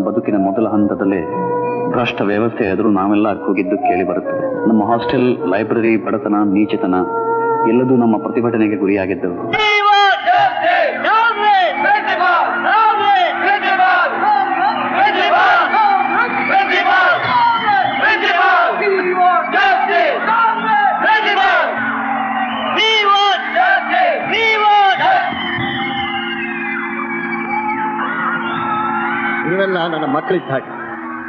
ಬದುಕಿನ ಮೊದಲ ಹಂತದಲ್ಲೇ ಭ್ರಷ್ಟ ವ್ಯವಸ್ಥೆ ಎದುರು ನಾವೆಲ್ಲ ಹೋಗಿದ್ದು ಕೇಳಿ ಬರುತ್ತದೆ. ನಮ್ಮ ಹಾಸ್ಟೆಲ್, ಲೈಬ್ರರಿ, ಬಡತನ, ನೀಚತನ ಎಲ್ಲದೂ ನಮ್ಮ ಪ್ರತಿಭಟನೆಗೆ ಗುರಿಯಾಗಿದ್ದವು. ನೀವೆಲ್ಲ ನನ್ನ ಮಕ್ಕಳಿದ್ದ ಹಾಗೆ.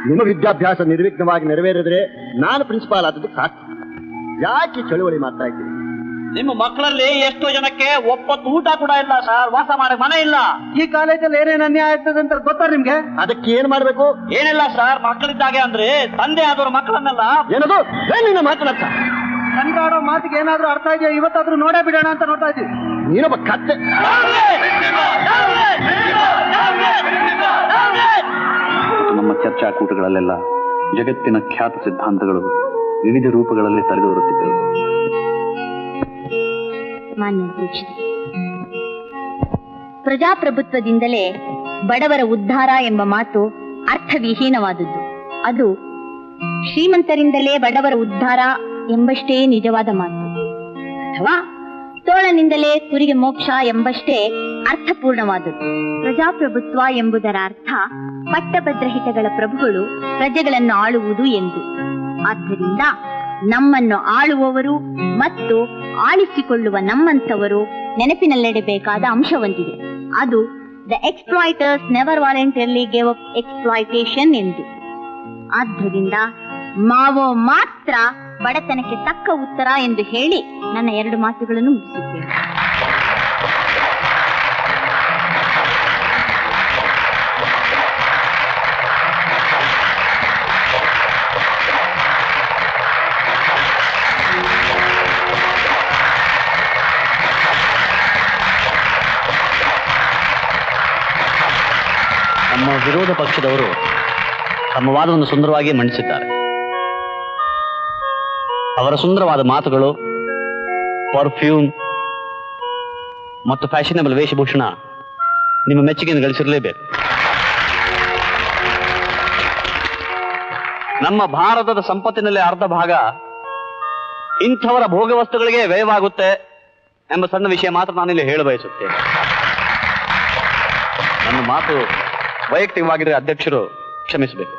ನಿಮ್ಮ ವಿದ್ಯಾಭ್ಯಾಸ ನಿರ್ವಿಘ್ನವಾಗಿ ನೆರವೇರಿದ್ರೆ ನಾನು ಪ್ರಿನ್ಸಿಪಾಲ್ ಆದದ್ದು ಸಾಕು. ಯಾಕೆ ಚಳುವಳಿ ಮಾಡ್ತಾ ಇದ್ದೀರಿ? ನಿಮ್ಮ ಮಕ್ಕಳಲ್ಲಿ ಎಷ್ಟೋ ಜನಕ್ಕೆ ಒಪ್ಪತ್ತು ಊಟ ಕೂಡ ಇಲ್ಲ ಸರ್, ವಾಸ ಮಾಡಕ್ ಮನೆ ಇಲ್ಲ. ಈ ಕಾಲೇಜಲ್ಲಿ ಏನೇನು ಅನ್ಯಾಯ ಆಗ್ತದೆ ಅಂತ ಗೊತ್ತಾ ನಿಮ್ಗೆ? ಅದಕ್ಕೆ ಏನ್ ಮಾಡ್ಬೇಕು? ಏನಿಲ್ಲ ಸರ್, ಮಕ್ಕಳಿದ್ದಾಗೆ ಅಂದ್ರೆ ತಂದೆ ಆದವ್ರ ಮಕ್ಕಳನ್ನೆಲ್ಲ ಏನದು ಏನಿನ ಮಾತನಾಡ್ತಾ ಕಂಡಾಡೋ ಮಾತಿಗೆ ಏನಾದ್ರೂ ಅರ್ಥ ಇದೆಯಾ? ಇವತ್ತಾದ್ರೂ ನೋಡೇ ಬಿಡೋಣ ಅಂತ ನೋಡ್ತಾ ಇದ್ದೀವಿ. ನೀನೊಬ್ಬ ಕತ್ತೆ. ನಮ್ಮ ಚರ್ಚಾಕೂಟಗಳಲ್ಲೆಲ್ಲ ಜಗತ್ತಿನ ಖ್ಯಾತ ಸಿದ್ಧಾಂತಗಳು ವಿವಿಧ ರೂಪಗಳಲ್ಲಿ ತಲೆದೋರುತ್ತಿದ್ದವು. ಮಾನ್ಯ ಅಧ್ಯಕ್ಷರೇ, ಪ್ರಜಾಪ್ರಭುತ್ವದಿಂದಲೇ ಬಡವರ ಉದ್ಧಾರ ಎಂಬ ಮಾತು ಅರ್ಥವಿಹೀನವಾದದ್ದು. ಅದು ಶ್ರೀಮಂತರಿಂದಲೇ ಬಡವರ ಉದ್ಧಾರ ಎಂಬಷ್ಟೇ ನಿಜವಾದ ಮಾತು. ಅಥವಾ ತೋಳನಿಂದಲೇ ಕುರಿಗೆ ಮೋಕ್ಷ ಎಂಬಷ್ಟೇ ಅರ್ಥಪೂರ್ಣವಾದದ್ದು. ಪ್ರಜಾಪ್ರಭುತ್ವ ಎಂಬುದರ ಅರ್ಥ ಪಟ್ಟಭದ್ರ ಹಿತಗಳ ಪ್ರಭುಗಳು ಪ್ರಜೆಗಳನ್ನು ಆಳುವುದು ಎಂದು. ಆದ್ದರಿಂದ ನಮ್ಮನ್ನು ಆಳುವವರು ಮತ್ತು ಆಳಿಸಿಕೊಳ್ಳುವ ನಮ್ಮಂಥವರು ನೆನಪಿನಲ್ಲಿಡಬೇಕಾದ ಅಂಶವೊಂದಿದೆ. ಅದು the exploiters never voluntarily gave up exploitation ಎಂದು. ಆದ್ದರಿಂದ ಮಾವೋ ಮಾತ್ರ ಬಡತನಕ್ಕೆ ತಕ್ಕ ಉತ್ತರ ಎಂದು ಹೇಳಿ ನನ್ನ 2 ಮಾತುಗಳನ್ನು ಮುಗಿಸುತ್ತೇನೆ. ನಮ್ಮ ವಿರೋಧ ಪಕ್ಷದವರು ತಮ್ಮ ವಾದವನ್ನು ಸುಂದರವಾಗಿ ಮಂಡಿಸಿದ್ದಾರೆ. ಅವರ ಸುಂದರವಾದ ಮಾತುಗಳು, ಪರ್ಫ್ಯೂಮ್ ಮತ್ತು ಫ್ಯಾಷನಬಲ್ ವೇಷಭೂಷಣ ನಿಮ್ಮ ಮೆಚ್ಚುಗೆಯನ್ನು ಗಳಿಸಿರಲೇಬೇಕು. ನಮ್ಮ ಭಾರತದ ಸಂಪತ್ತಿನಲ್ಲಿ ಅರ್ಧ ಭಾಗ ಇಂಥವರ ಭೋಗ ವಸ್ತುಗಳಿಗೆ ವ್ಯಯವಾಗುತ್ತೆ ಎಂಬ ಸಣ್ಣ ವಿಷಯ ಮಾತ್ರ ನಾನಿಲ್ಲಿ ಹೇಳ ಬಯಸುತ್ತೇನೆ. ನನ್ನ ಮಾತು ವೈಯಕ್ತಿಕವಾಗಿದ್ದರೆ ಅಧ್ಯಕ್ಷರು ಕ್ಷಮಿಸಬೇಕು.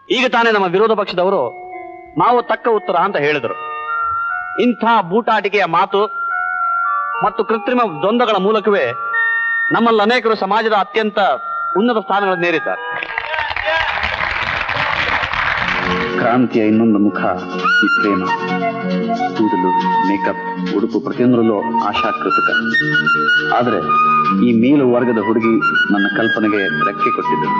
ಈಗ ತಾನೇ ನಮ್ಮ ವಿರೋಧ ಪಕ್ಷದವರು ನಾವು ತಕ್ಕ ಉತ್ತರ ಅಂತ ಹೇಳಿದರು. ಇಂಥ ಬೂಟಾಟಿಕೆಯ ಮಾತು ಮತ್ತು ಕೃತ್ರಿಮ ದ್ವಂದ್ವಗಳ ಮೂಲಕವೇ ನಮ್ಮಲ್ಲಿ ಅನೇಕರು ಸಮಾಜದ ಅತ್ಯಂತ ಉನ್ನತ ಸ್ಥಾನಗಳನ್ನೇರಿದ್ದಾರೆ. ಕ್ರಾಂತಿಯ ಇನ್ನೊಂದು ಮುಖ ಈ ಪ್ರೇಮ. ಕೂದಲು, ಮೇಕಪ್, ಉಡುಪು ಪ್ರತಿಯೊಂದರಲ್ಲೂ ಆಶಾಕೃತಕ. ಆದರೆ ಈ ಮೇಲು ವರ್ಗದ ಹುಡುಗಿ ನನ್ನ ಕಲ್ಪನೆಗೆ ರೆಕ್ಕೆ ಕೊಟ್ಟಿದ್ದರು.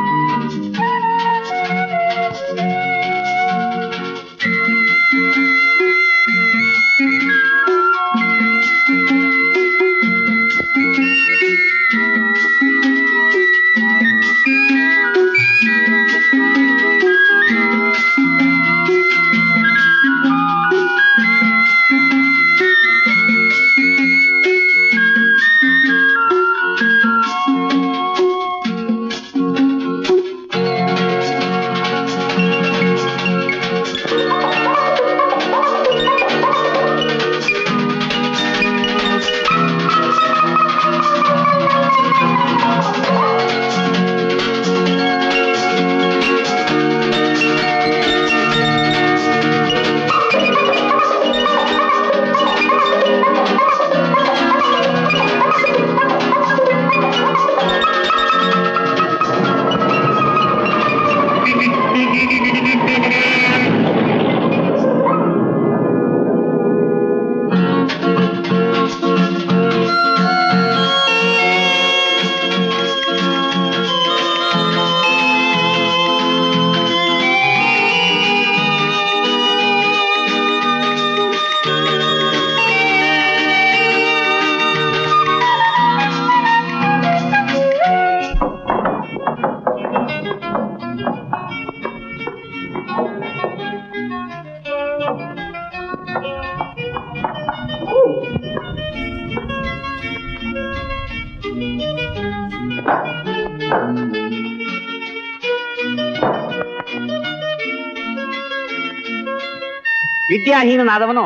ವಿದ್ಯಾಹೀನನಾದವನು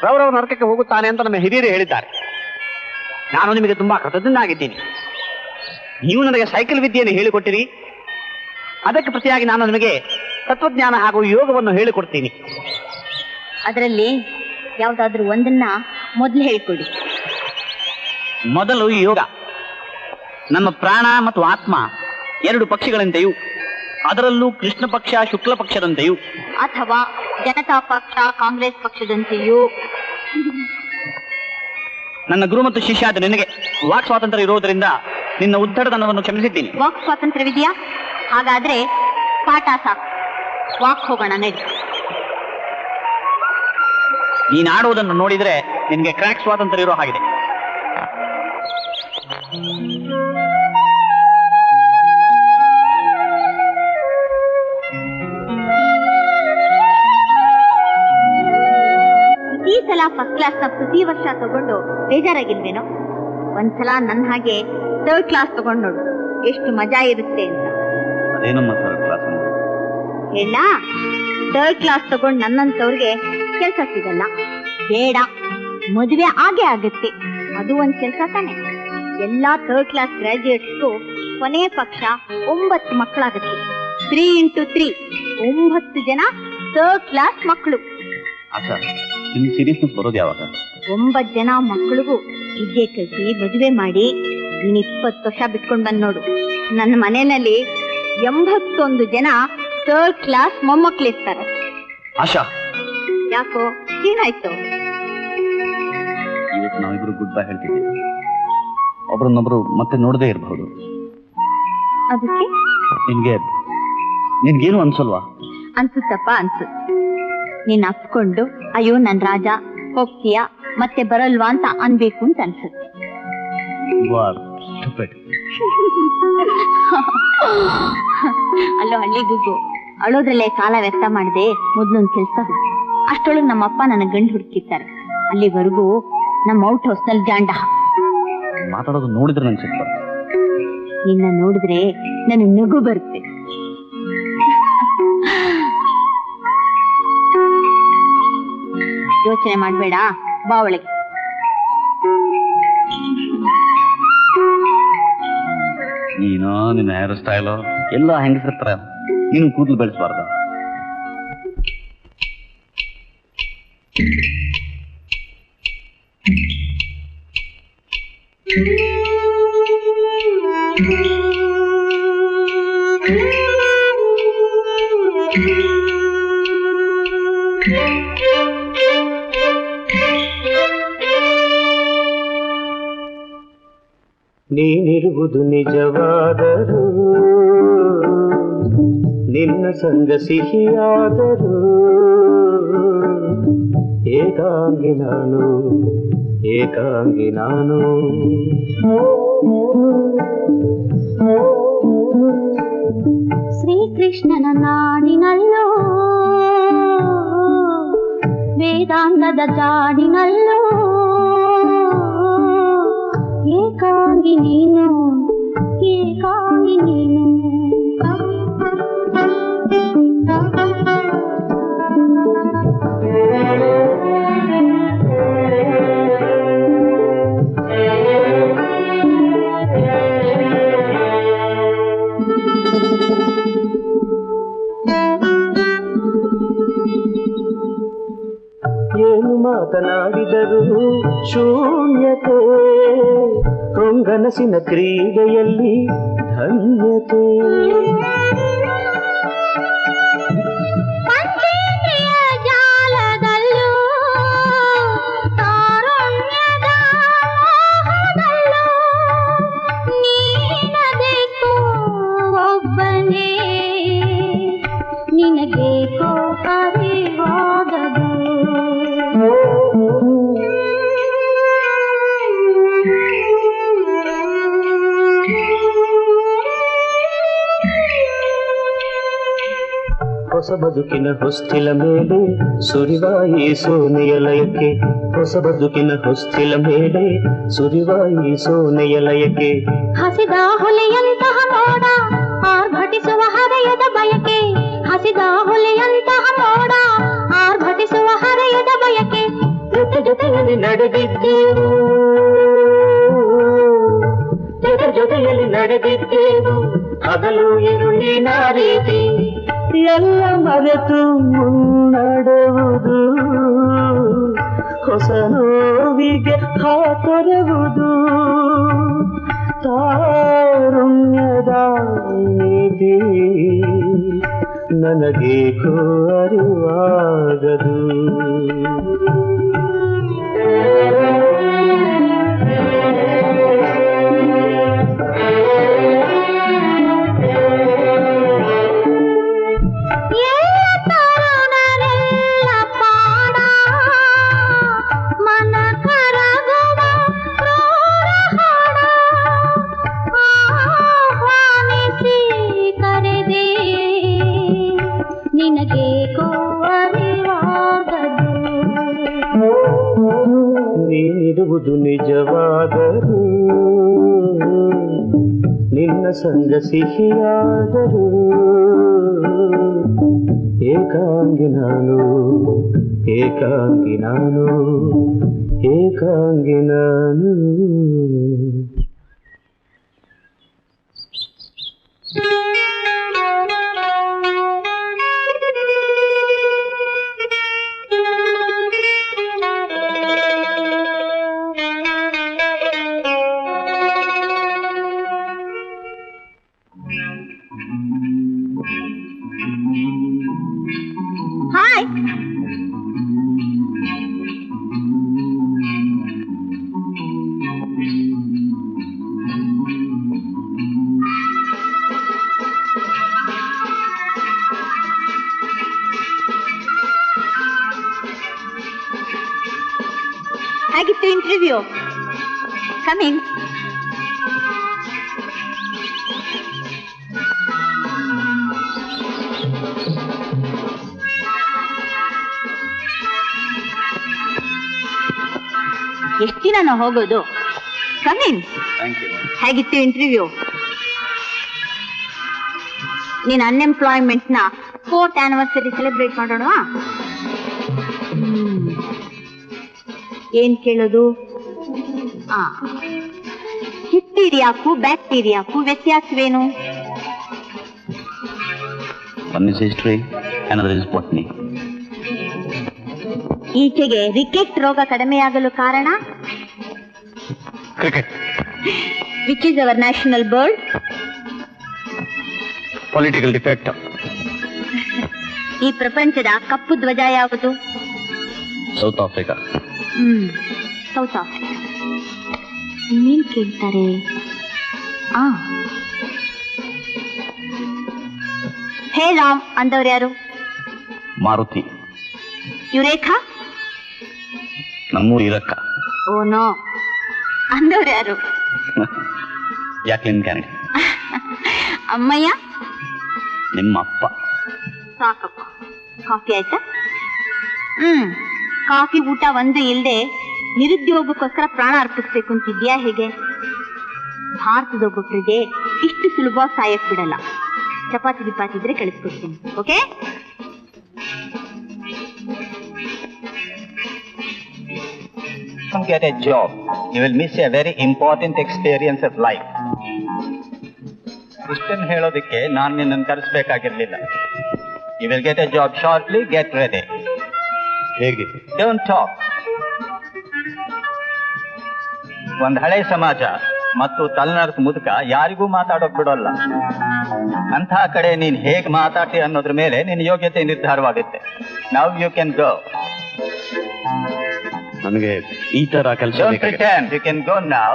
ರೌರವ ನರಕಕ್ಕೆ ಹೋಗುತ್ತಾನೆ ಅಂತ ನಮ್ಮ ಹಿರಿಯರು ಹೇಳಿದ್ದಾರೆ. ನಾನು ನಿಮಗೆ ತುಂಬಾ ಕೃತಜ್ಞನಾಗಿದ್ದೀನಿ. ನೀವು ನನಗೆ ಸೈಕಲ್ ವಿದ್ಯೆಯನ್ನು ಹೇಳಿಕೊಟ್ಟಿರಿ. ಅದಕ್ಕೆ ಪ್ರತಿಯಾಗಿ ನಾನು ನಿಮಗೆ ತತ್ವಜ್ಞಾನ ಹಾಗೂ ಯೋಗವನ್ನು ಹೇಳಿಕೊಡ್ತೀನಿ. ಅದರಲ್ಲಿ ಯಾವುದಾದ್ರೂ ಒಂದನ್ನ ಮೊದಲು ಹೇಳ್ಕೊಡಿ. ಮೊದಲು ಯೋಗ. ನಮ್ಮ ಪ್ರಾಣ ಮತ್ತು ಆತ್ಮ 2 ಪಕ್ಷಗಳಂತೆಯೂ, ಅದರಲ್ಲೂ ಕೃಷ್ಣ ಪಕ್ಷ ಶುಕ್ಲ ಪಕ್ಷದಂತೆಯೂ, ಅಥವಾ ಜನತಾ ಪಕ್ಷ ಕಾಂಗ್ರೆಸ್ ಪಕ್ಷದಂತೆಯೂ. ನನ್ನ ಗುರು ಮತ್ತು ಶಿಷ್ಯಾದ ನಿನಗೆ ವಾಕ್ ಸ್ವಾತಂತ್ರ್ಯ ಇರೋದರಿಂದ ನಿನ್ನ ಉದ್ದಟತನವನ್ನು ಕ್ಷಮಿಸಿದ್ದೀನಿ. ವಾಕ್ ಸ್ವಾತಂತ್ರ್ಯವಿದೆಯಾ? ಹಾಗಾದ್ರೆ ಪಾಠ ಸಾಕು, ವಾಕ್ ಹೋಗೋಣ ನಡಿ. ನೀನು ಆಡುವುದನ್ನು ನೋಡಿದ್ರೆ ನಿನಗೆ ಕ್ರ್ಯಾಕ್ ಸ್ವಾತಂತ್ರ್ಯ ಇರೋ ಹಾಗಿದೆ. ಈ ಸಲ ಫಸ್ಟ್ ಕ್ಲಾಸ್ ನ ಪ್ರತಿ ವರ್ಷ ತಗೊಂಡು ಬೇಜಾರಾಗಿಲ್ವೇನೋ? ಒಂದ್ಸಲ ನನ್ನ ಹಾಗೆ 3rd ಕ್ಲಾಸ್ ತಗೊಂಡು ನೋಡು, ಎಷ್ಟು ಮಜಾ ಇರುತ್ತೆ ಅಂತ. ಅದೇನಮ್ಮ 3rd ಕ್ಲಾಸ್? ಹೇಳ 3rd ಕ್ಲಾಸ್ ತಗೊಂಡು ನನ್ನಂತವ್ರಿಗೆ ಕೆಲಸ ಸಿಗಲ್ಲ. ಬೇಡ, ಮದುವೆ ಆಗೇ ಆಗತ್ತೆ. ಅದು ಒಂದ್ ಕೆಲಸ ತಾನೆ. ಎಲ್ಲಾ ಥರ್ಡ್ ಕ್ಲಾಸ್ ಗ್ರಾಜುಯೇಟ್ಸ್ಗೂ ಕೊನೆ ಪಕ್ಷ 9 ಮಕ್ಕಳಾಗತ್ತೆ. 3 into 3 9 ಜನ ಥರ್ಡ್ ಕ್ಲಾಸ್ ಮಕ್ಕಳು. ಆಶಾ, ನಿಮ್ ಸೀರಿಯಸ್ನೆಸ್ ಬರೋದು ಯಾವಾಗ? 9 ಜನ ಮಕ್ಕಳಿಗೂ ವಿದ್ಯೆ ಕಲಿಸಿ ಮದುವೆ ಮಾಡಿ ನೀನ್ 20 ವರ್ಷ ಬಿಟ್ಕೊಂಡ್ ಬಂದ್ ನೋಡು. ನನ್ನ ಮನೆಯಲ್ಲಿ 81 ಜನ ಥರ್ಡ್ ಕ್ಲಾಸ್ ಮೊಮ್ಮಕ್ಕಳಿರ್ತಾರೆ. ಆಶಾ, ಯಾಕೋ ಏನಾಯ್ತು? ಇವತ್ತು ನಾವಿಬ್ರು ಗುಡ್ ಬೈ ಹೇಳ್ತಿದ್ದೀವಿ. ಒಬ್ರನ್ನೊಬ್ರು ಮತ್ತೆ ನೋಡದೇ ಇರಬಹುದು. ಅದಕ್ಕೆ ನಿನ್ಗೇನು ಅನ್ಸಲ್ವಾ? ಅನ್ಸುತ್ತಪ್ಪ, ಅನ್ಸುತ್ತೆ. ನೀನ್ ಅಪ್ಕೊಂಡು ಅಯ್ಯೋ ನನ್ ರಾಜ ಹೋಗ್ತೀಯಾ ಮತ್ತೆ ಬರಲ್ವಾ ಅಂತ ಅನ್ಬೇಕು ಅಂತ ಅನ್ಸುತ್ತೆ. ಅಲ್ಲೋ ಹಳ್ಳಿ ಗುಗ್ಗು, ಅಳೋದ್ರಲ್ಲೇ ಕಾಲ ವ್ಯರ್ಥ ಮಾಡಿದೆ. ಮೊದ್ಲೊಂದ್ ಕೆಲ್ಸ ಹುಡುಕಿ. ಅಷ್ಟೊಳಗೆ ನಮ್ಮಪ್ಪ ನನ್ನ ಗಂಡು ಹುಡುಕಿರ್ತಾರೆ. ಅಲ್ಲಿವರೆಗೂ ನಮ್ಮ ಔಟ್ ಹೌಸ್ ನಲ್ಲಿ ಜಾಂಡ. ಮಾತಾಡೋದು ನೋಡಿದ್ರೆ ನನ್ ಸಿಟ್ಟು ಬರುತ್ತೆ. ನಿನ್ನ ನೋಡಿದ್ರೆ ನನಗೆ ನಗು ಬರುತ್ತೆ. ಯೋಚನೆ ಮಾಡ್ಬೇಡ, ಬಾ ಒಳಗೆ. ನೀನು ನಿನ್ನ ಹೇರ್ ಸ್ಟೈಲು ಎಲ್ಲ ಹೆಂಗಸಿರ್ತಾರೆ. ನೀನು ಕೂದಲು ಬೆಳೆಸಬಾರ್ದ? ನೀನಿರುವುದು ನಿಜವಾದರೂ, ನಿನ್ನ ಸಂಗ ಸಿಹಿಯಾದರೂ, ಏಕಾಂಗಿ ನಾನು, ಏಕಾಂಗಿ ನಾನು. ಶ್ರೀಕೃಷ್ಣನ ನಾಡಿನಲ್ಲೋ, ವೇದಾಂತದ ಜಾಡಿನಲ್ಲೋ, ಏಕಾಂಗಿ ನೀನು, ಏಕಾಂಗಿ ನೀನು. ಏನು ಮಾತನಾಡಿದರೂ ಶೂನ್ಯತೆ, ಹೊಂಗನಸಿನ ಕ್ರೀಡೆಯಲ್ಲಿ ಧನ್ಯತೆ. ಪಂಚೇಂದ್ರಿಯ ಜಾಲದಲ್ಲೂ, ತಾರುಣ್ಯದ ಮೋಹದಲ್ಲೂ, ನೀನದೇಕೋ ಒಬ್ಬನೇ, ನಿನಗೇಕೋ ಅರಿವಾಗದು. ಹೊಸ ಬದುಕಿನ ಹೊಸ್ತಿಲ ಮೇಲೆ ಸುರಿವಾಯಿ ಸೋನೆಯ ಲಯಕ್ಕೆ, ಹೊಸ ಬದುಕಿನ ಹೊಸ್ತಿಲ ಮೇಲೆ ಸುರಿವಾಯಿ ಸೋನೆಯ ಲಯಕ್ಕೆ. ಹಸಿದ ಹೊಲೆಯಂತಹ ಮೋಡ ಆರ್ಭಟಿಸುವ ಹರೆಯದ ಬಯಕೆ, ಹಸಿದ ಹೊಲೆಯಂತಹ ಮೋಡ ಆರ್ಭಟಿಸುವ ಹರೆಯದ ಬಯಕೆ. ಜೊತೆ ಜೊತೆಯಲ್ಲಿ ನಡೆದಿದ್ದೇವು, ಜೊತೆ ಜೊತೆಯಲ್ಲಿ ನಡೆದಿದ್ದೇವು, ಹಗಲು ಇರುಳಿನ ರೀತಿ. ಎಲ್ಲ ಮರೆತು ಮುನ್ನಡೆಯುವುದು, ಹೊಸ ನೋವಿಗೆ ಹಾತೊರೆವುದು, ತಾರುಣ್ಯದ ನೀತಿ ನನಗೇಕೋ ಅರಿವಾಗದು. ನೀನಿರುವುದು ನಿಜವಾದರೂ, ನಿನ್ನ ಸಂಗ ಸಿಹಿಯಾದರೂ, ಏಕಾಂಗಿ ನಾನು, ಏಕಾಂಗಿ ನಾನು ಏಕಾಂಗಿ ನಾನು. ಹಾಯ್, ಹೇಗಿತ್ತು ಇಂಟರ್ವ್ಯೂ? ಕಮಿಂಗ್. ಎಷ್ಟು ದಿನ ನಾವು ಹೋಗೋದು? ಕಮಿಂಗ್. Thank you. ಹೇಗಿತ್ತು ಇಂಟರ್ವ್ಯೂ? ನೀನ್ ಅನ್ಎಂಪ್ಲಾಯ್ಮೆಂಟ್ ನ 4th ಆನಿವರ್ಸರಿ ಸೆಲೆಬ್ರೇಟ್ ಮಾಡೋಣ. ಏನ್ ಕೇಳೋದು? ಹಿಸ್ಟೀರಿಯಾಕ್ಕೂ ಬ್ಯಾಕ್ಟೀರಿಯಾಕ್ಕೂ ವ್ಯತ್ಯಾಸವೇನು? One is history, another is botany. ಈಚೆಗೆ ರಿಕೆಟ್ ರೋಗ ಕಡಿಮೆಯಾಗಲು ಕಾರಣ? Cricket. Which is our national bird? Political defect. ಈ ಪ್ರಪಂಚದ ಕಪ್ಪು ಧ್ವಜ ಯಾವುದು? South Africa. South Africa. ಇನ್ನೇನ್ ಕೇಳ್ತಾರೆ? ಹೇ ರಾಮ್ ಅಂದವ್ರು ಯಾರು? ಮಾರುತಿ. ಯುರೇಖಾ? ನಮ್ಮೂರು ಇರಕ್ಕ. ಓ ನೋ ಅಂದವ್ರು ಯಾರು? ಯಾಕ್ಲಿನ್ ಕ್ಯಾನೆಡಿ. ಅಮ್ಮಯ್ಯ? ನಿಮ್ಮ ಅಪ್ಪ. ಸಾಕಪ್ಪ. ಕಾಫಿ ಆಯ್ತಾ? ಕಾಫಿ ಊಟ ಒಂದು ಇಲ್ಲದೆ ನಿರುದ್ಯೋಗಕ್ಕೋಸ್ಕರ ಪ್ರಾಣ ಅರ್ಪಿಸ್ಬೇಕು ಅಂತಿದ್ಯಾ ಹೇಗೆ? ಭಾರತದೊಬ್ಬ ಪ್ರಜೆ ಇಷ್ಟು ಸುಲಭವಾಗಿ ಸಾಯಕ್ ಬಿಡಲ್ಲ. ಚಪಾತಿ ಗಿಪಾತಿ ಇದ್ರೆ ಕಳಿಸ್ಕೊಡ್ತೀನಿ. Okay? Get a job. You will miss a very important experience of life. ಇಷ್ಟನ್ನು ಹೇಳೋದಕ್ಕೆ ನಾನು ನಿನ್ನನ್ನು ಕರೆಸಬೇಕಾಗಿರ್ಲಿಲ್ಲ. You will get a job shortly. Get ready. ಹೇಗೆ? Don't talk. ಒಂದು ಹಳೆ ಸಮಾಜ ಮತ್ತು ತಲೆನರ್ಸ್ ಮುದುಕ ಯಾರಿಗೂ ಮಾತಾಡೋಕ್ ಬಿಡೋಲ್ಲ. ಅಂಥ ಕಡೆ ನೀನ್ ಹೇಗ್ ಮಾತಾಡ್ತಿ ಅನ್ನೋದ್ರ ಮೇಲೆ ನಿನ್ನ ಯೋಗ್ಯತೆ ನಿರ್ಧಾರವಾಗುತ್ತೆ. Now you can go. ನನಗೆ ಈ ತರ ಕೆಲಸ Don't pretend. You can go now.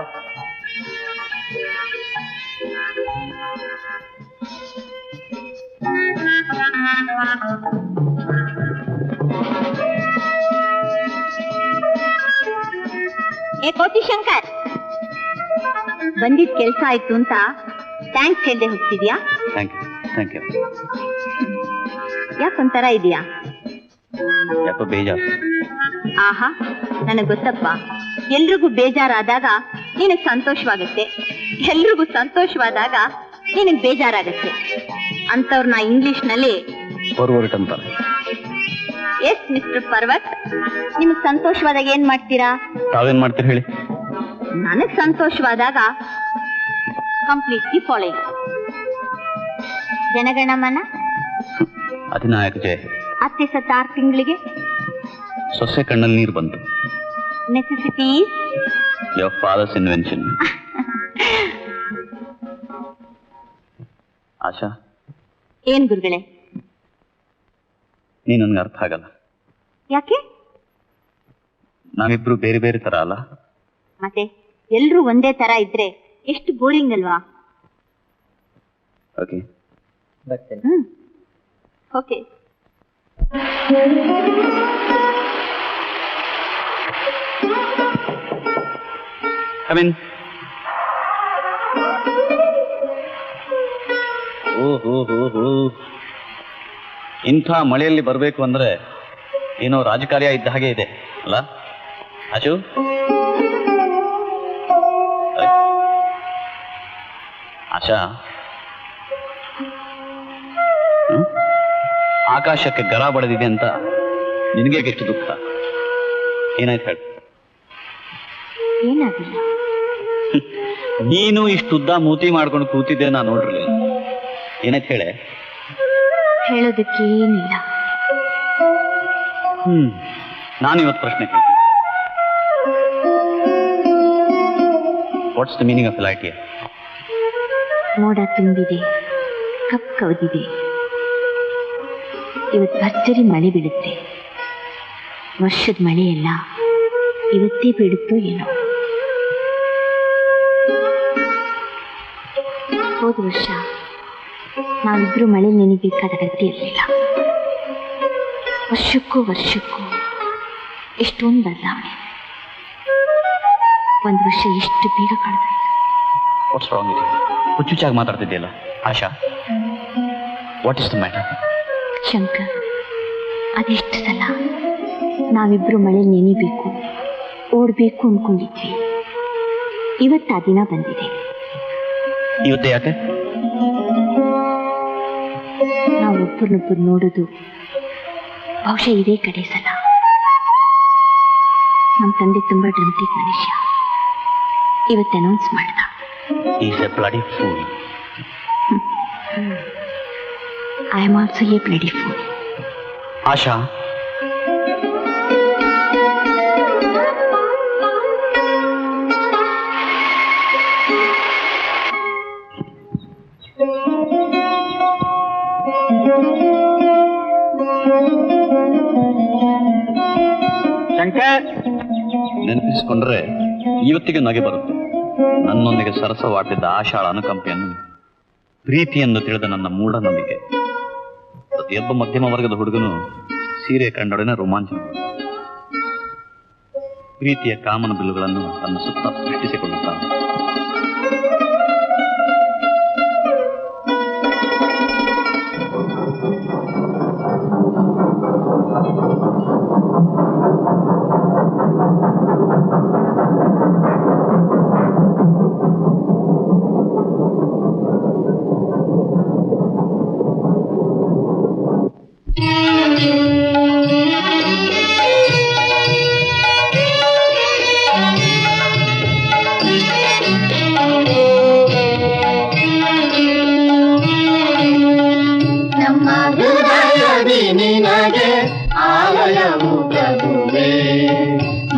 ಏ ಕೋಟಿ ಶಂಕರ್, ಬಂದಿದ್ ಕೆಲ್ಸ ಆಯ್ತು ಅಂತ ಥ್ಯಾಂಕ್ಸ್ ಹೇಳ್ದೆ ಹೋಗ್ತಿದ್ಯಾ? Thank you. Thank you. ಯಾಕೊಂಥರ ಇದೆಯಾ? ಯಾಕೋ ಬೇಜಾರು. ಆಹಾ, ನನಗ್ ಗೊತ್ತಪ್ಪ. ಎಲ್ರಿಗೂ ಬೇಜಾರಾದಾಗ ನಿನಗ್ ಸಂತೋಷವಾಗತ್ತೆ, ಎಲ್ರಿಗೂ ಸಂತೋಷವಾದಾಗ ನಿನಗ್ ಬೇಜಾರಾಗತ್ತೆ. ಅಂತವ್ರನ್ನ ಇಂಗ್ಲಿಷ್ ನಲ್ಲಿ ಫಾರ್ವರ್ಡ್ ಅಂತಾರೆ. ಎಸ್ ಮಿಸ್ಟರ್ ಪರ್ವತ್, ನಿಮಗ್ ಸಂತೋಷವಾದಾಗ ಏನ್ ಮಾಡ್ತೀರಾ? ತಾವೇನ್ ಮಾಡ್ತೀರಿ ಹೇಳಿ? ನನಗ್ ಸಂತೋಷವಾದಾಗ ಕಂಪ್ಲೀಟ್ಲಿ ಫಾಲೋಯಿಂಗ್. ಜನಗಣಮನ, ಅಧಿನಾಯಕ ಜಯ. ಅತ್ತೆ ಸತ್ತ 6 ತಿಂಗಳಿಗೆ ಸೊಸೆ ಕಣ್ಣಲ್ಲಿ ನೀರು ಬಂತು. Necessity your father's invention. Asha, ಏನ್ ಗುರುಗಳೇ? ನೀ ನನ್ಗೆ ಅರ್ಥ ಆಗಲ್ಲ. ಯಾಕೆ? ನಾವಿಬ್ರು ಬೇರೆ ಬೇರೆ ತರ ಅಲ್ಲ. ಮತ್ತೆ ಎಲ್ರೂ ಒಂದೇ ತರ ಇದ್ರೆ ಎಷ್ಟು ಬೋರಿಂಗ್ ಅಲ್ವಾ? ಓಕೆ. ಓಕೆ. Come in. ಇಂಥ ಮಳೆಯಲ್ಲಿ ಬರಬೇಕು ಅಂದ್ರೆ ಏನೋ ರಾಜಕಾರ್ಯ ಇದ್ದ ಹಾಗೆ ಇದೆ ಅಲ್ಲ ಅಜು? ಆಶಾ, ಆಕಾಶಕ್ಕೆ ಗರ ಬಡದಿದೆ ಅಂತ ನಿನಗೆ ಎಷ್ಟು ದುಃಖ? ಏನಾಯ್ತು ಹೇಳು. ಏನಾಗಿಲ್ಲ. ನೀನು ಇಷ್ಟುದ್ದ ಮೂತಿ ಮಾಡ್ಕೊಂಡು ಕೂತಿದ್ದೆ ನಾ ನೋಡ್ರಲಿ. ಏನಾಯ್ತು ಹೇಳೆ. ಹೇಳೋದಕ್ಕೆ ಏನಿಲ್ಲ. ನಾನು ಇವತ್ತು ಪ್ರಶ್ನೆ ಕೇಳ್ತೀನಿ. What's the meaning of light here? ಮೋಡ ತುಂಬಿದೆ, ಕಪ್ ಕವಿದಿದೆ. ಇವತ್ತು ಭರ್ಜರಿ ಮಳೆ ಬೀಳುತ್ತೆ. ವರ್ಷದ ಮಳೆಯೆಲ್ಲ ಇವತ್ತೇ ಬೀಳುತ್ತೋ ಏನೋ. ಹೋದ ವರ್ಷ ನಾವಿಬ್ರು ಮಳೆ ನೆನಿಬೇಕಾದ ಅಗತ್ಯ ಇರಲಿಲ್ಲ. ವರ್ಷಕ್ಕೂ ಎಷ್ಟೊಂದು ಬದಲಾವಣೆ. ಒಂದು ವರ್ಷ ಎಷ್ಟು ಬೇಗ ಕಳೆದಾಯ್ತು. ವಾಟ್ಸ್ ರಾಂಗ್ ಇದೆ? ಹುಚ್ಚುಚ್ಚಾಗಿ ಮಾತಾಡ್ತಿದ್ಯಲ್ಲ Asha. What is the matter? Shankar, ಅದೆಷ್ಟು ಸಲ ನಾವಿಬ್ರು ಮಳೆ ನೆನಿಬೇಕು, ಓಡಬೇಕು ಅನ್ಕೊಂಡಿದ್ವಿ. ಇವತ್ತು ಆ ದಿನ ಬಂದಿದೆ. ಇವತ್ತೇ ಯಾಕೆ? ನಾವು ಒಬ್ಬರನ್ನೊಬ್ಬರು ನೋಡೋದು ಬಹುಶಃ ಇದೇ ಕಡೆ ಸಲ. ನಮ್ಮ ತಂದೆ ತುಂಬಾ ಡ್ರಾಮಾಟಿಕ್ ಮನುಷ್ಯ. ಇವತ್ತು ಅನೌನ್ಸ್ ಮಾಡ್ದ. He's a bloody fool. I am also a bloody fool. ಆಶಾ, ಶಂಕರ್, ನೆನಪಿಸಿಕೊಂಡ್ರೆ ಇವತ್ತಿಗೆ ನಗೆ ಬರುತ್ತೆ. ನನ್ನೊಂದಿಗೆ ಸರಸವಾಡ್ತಿದ್ದ ಆಶಾಳ ಅನುಕಂಪೆಯನ್ನು ಪ್ರೀತಿಯೆಂದು ತಿಳಿದ ನನ್ನ ಮೂಢನಂಬಿಕೆ. ಪ್ರತಿಯೊಬ್ಬ ಮಧ್ಯಮ ವರ್ಗದ ಹುಡುಗನು ಸೀರೆ ಕಂಡೊಡನೆ ರೋಮಾಂಚನ. ಪ್ರೀತಿಯ ಕಾಮನ ಬಿಲ್ಲುಗಳನ್ನು ತನ್ನ ಸುತ್ತ ಸೃಷ್ಟಿಸಿಕೊಳ್ಳುತ್ತಾನೆ.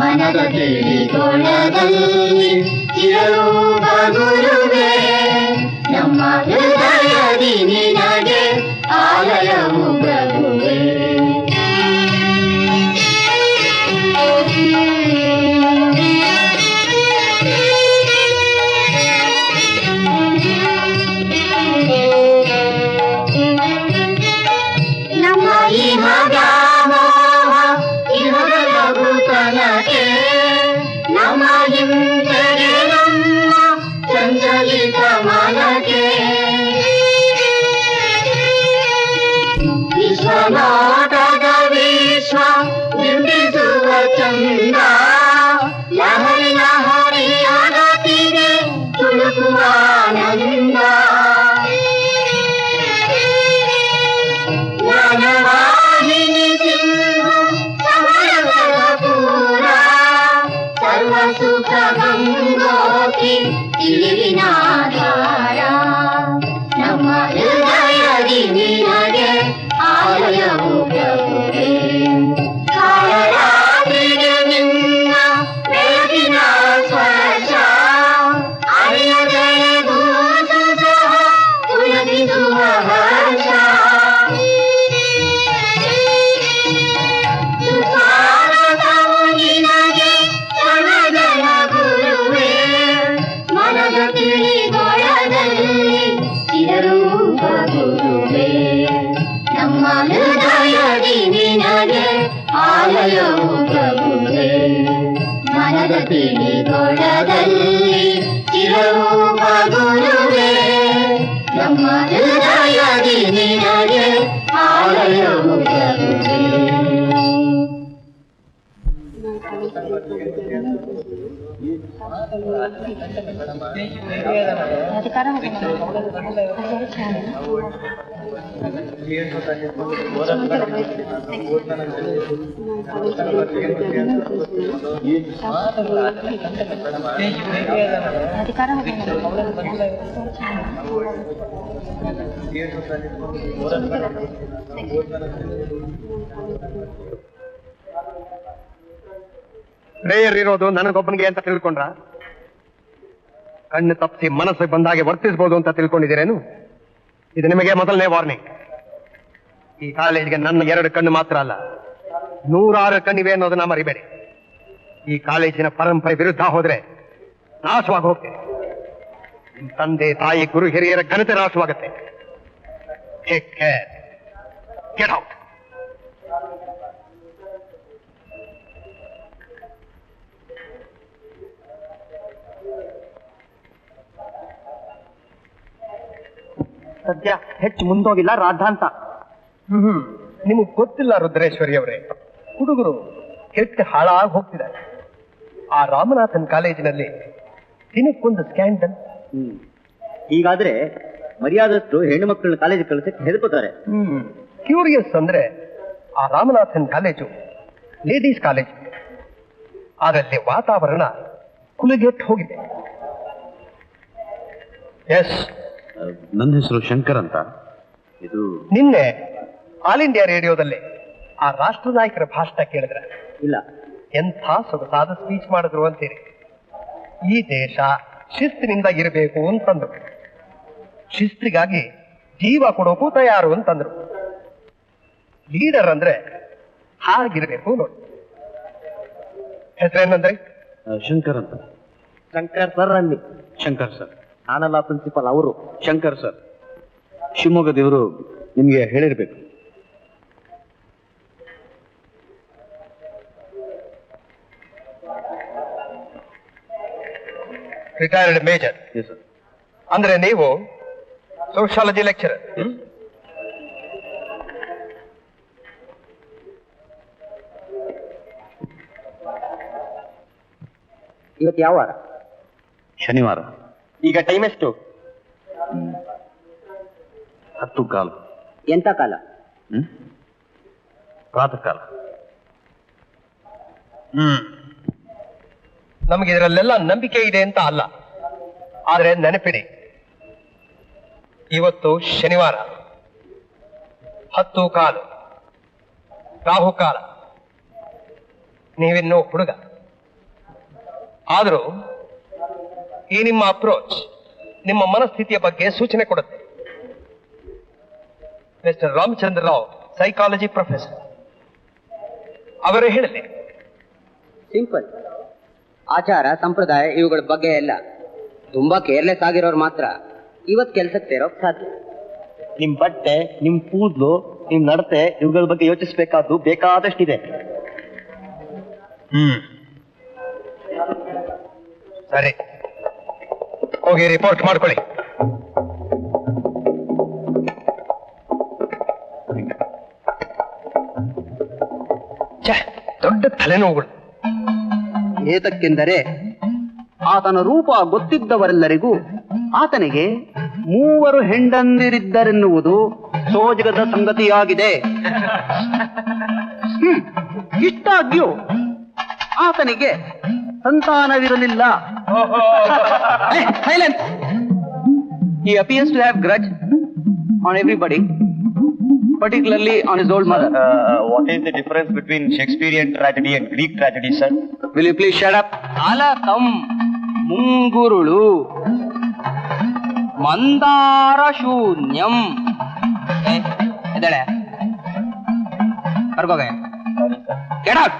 ಮನದ ತಿಳಿಗೊಳದಲ್ಲಿ ಚಿರರೂಪ ಗುರುವೇ, ನಮ್ಮ ಹೃದಯದಿ ನಿನಗೆ ಆಲಯವು ಪ್ರಭುವೇ. ನಮ್ಮ ಈ ನಮ್ಮ ಹಿಂದೆಗೆ ನಮ್ಮ ಚಂಚಲಿತ ಮನಗೆ ವಿಶ್ವನಾಟದ ವಿಶ್ವ ಬಿಂಬಿಸುವ ಚಂದ ಲಹರಿ ಲಹರಿಯಾಗುತ್ತಿದೆ ತುಳುಕುವ ಆನಂದ. ಜ್ಞಾನವಾಹಿನಿ ಸಿಂಧು ಸಮಯಗಳ ಪೂರ ಸರ್ವ ಸುಖ ಗಂಗೋತಿ ತಿಳಿವಿನಾಧಾರ. ನಮ್ಮ ಹೃದಯದಿ ನಿನಗೆ ಆಲಯವು ಪ್ರಭುವೇ. ಕಾಲರಾತ್ರಿಗೆ ನಿನ್ನ ಬೆಳಕಿನ ಸ್ಪರ್ಶ ಅರಿಯದೆ ಗೂಸು ಸಹ ಪುಳಕಿಸುವ ಹರ್ಷ. ಸುಸ್ವಾಗತವು ನಿನಗೆ ಸಮಗನ ಗುರುವೇ, ಮನದ ತಿಳಿಗೊಳದಲ್ಲಿ ಚಿರರೂಪ ಗುರುವೇ. ನಮ್ಮ ಹೃದಯದಿ ನಿನಗೆ ಆಲಯವು ಪ್ರಭುವೇ, ಮನದ ತಿಳಿಗೊಳದಲ್ಲಿ ಚಿರರೂಪ ಗುರುವೇ. ನಮ್ಮ ಹೃದಯದಿ ನಿನಗೆ ಆಲಯವು ಪ್ರಭುವೇ. ಅಧಿಕಾರ ಪ್ರೇಯರ್ ಇರೋದು ನನಗೊಬ್ಬನಿಗೆ ಅಂತ ತಿಳ್ಕೊಂಡ್ರ? ಕಣ್ಣು ತಪ್ಪಿಸಿ ಮನಸ್ಸಿಗೆ ಬಂದಾಗೆ ವರ್ತಿಸಬಹುದು ಅಂತ ತಿಳ್ಕೊಂಡಿದ್ದೀರೇನು? ಇದು ನಿಮಗೆ ಮೊದಲನೇ ವಾರ್ನಿಂಗ್. ಈ ಕಾಲೇಜ್ಗೆ ನನ್ನ 2 ಕಣ್ಣು ಮಾತ್ರ ಅಲ್ಲ, 100 ಕಣ್ಣಿವೆ ಅನ್ನೋದನ್ನ ಮರಿಬೇಡಿ. ಈ ಕಾಲೇಜಿನ ಪರಂಪರೆ ವಿರುದ್ಧ ಹೋದ್ರೆ ನಾಶವಾಗಿ ಹೋಗ್ತೇನೆ. ನಿಮ್ ತಂದೆ ತಾಯಿ ಗುರು ಹಿರಿಯರ ಘನತೆ ನಾಶವಾಗುತ್ತೆ. Take care. Get out. ಸದ್ಯ ಹೆಚ್ಚು ಮುಂದೋಗಿಲ್ಲ ರಾಧಾ ಅಂತ. ನಿಮಗೆ ಗೊತ್ತಿಲ್ಲ ರುದ್ರೇಶ್ವರಿ ಅವರೇ, ಹುಡುಗರು ಕೆಟ್ಟ ಹಾಳಾಗಿ ಹೋಗ್ತಿದ್ದಾರೆ. ಆ ರಾಮನಾಥನ್ ಕಾಲೇಜಿನಲ್ಲಿ ದಿನಕ್ಕೊಂದು ಸ್ಕ್ಯಾಂಡಲ್. ಹೀಗಾದ್ರೆ ಮರ್ಯಾದಷ್ಟು ಹೆಣ್ಣು ಮಕ್ಕಳನ್ನ ಕಾಲೇಜಿಗೆ ಕಳಿಸಕ್ಕೆ ಹೆದರ್ಕೋತಾರೆ. ಕ್ಯೂರಿಯಸ್ ಅಂದ್ರೆ ಆ ರಾಮನಾಥನ್ ಕಾಲೇಜು ಲೇಡೀಸ್ ಕಾಲೇಜ್. ಅದರಲ್ಲಿ ವಾತಾವರಣ ಕುಲಗೆಟ್ಟು ಹೋಗಿದೆ. ಎಸ್, ನನ್ನ ಹೆಸರು ಶಂಕರ್ ಅಂತ. ಇದು ನಿನ್ನೆ ಆಲ್ ಇಂಡಿಯಾ ರೇಡಿಯೋದಲ್ಲಿ ಆ ರಾಷ್ಟ್ರ ನಾಯಕರ ಭಾಷಣ ಕೇಳಿದ್ರೆ ಇಲ್ಲ, ಎಂಥ ಸೊಗಸಾದ ಸ್ಪೀಚ್ ಮಾಡಿದ್ರು ಅಂತೀರಿ. ಈ ದೇಶ ಶಿಸ್ತಿನಿಂದ ಇರಬೇಕು ಅಂತಂದ್ರು. ಶಿಸ್ತಿಗಾಗಿ ಜೀವ ಕೊಡೋಕು ತಯಾರು ಅಂತಂದ್ರು. ಲೀಡರ್ ಅಂದ್ರೆ ಹಾಗಿರ್ಬೇಕು ನೋಡಿ. ಹೆಸರೇನಂದ್ರೆ? ಶಂಕರ್ ಅಂತ. ಶಂಕರ್ ಸರ್ ಅಲ್ಲಿ. ಶಂಕರ್ ಸರ್. ನಾನಲ್ಲ ಪ್ರಿನ್ಸಿಪಲ್, ಅವರು. ಶಂಕರ್ ಸರ್, ಶಿವಮೊಗ್ಗದವರು ನಿಮಗೆ ಹೇಳಿರ್ಬೇಕು. Retired major. ಅಂದ್ರೆ ನೀವು ಸೋಷಿಯಾಲಜಿ ಲೆಕ್ಚರರ್. ಇವತ್ತು ಯಾವ ವಾರ? ಶನಿವಾರ. ಈಗ ಟೈಮ್ ಎಷ್ಟು? 10:15. ಎಂತ ಕಾಲ? ಪ್ರಾತಃ ಕಾಲ. ನಮಗೆ ಇದರಲ್ಲೆಲ್ಲ ನಂಬಿಕೆ ಇದೆ ಅಂತ ಅಲ್ಲ, ಆದ್ರೆ ನೆನಪಿಡಿ, ಇವತ್ತು ಶನಿವಾರ, 10:15 ರಾಹುಕಾಲ. ನೀವಿನ್ನೂ ಹುಡುಗ. ಆದರೂ ಈ ನಿಮ್ಮ ಅಪ್ರೋಚ್ ನಿಮ್ಮ ಮನಸ್ಥಿತಿಯ ಬಗ್ಗೆ ಸೂಚನೆ ಕೊಡುತ್ತೆ. Mister Ramachandra Rao, psychology professor, ಅವರೇ ಹೇಳಲಿ. ಸಿಂಪಲ್. ಆಚಾರ ಸಂಪ್ರದಾಯ ಇವುಗಳ ಬಗ್ಗೆ ಎಲ್ಲ ತುಂಬಾ ಕೇರ್ಲೆಸ್ ಆಗಿರೋರು ಮಾತ್ರ ಇವತ್ತು ಕೆಲಸಕ್ಕೆ ಸೇರೋಕ್ ಸಾಧ್ಯ. ನಿಮ್ ಬಟ್ಟೆ, ನಿಮ್ ಕೂದಲು, ನಿಮ್ ನಡತೆ ಇವುಗಳ ಬಗ್ಗೆ ಯೋಚಿಸಬೇಕಾದ್ದು ಬೇಕಾದಷ್ಟಿದೆ. ಸರಿ, ಹೋಗಿ ರಿಪೋರ್ಟ್ ಮಾಡ್ಕೊಳ್ಳಿ. ದೊಡ್ಡ ತಲೆನೋವುಗಳು. ಏತಕ್ಕೆಂದರೆ ಆತನ ರೂಪ ಗೊತ್ತಿದ್ದವರೆಲ್ಲರಿಗೂ ಆತನಿಗೆ 3 ಹೆಂಡಂದಿರಿದ್ದರೆನ್ನುವುದು ಸೋಜಿಗದ ಸಂಗತಿಯಾಗಿದೆ. ಇಷ್ಟಾಗ್ಯೂ ಆತನಿಗೆ ಸಂತಾನವಿರಲಿಲ್ಲ. Silence! He appears to have grudge on everybody, particularly on his old mother. What is the difference between Shakespearean tragedy and Greek tragedy, sir? Will you please shut up? ಅಲಕಂ ಮುಂಗುರುಳು Mandara ಶೂನ್ಯಂ. ಎದಳೆ ಕರ್ಕೋಗೆ. Get out!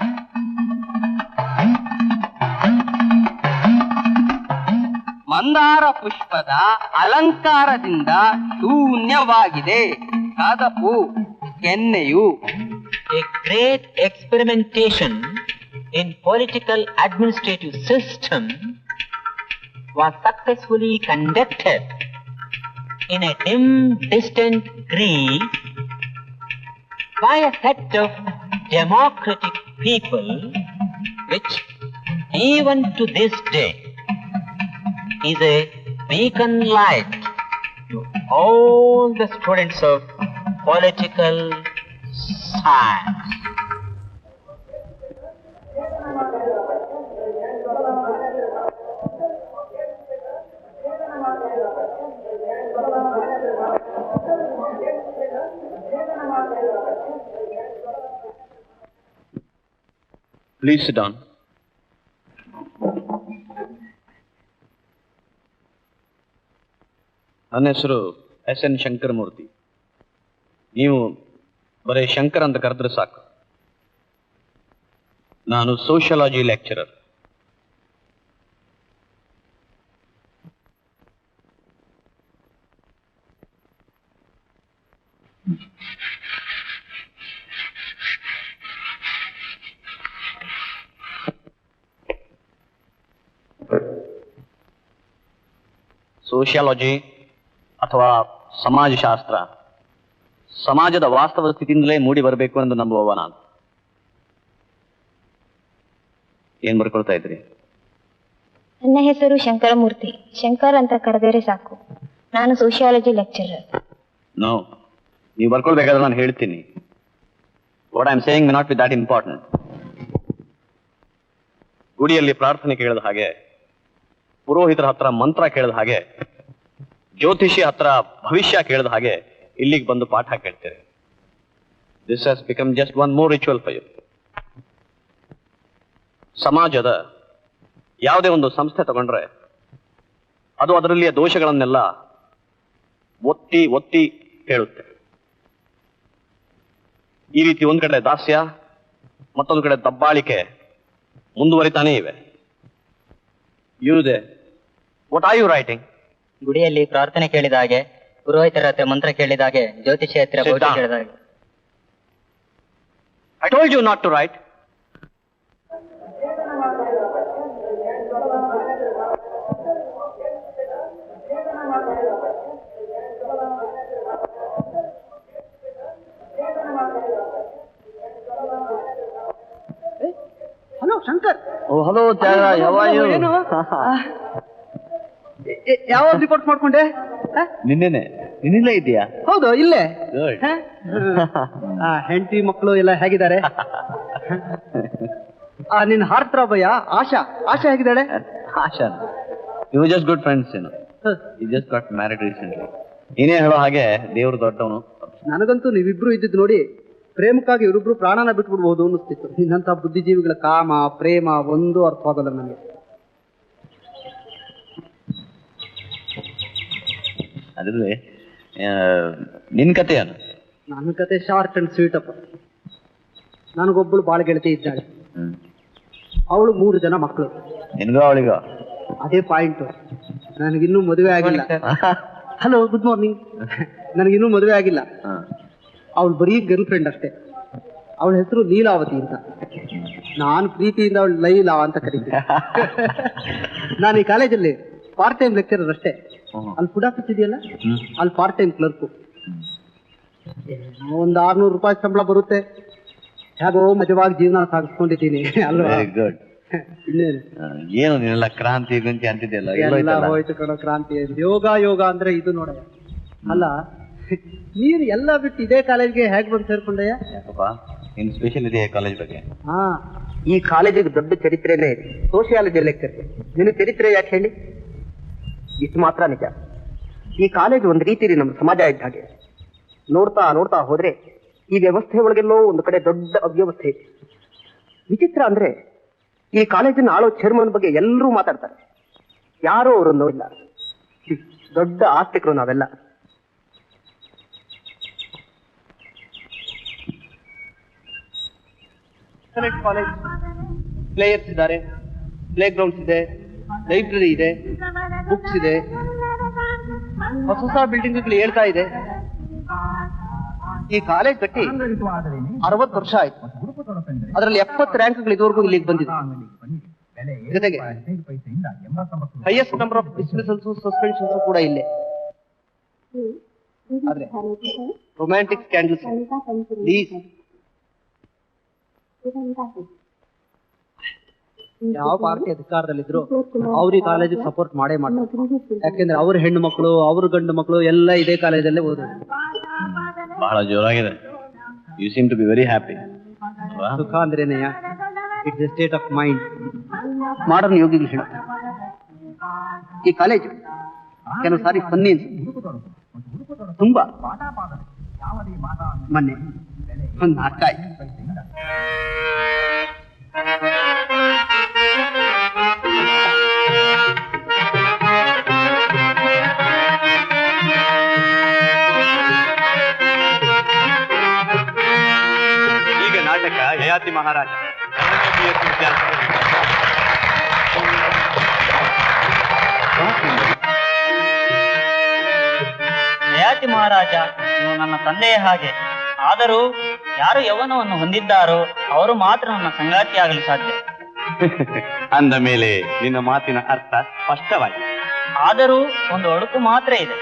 Mandara ಪುಷ್ಪದ ಅಲಂಕಾರದಿಂದ ಶೂನ್ಯವಾಗಿದೆ ಕದಪು ಕೆನ್ನೆಯು. A great experimentation in political administrative system was successfully conducted in a dim, distant Greece by a set of democratic people, which even to this day is a beacon light to all the students of political science. Please sit down. ನನ್ನ ಹೆಸರು SN Shankaramurthy. ನೀವು ಬರೀ ಶಂಕರ್ ಅಂತ ಕರೆದ್ರೆ ಸಾಕು. ನಾನು sociology lecturer. Sociology ಅಥವಾ ಸಮಾಜಶಾಸ್ತ್ರ ಸಮಾಜದ ವಾಸ್ತವ ಸ್ಥಿತಿಯಿಂದಲೇ ಮೂಡಿ ಬರಬೇಕು ಎಂದು ನಂಬುವವ ನಾನು. ಏನ್ ಬರ್ಕೊಳ್ತಾ ಇದ್ರಿ? ನನ್ನ ಹೆಸರು ಶಂಕರಮೂರ್ತಿ. ಶಂಕರ್ ಅಂತ ಕರೆದರೆ ಸಾಕು. ನಾನು ಸೋಷಿಯಾಲಜಿ ಲೆಕ್ಚರರ್. ನೋ, ನೀವು ಬರ್ಕೊಳ್ಬೇಕಾದ್ರೆ ನಾನು ಹೇಳ್ತೀನಿ. What I am saying may not be that important. ಗುಡಿಯಲ್ಲಿ ಪ್ರಾರ್ಥನೆ ಕೇಳಿದ ಹಾಗೆ, ಪುರೋಹಿತರ ಹತ್ರ ಮಂತ್ರ ಕೇಳಿದ ಹಾಗೆ, ಜ್ಯೋತಿಷಿ ಹತ್ರ ಭವಿಷ್ಯ ಕೇಳಿದ ಹಾಗೆ ಇಲ್ಲಿಗೆ ಬಂದು ಪಾಠ ಕೇಳ್ತೇವೆ. This has become just one more ritual for you. ಸಮಾಜದ ಯಾವುದೇ ಒಂದು ಸಂಸ್ಥೆ ತಗೊಂಡ್ರೆ ಅದು ಅದರಲ್ಲಿಯ ದೋಷಗಳನ್ನೆಲ್ಲ ಒತ್ತಿ ಒತ್ತಿ ಹೇಳುತ್ತೆ. ಈ ರೀತಿ ಒಂದ್ ಕಡೆ ದಾಸ್ಯ, ಮತ್ತೊಂದು ಕಡೆ ದಬ್ಬಾಳಿಕೆ ಮುಂದುವರಿತಾನೇ ಇವೆ. ಯೂದೆ, ವಾಟ್ ಆರ್ ಯು ರೈಟಿಂಗ್? ಗುಡಿಯಲ್ಲಿ ಪ್ರಾರ್ಥನೆ ಕೇಳಿದ ಹಾಗೆ, ಪುರೋಹಿತರ ಹತ್ರ ಮಂತ್ರ ಕೇಳಿದ ಹಾಗೆ, ಜ್ಯೋತಿಷಿ ಹತ್ರ ಭವಿಷ್ಯ ಕೇಳಿದ ಹಾಗೆ. I told you not to write. Hello Shankar. Oh, hello, Tyra. How are you? ಯಾವ ರಿಪೋರ್ಟ್ ಮಾಡ್ಕೊಂಡೆ? ನಿನ್ನೆ ಇದೆಯಾ? ಹೌದು, ಇಲ್ಲೇ. Good. ಹೆಂಡತಿ ಮಕ್ಕಳು ಎಲ್ಲ ಹೇಗಿದ್ದಾರೆ? ನಿನ್ನ ಹಾರ್ತ್ರ ಭಯ ಆಶಾ ಹೇಗಿದ್ದಾಳೆ? ಆಶಾ, you were just good friends, you know. You just got married recently. ನೀನೇ ಹೇಳೋ ಹಾಗೆ ದೇವ್ರು ದೊಡ್ಡವನು. ನನಗಂತೂ ನೀವಿಬ್ರು ಇದ್ದಿದ್ದು ನೋಡಿ ಪ್ರೇಮಕ್ಕಾಗಿ ಇವರಿಬ್ರು ಪ್ರಾಣನ ಬಿಟ್ಬಿಡ್ಬಹುದು ಅನ್ನಿಸ್ತಿತ್ತು. ನಿನ್ನಂತ ಬುದ್ಧಿಜೀವಿಗಳ ಕಾಮ ಪ್ರೇಮ ಒಂದು ಅರ್ಥವಾಗಲ್ಲ ನನಗೆ. ಅದ್ರಲ್ಲಿ ನಿನ್ ಕತೆ ಏನು? ನನ್ನ ಕತೆ ಶಾರ್ಟ್ ಅಂಡ್ ಸ್ವೀಟ್ ಅಪ್ಪ. ನನಗೊಬ್ಬಳು ಬಾಳ ಗೆಳತಿ ಇದ್ದಾಳೆ. ಅವಳು 3 ಜನ ಮಕ್ಕಳು. ನಿನ್ಗೋ ಅವಳಿಗೋ? ಅದೇ ಪಾಯಿಂಟ್. ನನಗಿನ್ನೂ ಮದುವೆ ಆಗಿಲ್ಲ. Hello, good morning. ನನಗಿನ್ನೂ ಮದುವೆ ಆಗಿಲ್ಲ. ಅವಳು ಬರೀ ಗರ್ಲ್ ಫ್ರೆಂಡ್ ಅಷ್ಟೇ. ಅವಳ ಹೆಸರು ಲೀಲಾವತಿ ಅಂತ. ನಾನು ಪ್ರೀತಿಯಿಂದ ಅವಳು ಲೈಲಾ ಅಂತ ಕರೀತೀನಿ. ನಾನು ಈ ಕಾಲೇಜಲ್ಲಿ ಪಾರ್ಟ್ ಟೈಮ್ ಲೆಕ್ಚರರ್ ಅಷ್ಟೇ. ಅಲ್ಲಿ ಫುಡ್ ಆಫೀಸ್ ಇದೆಯಲ್ಲ, ಅಲ್ಲಿ ಪಾರ್ಟ್ ಟೈಮ್ ಕ್ಲರ್ಕು. ಒಂದು 600 ರೂಪಾಯಿ ಸಂಬಳ ಬರುತ್ತೆ. ಹೇಗೋ ಮಜವಾಗಿ ಜೀವನ ಸಾಗಿಸ್ಕೊಂಡಿದ್ದೀನಿ ಅಲ್ವಾ? ಗುಡ್. ಏನು ನೀನೆಲ್ಲ ಕ್ರಾಂತಿ ಗಂತಿ ಅಂತಿದ್ದೆಲ್ಲ ಎಲ್ಲ ಹೋಯ್ತು ಕಣೋ ಕ್ರಾಂತಿ. ಯೋಗ ಅಂದ್ರೆ ಇದು ನೋಡ. ಅಲ್ಲ, ನೀನು ಎಲ್ಲ ಬಿಟ್ಟು ಇದೇ ಕಾಲೇಜ್ಗೆ ಹೇಗೆ ಬಂದು ಸೇರ್ಕೊಂಡೆಯ? ಯಾಕಪ್ಪ, ನಿನ್ ಸ್ಪೆಷಲ್ ಇದೆ ಕಾಲೇಜ್ ಬಗ್ಗೆ? ಈ ಕಾಲೇಜಿಗೆ ದೊಡ್ಡ ಚರಿತ್ರೆನೇ ಇದೆ. Sociology lecture. ನಿನ್ನ ಚರಿತ್ರೆ ಯಾಕೆ ಹೇಳಿ? ಇಷ್ಟು ಮಾತ್ರ ನಿಜ. ಈ ಕಾಲೇಜ್ ಒಂದು ರೀತಿಯಲ್ಲಿ ನಮ್ಮ ಸಮಾಜ ಇದ್ದ ಹಾಗೆ. ನೋಡ್ತಾ ನೋಡ್ತಾ ಹೋದ್ರೆ ಈ ವ್ಯವಸ್ಥೆ ಒಳಗೆಲ್ಲೋ ಒಂದು ಕಡೆ ದೊಡ್ಡ ಅವ್ಯವಸ್ಥೆ ಇದೆ. ವಿಚಿತ್ರ ಅಂದ್ರೆ ಈ ಕಾಲೇಜಿನ ಆಳೋ ಚೇರ್ಮನ್ ಬಗ್ಗೆ ಎಲ್ಲರೂ ಮಾತಾಡ್ತಾರೆ. ಯಾರೋ ಅವರನ್ನು ನೋಡಿಲ್ಲ. ದೊಡ್ಡ ಆಸ್ತಿಕರು ನಾವೆಲ್ಲ. ಕಾಲೇಜ್ ಪ್ಲೇಯರ್ಸ್ ಇದ್ದಾರೆ, ಪ್ಲೇ ಗ್ರೌಂಡ್ಸ್ ಇದೆ, ಲೈಬ್ರರಿ ಇದೆ, ಬುಕ್ಸ್ ಇದೆ, ಹೊಸ ಬಿಲ್ಡಿಂಗ್ಗಳು ಹೇಳ್ತಾ ಇದೆ. ಈ ಕಾಲೇಜ್ ಕಟ್ಟಿ 60 ವರ್ಷ ಆಯ್ತು. ಅದರಲ್ಲಿ 70 ರ್ಯಾಂಕ್ಗಳು ಇದುವರೆಗೂ ಇಲ್ಲಿಗೆ ಬಂದಿದೆ. ಜೊತೆಗೆ ಹೈಯೆಸ್ಟ್ ನಂಬರ್ ಆಫ್ ಡಿಸ್ಮಿಸಲ್ಸ್, ಸಸ್ಪೆನ್ಷನ್ಸ್ ಕೂಡ ಇಲ್ಲೇ. ಆದ್ರೆ ರೊಮ್ಯಾಂಟಿಕ್ ಸ್ಕ್ಯಾಂಡಲ್ಸ್, ಪ್ಲೀಸ್, ಯಾವ ಪಾರ್ಟಿ ಅಧಿಕಾರದಲ್ಲಿದ್ರು ಅವ್ರ ಕಾಲೇಜಿಗೆ ಸಪೋರ್ಟ್ ಮಾಡೇ ಮಾಡ್ತಾರೆ. ಯಾಕೆಂದ್ರೆ ಅವ್ರ ಹೆಣ್ಣು ಮಕ್ಕಳು ಅವ್ರ ಗಂಡು ಮಕ್ಕಳು ಎಲ್ಲ ಇದೇ ಕಾಲೇಜಲ್ಲೇ ಓದೋದು. ಬಹಳ ಜೋರಾಗಿದೆ. You seem to be very happy. ಸುಖ ಅಂದ್ರೇನಯ್ಯ, it's a state of mind. Modern ಯೋಗಿಗಳು ಹೇಳ್ತಾರೆ ಈ ಕಾಲೇಜು ಕೆಲವು ಸಾರಿ ಫನ್ನಿ ತುಂಬಾ. ಮೊನ್ನೆ ಒಂದು ನಾಟಕ ಆಯ್ತು. ಈಗ ನಾಟಕ ಯಯಾತಿ ಮಹಾರಾಜ. ಯಯಾತಿ ಮಹಾರಾಜ, ನೀವು ನನ್ನ ತಂದೆಯ ಹಾಗೆ. ಆದರೂ ಯಾರು ಯೌವನವನ್ನು ಹೊಂದಿದ್ದಾರೋ ಅವರು ಮಾತ್ರ ನನ್ನ ಸಂಗಾತಿಯಾಗಲು ಸಾಧ್ಯ. ಅಂದ ಮೇಲೆ ನಿನ್ನ ಮಾತಿನ ಅರ್ಥ ಸ್ಪಷ್ಟವಾಗಿದೆ. ಆದರೂ ಒಂದು ಅಳುಕು ಮಾತ್ರ ಇದೆ.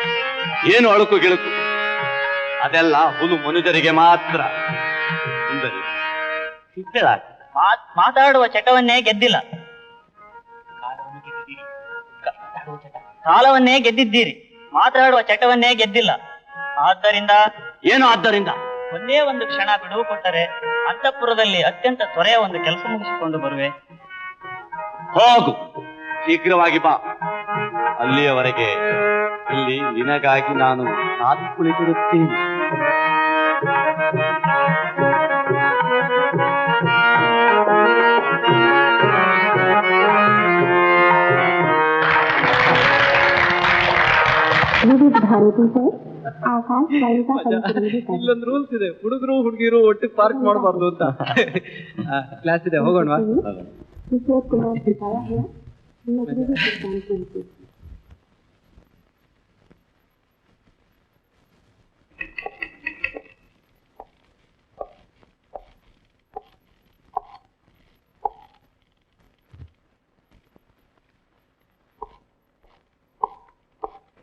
ಏನು ಅಳುಕು ಗಿಳುಕು? ಅದೆಲ್ಲ ಹುಲು ಮನುಜರಿಗೆ ಮಾತ್ರ. ಮಾತಾಡುವ ಚಟವನ್ನೇ ಗೆದ್ದಿಲ್ಲ, ಕಾಲವನ್ನೇ ಗೆದ್ದಿದ್ದೀರಿ, ಮಾತಾಡುವ ಚಟವನ್ನೇ ಗೆದ್ದಿಲ್ಲ. ಆದ್ದರಿಂದ ಏನು ಆದ್ದರಿಂದ? ಒಂದೇ ಒಂದು ಕ್ಷಣ ಬಿಡುವು ಕೊಟ್ಟರೆ ಅಂತಃಪುರದಲ್ಲಿ ಅತ್ಯಂತ ತ್ವರೆಯ ಒಂದು ಕೆಲಸ ಮುಗಿಸಿಕೊಂಡು ಬರುವೆ. ಹೋಗು, ಶೀಘ್ರವಾಗಿ ಬಾ. ಅಲ್ಲಿಯವರೆಗೆ ಇಲ್ಲಿ ನಿನಗಾಗಿ ನಾನು ಕಾದು ಕುಳಿತಿರುತ್ತೇನೆ. ಇಲ್ಲೊಂದು ರೂಲ್ಸ್ ಇದೆ, ಹುಡುಗರು ಹುಡುಗಿರು ಒಟ್ಟಿಗೆ ಪಾರ್ಕ್ ಮಾಡಬಾರ್ದು ಅಂತ. ಕ್ಲಾಸ್ ಇದೆ, ಹೋಗೋಣ.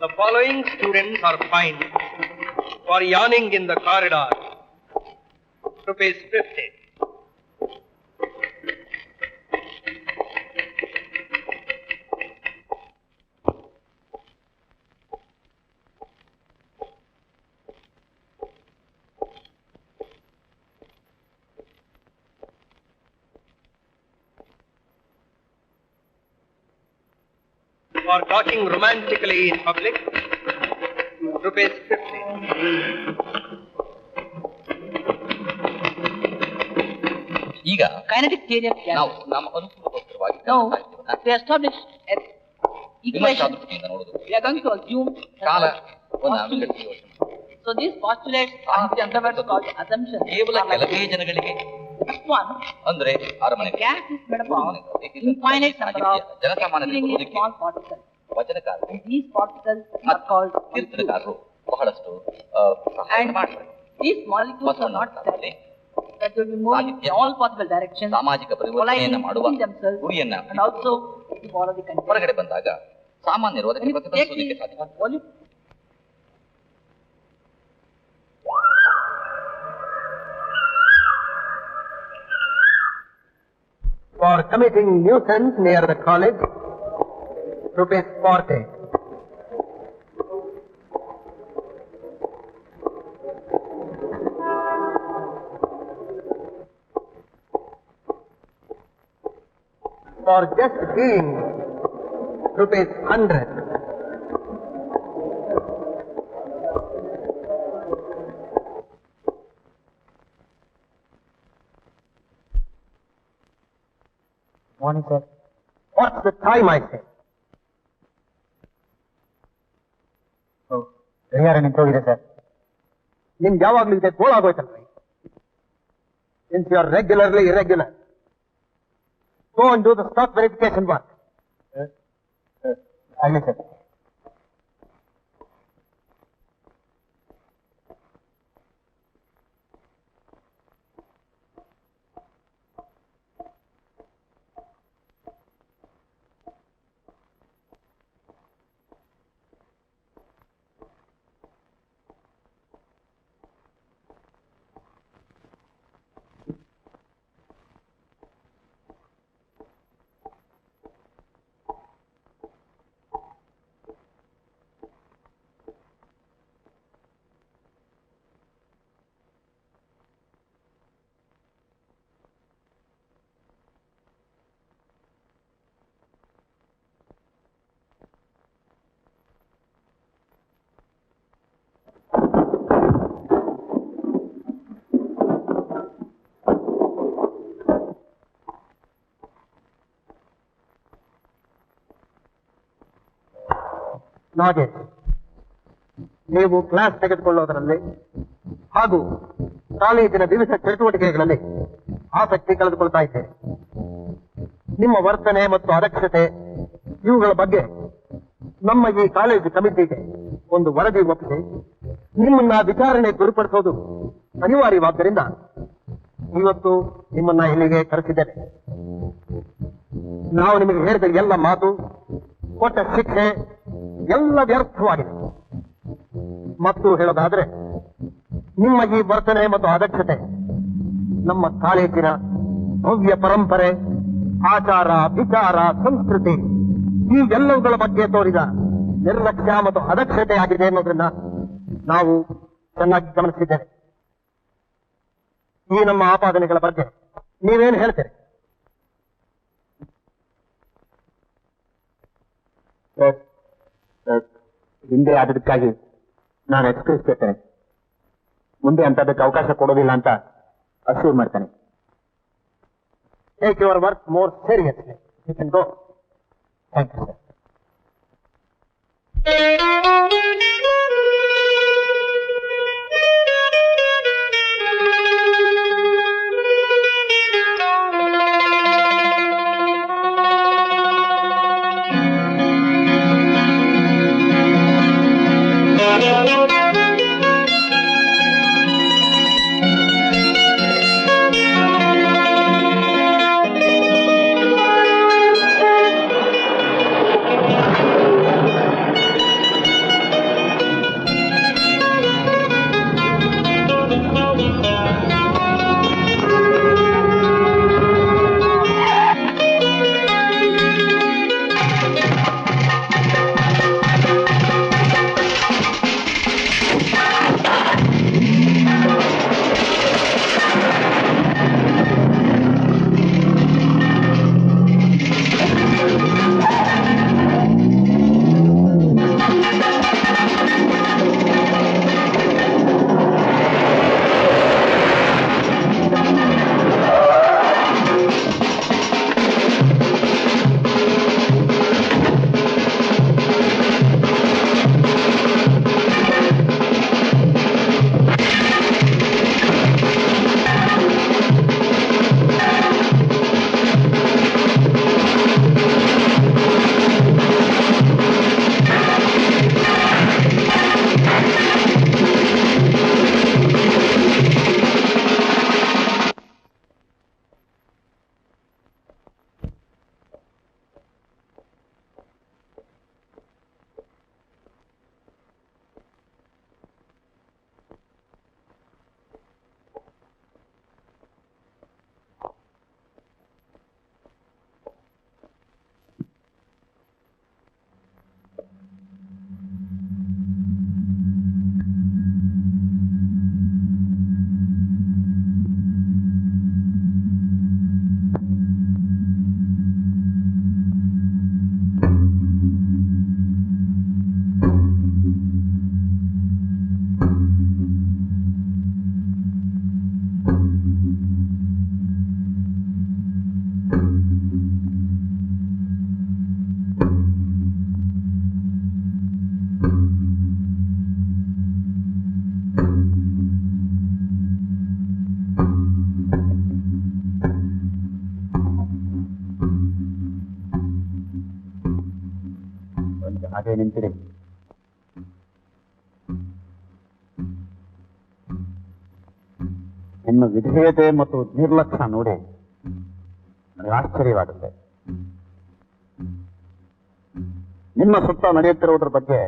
The following students are fined for yawning in the corridor. ₹50. For talking romantically in public, ₹50. ಈಗ ಕೈನೆಟಿಕ್ ಥಿಯರಿ ನಾವು ನಮ್ಮ ಅನುಕೂಲಕ್ಕೋಸ್ಕರವಾಗಿ to establish an equation we are going to assume so these postulates are the underwords called assumptions. ಕೇವಲ ಕೆಲವೇ ಜನಗಳಿಗೆ one ಅಂದ್ರೆ ಅರಮನೆ gas is made up of infinite number of ಜನಸಾಮಾನ್ಯರಿಗೆ small particles. ವಚನಕಾರ these particles are called ಕೀರ್ತನಕಾರರು ಬಹಳಷ್ಟು ಸಹಾಯ ಮಾಡ್ತಾರೆ. These molecules are not static, that will be moving in all possible directions, ಸಾಮಾಜಿಕ ಪರಿವರ್ತನೆಯನ್ನು ಮಾಡುವ ಗುರಿಯನ್ನ and also to follow the content. ಹೊರಗಡೆ ಬಂದಾಗ ಸಾಮಾನ್ಯರು ಅದಕ್ಕೆ ಪ್ರತಿಫಲಿಸುವುದಕ್ಕೆ ಸಾಧ್ಯ. For committing nuisance near the college, ₹40. For just being, ₹100. Morning, sir. What's the time, I say? ಗಡಿಯಾರ ನಿಂತೋಗಿದೆ sir. ನಿಮ್ಗೆ ಯಾವಾಗ್ಲೂ ಇದೆ ಗೋಳಾಗೋಯ್ತಲ್ರಿ. Since you are regularly irregular, go and do the stock verification work. ಆಗಲಿ ಸರ್. ನಾಗೇಶ್, ನೀವು ಕ್ಲಾಸ್ ತೆಗೆದುಕೊಳ್ಳೋದರಲ್ಲಿ ಹಾಗೂ ಕಾಲೇಜಿನ ವಿವಿಧ ಚಟುವಟಿಕೆಗಳಲ್ಲಿ ಆಸಕ್ತಿ ಕಳೆದುಕೊಳ್ತಾ ಇದ್ದೇನೆ. ನಿಮ್ಮ ವರ್ತನೆ ಮತ್ತು ಅದಕ್ಷತೆ ಇವುಗಳ ಬಗ್ಗೆ ನಮ್ಮ ಈ ಕಾಲೇಜು ಕಮಿಟಿಗೆ ಒಂದು ವರದಿ ಒಪ್ಪಿಸಿ ನಿಮ್ಮನ್ನ ವಿಚಾರಣೆ ಗುರುಪಡಿಸೋದು ಅನಿವಾರ್ಯವಾದ್ದರಿಂದ ಇವತ್ತು ನಿಮ್ಮನ್ನ ಇಲ್ಲಿಗೆ ಕರೆಸಿದ್ದೇನೆ. ನಾವು ನಿಮಗೆ ಹೇಳಿದ ಎಲ್ಲ ಮಾತು, ಕೊಟ್ಟ ಶಿಕ್ಷೆ ಎಲ್ಲ ವ್ಯರ್ಥವಾಗಿದೆ. ಮತ್ತು ಹೇಳೋದಾದ್ರೆ ನಿಮ್ಮ ಈ ವರ್ತನೆ ಮತ್ತು ಅದಕ್ಷತೆ ನಮ್ಮ ಕಾಲೇಜಿನ ಭವ್ಯ ಪರಂಪರೆ, ಆಚಾರ, ವಿಚಾರ, ಸಂಸ್ಕೃತಿ ಈ ಎಲ್ಲವುಗಳ ಬಗ್ಗೆ ತೋರಿದ ನಿರ್ಲಕ್ಷ್ಯ ಮತ್ತು ಅದಕ್ಷತೆ ಆಗಿದೆ ಅನ್ನೋದ್ರಿಂದ ನಾವು ಚೆನ್ನಾಗಿ ಗಮನಿಸಿದ್ದೇವೆ. ಈ ನಮ್ಮ ಆಪಾದನೆಗಳ ಬಗ್ಗೆ ನೀವೇನು ಹೇಳ್ತೀರಿ? ಹಿಂದೆ ಆದದಕ್ಕಾಗಿ ನಾನು ಎಕ್ಸ್ಕ್ಯೂಸ್ ಕೇಳ್ತೇನೆ. ಮುಂದೆ ಅಂತದಕ್ಕೆ ಅವಕಾಶ ಕೊಡೋದಿಲ್ಲ ಅಂತ ಅಶ್ಯೂರ್ ಮಾಡ್ತೇನೆ. Take your work more seriously. You can go. Thank you, sir. ಹಾಗೆ ನಿಂತಿರಿ. ನಿಮ್ಮ ವಿಧೇಯತೆ ಮತ್ತು ನಿರ್ಲಕ್ಷ್ಯ ನೋಡಿ ನನಗೆ ಆಶ್ಚರ್ಯವಾಗುತ್ತೆ. ನಿಮ್ಮ ಸುತ್ತ ನಡೆಯುತ್ತಿರುವುದರ ಬಗ್ಗೆ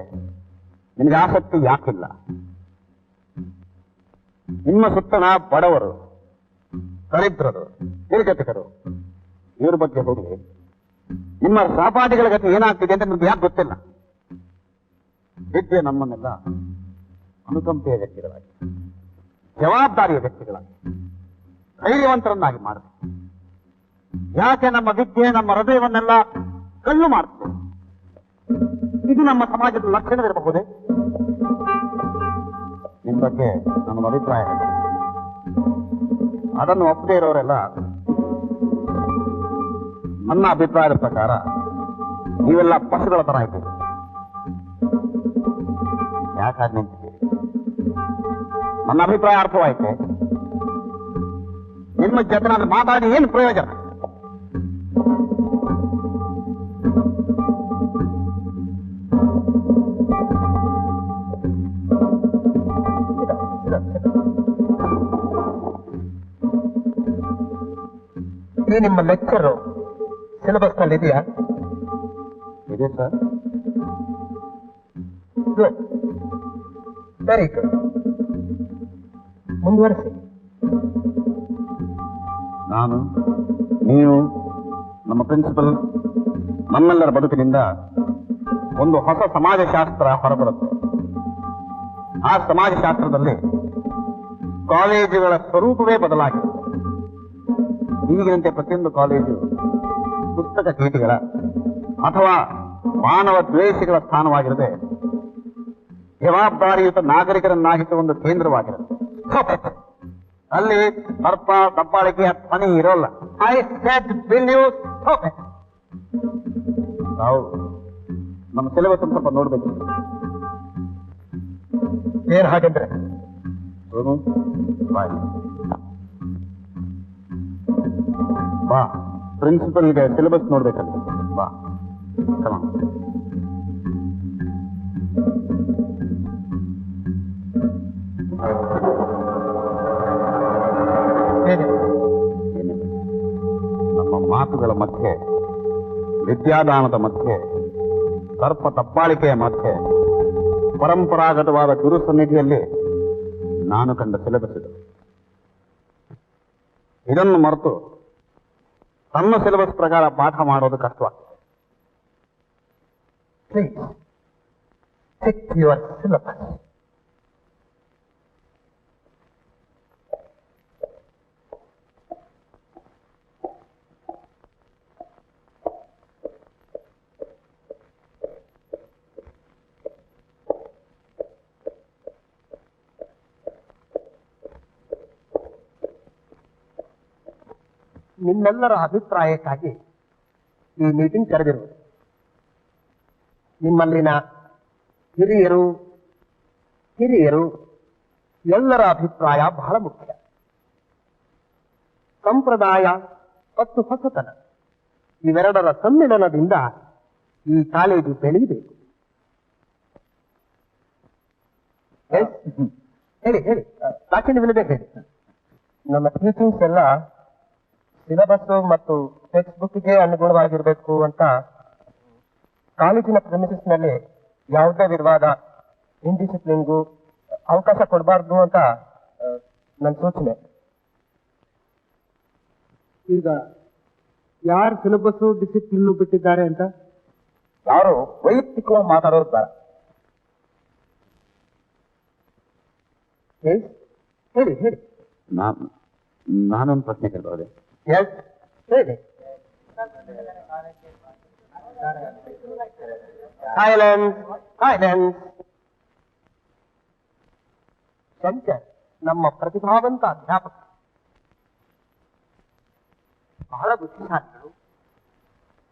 ನಿಮಗೆ ಆಸಕ್ತಿ ಯಾಕಿಲ್ಲ? ನಿಮ್ಮ ಸುತ್ತಣ ಬಡವರು, ದರಿದ್ರರು, ನಿರ್ಗತಿಕರು ಇವ್ರ ಬಗ್ಗೆ ಹೋಗಿ ನಿಮ್ಮ ಸಹಪಾಠಿಗಳ ಗತಿ ಏನಾಗ್ತಿದೆ ಅಂತ ನಿಮ್ಗೆ ಯಾಕೆ ಗೊತ್ತಿಲ್ಲ? ವಿದ್ಯೆ ನಮ್ಮನ್ನೆಲ್ಲ ಅನುಕಂಪೆಯ ವ್ಯಕ್ತಿಗಳಾಗಿ, ಜವಾಬ್ದಾರಿಯ ವ್ಯಕ್ತಿಗಳಾಗಿ, ಧೈರ್ಯವಂತರನ್ನಾಗಿ ಮಾಡುತ್ತೆ. ಯಾಕೆ ನಮ್ಮ ವಿದ್ಯೆ ನಮ್ಮ ಹೃದಯವನ್ನೆಲ್ಲ ಕಲ್ಲು ಮಾಡುತ್ತೆ? ಇದು ನಮ್ಮ ಸಮಾಜದ ಲಕ್ಷಣವಿರಬಹುದೇ? ನಿಮ್ಮ ಬಗ್ಗೆ ನನ್ನ ಅಭಿಪ್ರಾಯ ಇದೆ. ಅದನ್ನು ಒಪ್ಪದೇ ಇರೋರೆಲ್ಲ ನನ್ನ ಅಭಿಪ್ರಾಯದ ಪ್ರಕಾರ ನೀವೆಲ್ಲ ಪಶುಗಳ ತರ ಇದ್ದೀರಿ. ಯಾಕಾಗಿ ನಿಂತಿದ್ದೀರಿ? ನನ್ನ ಅಭಿಪ್ರಾಯ ಅರ್ಥವಾಯ್ತೆ. ನಿಮ್ಮ ಜೊತೆ ನಾನು ಮಾತಾಡಿ ಏನು ಪ್ರಯೋಜನ? ಈ ನಿಮ್ಮ ಲೆಕ್ಚರ್ ಸಿಲೆಬಸ್ ನಲ್ಲಿ ಇದೆಯಾ? ಇದೆ ಸರ್. Good, very good. ಮುಂದುವರಿಸಿ. ನಾನು, ನೀವು, ನಮ್ಮ ಪ್ರಿನ್ಸಿಪಲ್, ನಮ್ಮೆಲ್ಲರ ಬದುಕಿನಿಂದ ಒಂದು ಹೊಸ ಸಮಾಜಶಾಸ್ತ್ರ ಹೊರಬರುತ್ತೆ. ಆ ಸಮಾಜಶಾಸ್ತ್ರದಲ್ಲಿ ಕಾಲೇಜುಗಳ ಸ್ವರೂಪವೇ ಬದಲಾಗಿದೆ. ಈಗಿನಂತೆ ಪ್ರತಿಯೊಂದು ಕಾಲೇಜು ಪುಸ್ತಕ ಚೀಟಿಗಳ ಅಥವಾ ಮಾನವ ದ್ವೇಷಗಳ ಸ್ಥಾನವಾಗಿರದೆ ಜವಾಬ್ದಾರಿಯುತ ನಾಗರಿಕರನ್ನಾಗಿಸುವ ಒಂದು ಕೇಂದ್ರವಾಗಿರುತ್ತೆ. ಅಲ್ಲಿ ಸರ್ಪ ದಬ್ಬಾಳಿಕೆಯ ಧ್ವನಿ ಇರೋಲ್ಲ. ನಾವು ನಮ್ಮ ಸಿಲೆಬಸ್ ಸ್ವಲ್ಪ ನೋಡ್ಬೇಕು. ಏನ್ ಹಾಗಂದ್ರೆ ಬಾ, ಪ್ರಿನ್ಸಿಪಲ್ಗೆ ಸಿಲೆಬಸ್ ನೋಡ್ಬೇಕಂತ. ಬಾ, ಕಮ. ನಮ್ಮ ಮಾತುಗಳ ಮಧ್ಯೆ, ವಿದ್ಯಾದಾನದ ಮಧ್ಯೆ, ಸರ್ಪ ತಪ್ಪಾಳಿಕೆಯ ಮಧ್ಯೆ, ಪರಂಪರಾಗತವಾದ ಗುರು ಸನ್ನಿಧಿಯಲ್ಲಿ ನಾನು ಕಂಡ ಸಿಲೆಬಸ್ ಇದು. ಇದನ್ನು ಮರೆತು ತಮ್ಮ ಸಿಲೆಬಸ್ ಪ್ರಕಾರ ಪಾಠ ಮಾಡೋದು ಕಷ್ಟವಾಗ್ತದೆ. Please check your syllabus. ನಿಮ್ಮೆಲ್ಲರ ಅಭಿಪ್ರಾಯಕ್ಕಾಗಿ ಈ ಮೀಟಿಂಗ್ ಕರೆದಿರುವುದು. ನಿಮ್ಮಲ್ಲಿನ ಹಿರಿಯರು ಎಲ್ಲರ ಅಭಿಪ್ರಾಯ ಬಹಳ ಮುಖ್ಯ. ಸಂಪ್ರದಾಯ ಮತ್ತು ಹೊಸತನ ಇವೆರಡರ ಸಮ್ಮಿಲನದಿಂದ ಈ ಕಾಲೇಜು ಬೆಳೆಯಬೇಕು. ಹೇಳಿ ಹೇಳಿ, ಸಾಕ್ಷಿ ನಿಲ್ಲಬೇಕು ಹೇಳಿ. ನಮ್ಮ ಟೀಚಿಂಗ್ಸ್ ಎಲ್ಲ ಸಿಲೆಬಸ್ ಮತ್ತು ಟೆಕ್ಸ್ಟ್ ಬುಕ್ಗೆ ಅನುಗುಣವಾಗಿರಬೇಕು ಅಂತ ಕಾಲೇಜಿನ ಪ್ರೆಮಿಸಸ್ ನಲ್ಲಿ ಯಾವುದೇ ವಿಧವಾದ ಇಂಡಿಸಿಪ್ಲಿನ್ಗೂ ಅವಕಾಶ ಕೊಡಬಾರ್ದು ಅಂತ ನನ್ನ ಸೂಚನೆ. ಈಗ ಯಾರು ಸಿಲೆಬಸ್ ಡಿಸಿಪ್ಲಿನ್ ಬಿಟ್ಟಿದ್ದಾರೆ ಅಂತ ಯಾರು ವೈಯಕ್ತಿಕವಾಗಿ ಮಾತಾಡೋದು ಬೇಡ. ಹೇಳಿ ಹೇಳಿ. ನಾನೊಂದು ಪ್ರಶ್ನೆ ಕೇಳ್ಬೋದೆ? ಹೇಳಿ. ಶಂಕರ್ ನಮ್ಮ ಪ್ರತಿಭಾವಂತ ಅಧ್ಯಾಪಕ, ಬಹಳ ಬುದ್ಧಿಶಾಲಿಗಳು,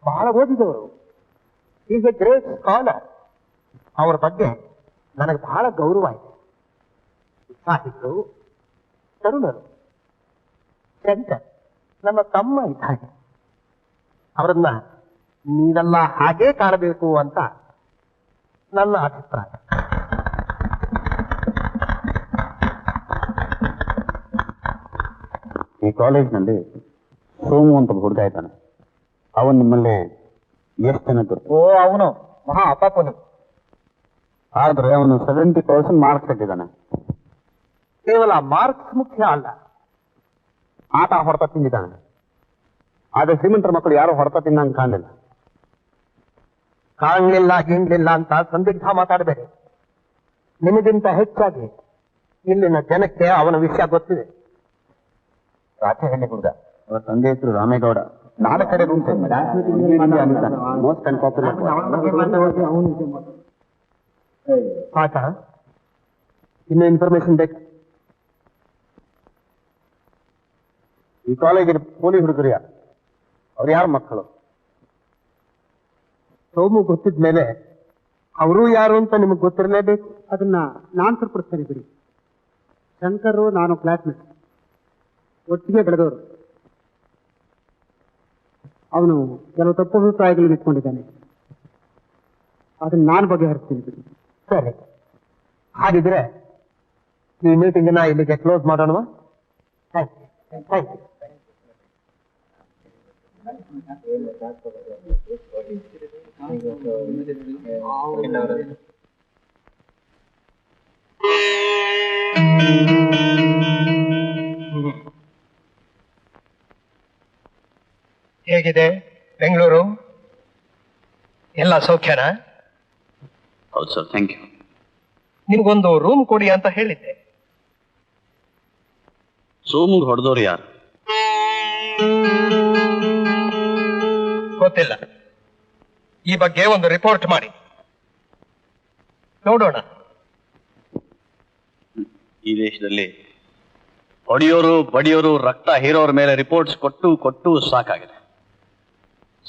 ಬಹಳ ಓದಿದವರು. Is a great scholar. ಅವರ ಬಗ್ಗೆ ನನಗೆ ಬಹಳ ಗೌರವ ಇದೆ. ಉತ್ಸಾಹಿಗಳು, ತರುಣರು. ಶಂಕರ್ ನಮ್ಮ ತಮ್ಮ ಇದ್ದಾರೆ. ಅವರನ್ನ ನೀವೆಲ್ಲ ಹಾಗೇ ಕಾಣಬೇಕು ಅಂತ ನನ್ನ ಅಭಿಪ್ರಾಯ. ಈ ಕಾಲೇಜ್ನಲ್ಲಿ ಸೋಮು ಅಂತ ಹುಡುಗ ಇದ್ದಾನೆ. ಅವನು ನಿಮ್ಮಲ್ಲಿ ಎಷ್ಟು ಜನ ಗೊತ್ತು? ಅವನು ಮಹಾ ಅಪಾಪನು. ಆದ್ರೆ ಅವನು 70% ಮಾರ್ಕ್ಸ್ ತೆಗೆದಿದ್ದಾನೆ. ಕೇವಲ ಮಾರ್ಕ್ಸ್ ಮುಖ್ಯ ಅಲ್ಲ, ಆಟ ಹೊಡೆತ ತಿಂದಿದ್ದಾನೆ. ಆದ್ರೆ ಶ್ರೀಮಂತರ ಮಕ್ಕಳು ಯಾರು ಹೊಡೆತ ತಿನ್ನಂಗೆ ಕಾಣಲಿಲ್ಲ. ಗಿಣ್ಲಿಲ್ಲ ಅಂತ ಸಂದಿಗ್ಧ ಮಾತಾಡಬೇಡಿ. ನಿಮಗಿಂತ ಹೆಚ್ಚಾಗಿ ಇಲ್ಲಿನ ಜನಕ್ಕೆ ಅವನ ವಿಷಯ ಗೊತ್ತಿದೆ. ರಾಜಹಳ್ಳಿ ಹುಡುಗ, ಅವರ ತಂದೆ ಹೆಸರು ರಾಮೇಗೌಡ. 4 ಕಡೆ ರೂಮ್ಸ್ ಮೋಸ್ಟ್ ಅನ್ಪಾಪ್ಯುಲರ್. ಆಟ ಇನ್ನು ಇನ್ಫಾರ್ಮೇಶನ್ ಬೇಕು. ಈ ಕಾಲೇಜಿನ ಪೊಲೀಸ್ ಹುಡುಗರಿಯ ಅವ್ರು ಯಾರ ಮಕ್ಕಳು? ಸೋಮು ಗೊತ್ತಿದ ಮೇಲೆ ಅವರು ಯಾರು ಅಂತ ನಿಮಗೆ ಗೊತ್ತಿರಲೇಬೇಕು. ಅದನ್ನ ನಾನು ಸರಿಪಡಿಸ್ತೇನೆ ಬಿಡಿ. ಶಂಕರ್ ನಾನು ಕ್ಲಾಸ್ಮೇಟ್, ಒಟ್ಟಿಗೆ ಬೆಳೆದವರು. ಅವನು ಕೆಲವು ತಪ್ಪು ಅಭಿಪ್ರಾಯಗಳನ್ನು ಇಟ್ಕೊಂಡಿದ್ದಾನೆ, ಅದನ್ನ ನಾನು ಬಗೆಹರಿಸ್ತೀನಿ ಬಿಡಿ. ಸರಿ, ಹಾಗಿದ್ರೆ ಈ ಮೀಟಿಂಗ್ ಇಲ್ಲಿಗೆ ಕ್ಲೋಸ್ ಮಾಡೋಣ. Thank you. ಹೇಗಿದೆ ಬೆಂಗಳೂರು? ಎಲ್ಲ ಸೌಖ್ಯನಾ? ಹೌದು ಸರ್, ಥ್ಯಾಂಕ್ ಯು. ನಿಮ್ಗೊಂದು ರೂಮ್ ಕೊಡಿ ಅಂತ ಹೇಳಿದ್ದೆ. ಸೋಮುಗ್ ಹೊಡೆದವ್ರು ಯಾರು? ಗೊತ್ತಿಲ್ಲ. ಈ ಬಗ್ಗೆ ಒಂದು ರಿಪೋರ್ಟ್ ಮಾಡಿ ನೋಡೋಣ. ಈ ದೇಶದಲ್ಲಿ ಹೊಡೆಯೋರು ಬಡಿಯೋರು ರಕ್ತ ಹೀರೋರ ಮೇಲೆ ರಿಪೋರ್ಟ್ಸ್ ಕೊಟ್ಟು ಕೊಟ್ಟು ಸಾಕಾಗಿದೆ.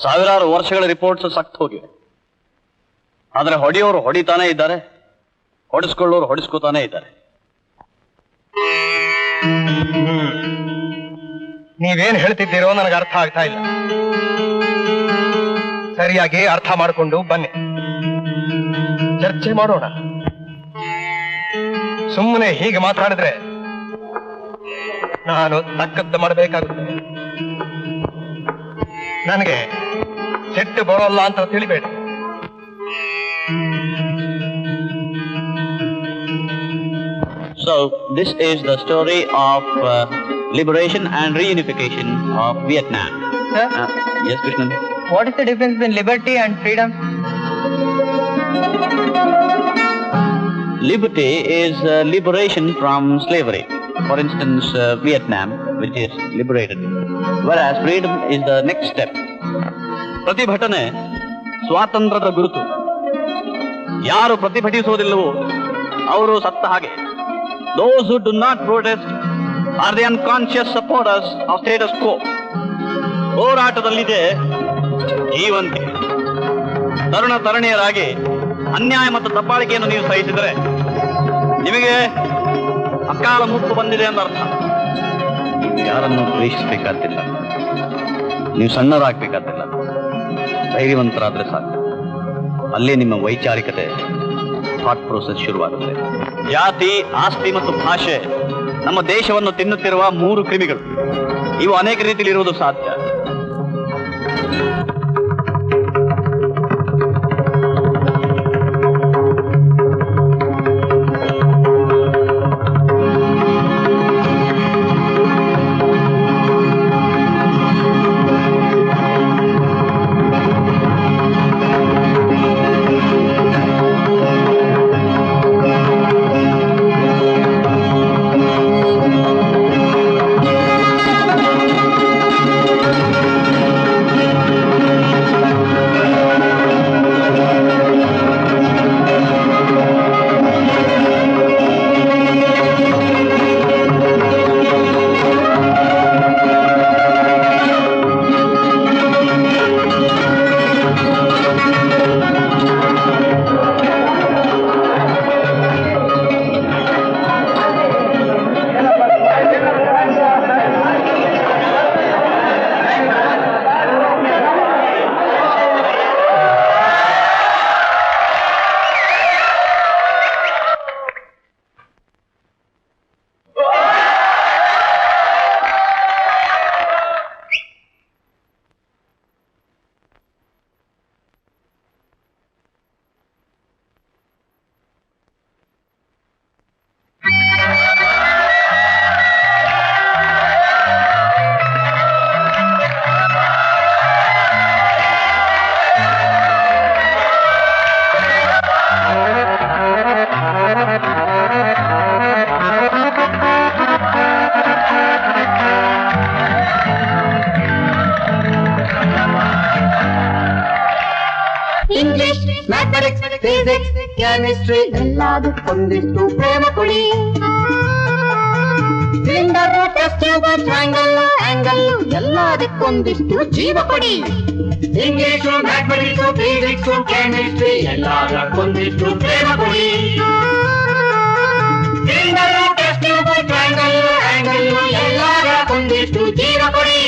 ಸಾವಿರಾರು ವರ್ಷಗಳ ರಿಪೋರ್ಟ್ಸ್ ಸಕ್ತು ಹೋಗಿವೆ. ಆದ್ರೆ ಹೊಡೆಯೋರು ಹೊಡಿತಾನೆ ಇದ್ದಾರೆ, ಹೊಡೆಸ್ಕೊಳ್ಳೋರು ಹೊಡೆಸ್ಕೋತಾನೆ ಇದ್ದಾರೆ. ನೀವೇನ್ ಹೇಳ್ತಿದ್ದೀರೋ ನನಗೆ ಅರ್ಥ ಆಗ್ತಾ ಇಲ್ಲ. ಸರಿಯಾಗಿ ಅರ್ಥ ಮಾಡಿಕೊಂಡು ಬನ್ನಿ, ಚರ್ಚೆ ಮಾಡೋಣ. ಸುಮ್ಮನೆ ಹೀಗೆ ಮಾತಾಡಿದ್ರೆ ನಾನು ತಕ್ಕದ್ದು ಮಾಡಬೇಕಾಗುತ್ತೆ. ನನಗೆ ಸಿಟ್ಟು ಬರೋಲ್ಲ ಅಂತ ತಿಳಿಬೇಡಿ. So this is the story of liberation and reunification of Vietnam. Sir? Yes, Krishnan. What is the difference between liberty and freedom? Liberty is liberation from slavery. For instance, Vietnam, which is liberated, whereas freedom is the next step. ಪ್ರತಿಭಟನೆ ಸ್ವಾತಂತ್ರ್ಯದ ಗುರುತು. ಯಾರು ಪ್ರತಿಭಟಿಸುವುದಿಲ್ಲವೋ ಅವರು ಸತ್ತ ಹಾಗೆ. Those who do not protest are the unconscious supporters of status quo. ಹೋರಾಟದಲ್ಲಿದೆ ಜೀವಂತಿಕೆ. ತರುಣ ತರುಣಿಯರಾಗಿ ಅನ್ಯಾಯ ಮತ್ತು ದಬ್ಬಾಳಿಕೆಯನ್ನು ನೀವು ಸಹಿಸಿದರೆ ನಿಮಗೆ ಅಕಾಲ ಮುಪ್ಪು ಬಂದಿದೆ ಅಂತ ಅರ್ಥ. ನೀವು ಯಾರನ್ನು ದ್ವೇಷಿಸಬೇಕಾದಿಲ್ಲ, ನೀವು ಸಣ್ಣರಾಗಬೇಕಾದಿಲ್ಲ, ಧೈರ್ಯವಂತರಾದ್ರೆ ಸಾಕು. ಅಲ್ಲೇ ನಿಮ್ಮ ವೈಚಾರಿಕತೆ ಥಾಟ್ ಪ್ರೋಸೆಸ್ ಶುರುವಾಗುತ್ತೆ. ಜಾತಿ, ಆಸ್ತಿ ಮತ್ತು ಭಾಷೆ ನಮ್ಮ ದೇಶವನ್ನು ತಿನ್ನುತ್ತಿರುವ 3 ಕ್ರಿಮಿಗಳು. ಇವು ಅನೇಕ ರೀತಿಯಲ್ಲಿ ಇರುವುದು ಸಾಧ್ಯ. ಇಂಗ್ಲಿಷ್, ಮ್ಯಾಥಮೆಟಿಕ್ಸ್, ಫಿಸಿಕ್ಸ್, ಕೆಮಿಸ್ಟ್ರಿ ಎಲ್ಲದಕ್ಕೊಂದಿಷ್ಟು ಪ್ರೇಮ ಕೊಡಿ. Cylinder, test tube, triangle, angle ಎಲ್ಲದಕ್ಕೊಂದಿಷ್ಟು ಜೀವ ಕೊಡಿ. ಇಂಗ್ಲಿಷು ಮ್ಯಾಥಮೆಟಿಕ್ಸು ಫಿಸಿಕ್ಸು ಕೆಮಿಸ್ಟ್ರಿ ಎಲ್ಲದಕ್ಕೊಂದಿಷ್ಟು ಪ್ರೇಮ ಕೊಡಿ. Cylinder test tube triangle angle ಎಲ್ಲದಕ್ಕೊಂದಿಷ್ಟು ಜೀವ ಕೊಡಿ.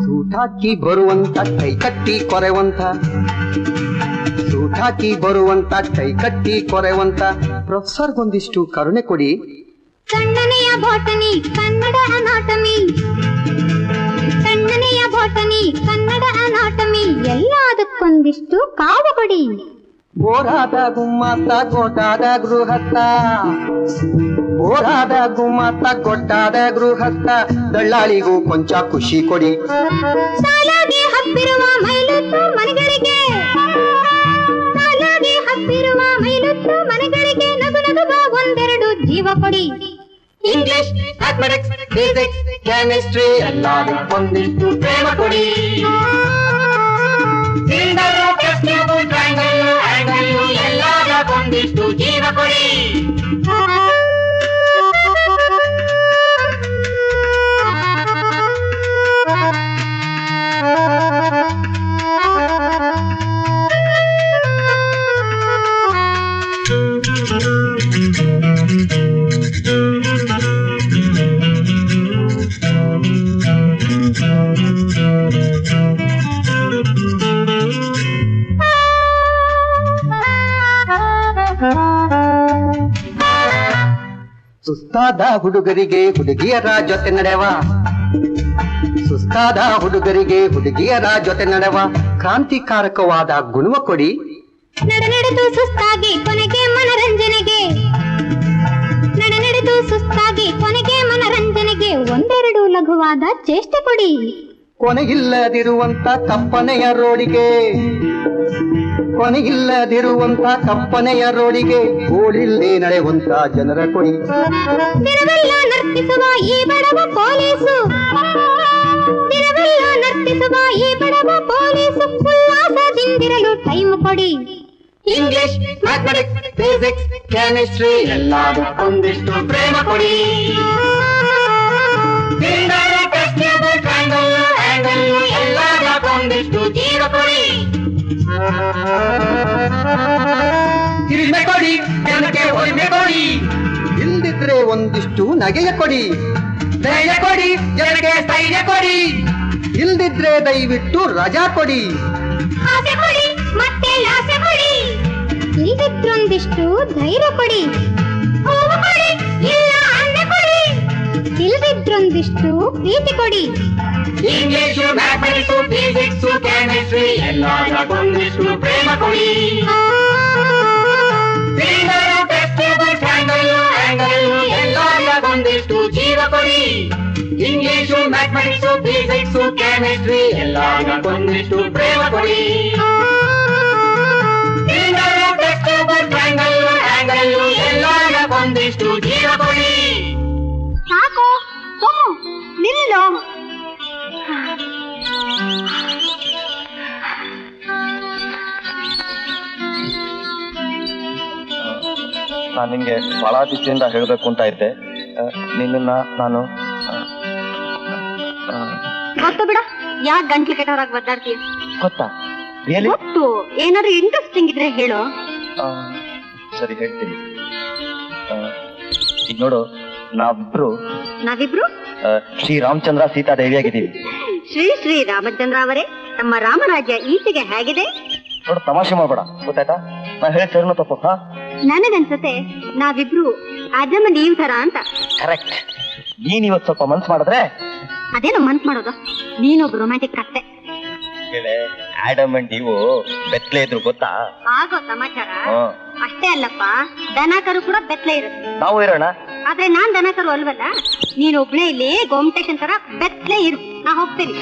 ಸೂಟಾಕಿ ಬರುವಂತ ಕೈ ಕಟ್ಟಿ ಕೊರೆವಂತ, ಸೂಟಾಕಿ ಬರುವಂತ ಕೈ ಕಟ್ಟಿ ಕೊರೆವಂತ ಪ್ರೊಫೆಸರ್ಗೊಂದಿಷ್ಟು ಕರುಣೆ ಕೊಡಿ. ಕಣ್ಣನೆಯ ಬಾಟನಿ ಕನ್ನಡ ಅನಾಟಮಿ, ಕಣ್ಣನೆಯ ಬಾಟನಿ ಕನ್ನಡ ಅನಾಟಮಿ ಎಲ್ಲದಕ್ಕೊಂದಿಷ್ಟು ಕಾವು ಕೊಡಿ. ಬೋರಾದ ಗುಮ್ಮತ್ತ ಗೊಟ್ಟಾದ ಗೃಹಸ್ಥ, ಬೋರಾದ ಗುಮ್ಮತ್ತ ಗೊಟ್ಟಾದ ಗೃಹಸ್ಥ ದಳ್ಳಾಳಿಗೂ ಕೊಂಚ ಖುಷಿ ಕೊಡಿ. ಸಾಲಾಗಿ ಹಬ್ಬಿರುವ ಮೈಲುತ್ತು ಮನೆಗಳಿಗೆ, ಸಾಲಾಗಿ ಹಬ್ಬಿರುವ ಮೈಲುತ್ತು ಮನೆಗಳಿಗೆ ನಗು ನಗುವ ಒಂದೆರಡು ಜೀವ ಕೊಡಿ. ಇಂಗ್ಲಿಷ್ ಮ್ಯಾಥಮೆಟಿಕ್ಸ್ ಫಿಸಿಕ್ಸ್ ಕೆಮಿಸ್ಟ್ರಿ ಎಲ್ಲದಕ್ಕೊಂದಿಷ್ಟು ಪ್ರೇಮ ಕೊಡಿ. Cylinder test tube triangle angle ಎಲ್ಲದಕ್ಕೊಂದಿಷ್ಟು ಜೀವ ಕೊಡಿ. ಸುಸ್ತಾದ ಹುಡುಗರಿಗೆ ಹುಡುಗಿಯರ ಜೊತೆ ನಡೆವ, ಸುಸ್ತಾದ ಹುಡುಗರಿಗೆ ಹುಡುಗಿಯರ ಜೊತೆ ನಡೆವ ಕ್ರಾಂತಿಕಾರಕವಾದ ಗುಣವ ಕೊಡಿ. ನಡೆದು ಸುಸ್ತಾಗಿ ಕೊನೆಗೆ ಮನರಂಜನೆಗೆ, ನಡೆದು ಸುಸ್ತಾಗಿ ಕೊನೆಗೆ ಮನರಂಜನೆಗೆ ಒಂದೆರಡು ಲಘುವಾದ ಚೇಷ್ಟೆ ಕೊಡಿ. ಕೊನೆಯಿಲ್ಲದಿರುವಂತ ಕಪ್ಪನೆಯ ರೋಡಿಗೆ, ಕೊನೆಯಿಲ್ಲದಿರುವಂತ ಕಪ್ಪನೆಯ ರೋಡಿಗೆ ಓಡಿಲ್ಲದೆ ನಡೆಯುವಂತ ಜನರ ಕೊಡಿ. ದಿನವೆಲ್ಲ ನರ್ತಿಸುವ ಈ ಬಡವ ಪೊಲೀಸು, ದಿನವೆಲ್ಲ ನರ್ತಿಸುವ ಈ ಬಡವ ಪೊಲೀಸು ಉಲ್ಲಾಸದಿಂದಿರಲು ಟೈಮ್ ಕೊಡಿ. ಇಂಗ್ಲಿಷ್ ಮ್ಯಾಥಮೆಟಿಕ್ಸ್ ಫಿಸಿಕ್ಸ್ ಕೆಮಿಸ್ಟ್ರಿ ಎಲ್ಲದಕ್ಕೊಂದಿಷ್ಟು ಪ್ರೇಮ ಕೊಡಿ. Cylinder test tube triangle angle ಎಲ್ಲದಕ್ಕೊಂದಿಷ್ಟು ಜೀವ ಕೊಡಿ. ಕಿರಿಮೆ ಕೊಡಿ, ಜನಕ್ಕೆ ಒಲಿಮೆ ಕೊಡಿ. ಇಲ್ದಿದ್ರೆ ಒಂದಿಷ್ಟು ನಗೆಯ ಕೊಡಿ. ಧೈರ್ಯ ಕೊಡಿ, ಜನಕ್ಕೆ ಸ್ಥೈರ್ಯ ಕೊಡಿ. ಇಲ್ದಿದ್ರೆ ದಯವಿಟ್ಟು ರಜಾ ಕೊಡಿ. ಆಸೆ ಕೊಡಿ ಮತ್ತೆ ಆಸೆ ಕೊಡಿ, ಇಲ್ದಿದ್ರೊಂದಿಷ್ಟು ಧೈರ್ಯ ಕೊಡಿ. ಹೂವು ಕೊಡಿ ಇಲ್ಲ ಅಂದೆ ಕೊಡಿ, ಇಲ್ದಿದ್ರೊಂದಿಷ್ಟು ಪ್ರೀತಿ ಕೊಡಿ. ಇಂಗ್ಲಿಷು ಮ್ಯಾಥಮೆಟಿಕ್ಸು ಫಿಸಿಕ್ಸು ಕೆಮಿಸ್ಟ್ರಿ ಎಲ್ಲದಕ್ಕೊಂದಿಷ್ಟು ಪ್ರೇಮ ಕೊಡಿ. Cylinder test tube triangle angle ಎಲ್ಲದಕ್ಕೊಂದಿಷ್ಟು ಜೀವ ಕೊಡಿ. ಇಂಗ್ಲಿಷು ಮ್ಯಾಥಮೆಟಿಕ್ಸು ಫಿಸಿಕ್ಸು ಕೆಮಿಸ್ಟ್ರಿ ಎಲ್ಲದಕ್ಕೊಂದಿಷ್ಟು ಪ್ರೇಮ ಕೊಡಿ. Cylinder test tube triangle angle ಎಲ್ಲದಕ್ಕೊಂದಿಷ್ಟು ಜೀವ ಕೊಡಿ. ಸಾಕು ನಿಲ್ಲೋ. ನಾನು ನಿಮಗೆ ಬಹಳ ದಿವಸದಿಂದ ಹೇಳಬೇಕು ಅಂತ ಇದ್ದೆ. ನಿನ್ನನ್ನ ನಾನು ಗೊತ್ತು ಬಿಡ, ಯಾಕೆ ಗಂಟ್ಲು ಕೆಟ್ಟವರಾಗಿ ಬದ್ದಾಡ್ತೀಯ? ಗೊತ್ತಾ? ರಿಯಲಿ? ಗೊತ್ತು. ಏನಾದ್ರು ಇಂಟ್ರೆಸ್ಟಿಂಗ್ ಇದ್ರೆ ಹೇಳು. ಸರಿ ಹೇಳ್ತೀನಿ. ಈಗ ನೋಡು, ನಾವಿಬ್ರು ಶ್ರೀರಾಮಚಂದ್ರ ಸೀತಾದೇವಿಯಾಗಿದ್ದೀವಿ. ಶ್ರೀ ರಾಮಚಂದ್ರ ಅವರೇ, ನಮ್ಮ ರಾಮರಾಜ್ಯ ಈಚೆಗೆ ಹೇಗಿದೆ? ನೋಡು, ತಮಾಷೆ ಮಾಡ್ಬೇಡ, ಗೊತ್ತಾಯ್ತಾ? ನಾ ಹೇಳ್ತೇನೋ ತಪ್ಪು. ನನಗನ್ಸತ್ತೆ ನಾವಿಬ್ರು ಅಜಮ ನೀವ್ ತರ ಅಂತ. ಕರೆಕ್ಟ್. ನೀನ್ ಇವತ್ತು ಸ್ವಲ್ಪ ಮನ್ಸು ಮಾಡಿದ್ರೆ. ಅದೇನೋ ಮನ್ಸ್ ಮಾಡೋದು, ನೀನೊಬ್ಬ ರೊಮ್ಯಾಂಟಿಕ್ ಕತ್ತೆ. ಆಡಮ್ ಅಂಡ್ ಇವು ಬೆತ್ತಲೆ ಇದ್ರು ಗೊತ್ತಾ? ಆಗೋ ಸಮಾಚಾರ. ಅಷ್ಟೇ ಅಲ್ಲಪ್ಪ, ದನಕರು ಕೂಡ ಬೆತ್ತಲೆ ಇರುತ್ತೆ. ನಾವು ಇರೋಣ. ಆದ್ರೆ ನಾನ್ ದನಕರು ಅಲ್ವಲ್ಲ. ನೀನೊಬ್ನೇ ಇಲ್ಲಿ ಗೋಮಟೇಶನ್ ತರ ಬೆತ್ತಲೆ ಇರು. ನಾ ಹೋಗ್ತೀನಿ.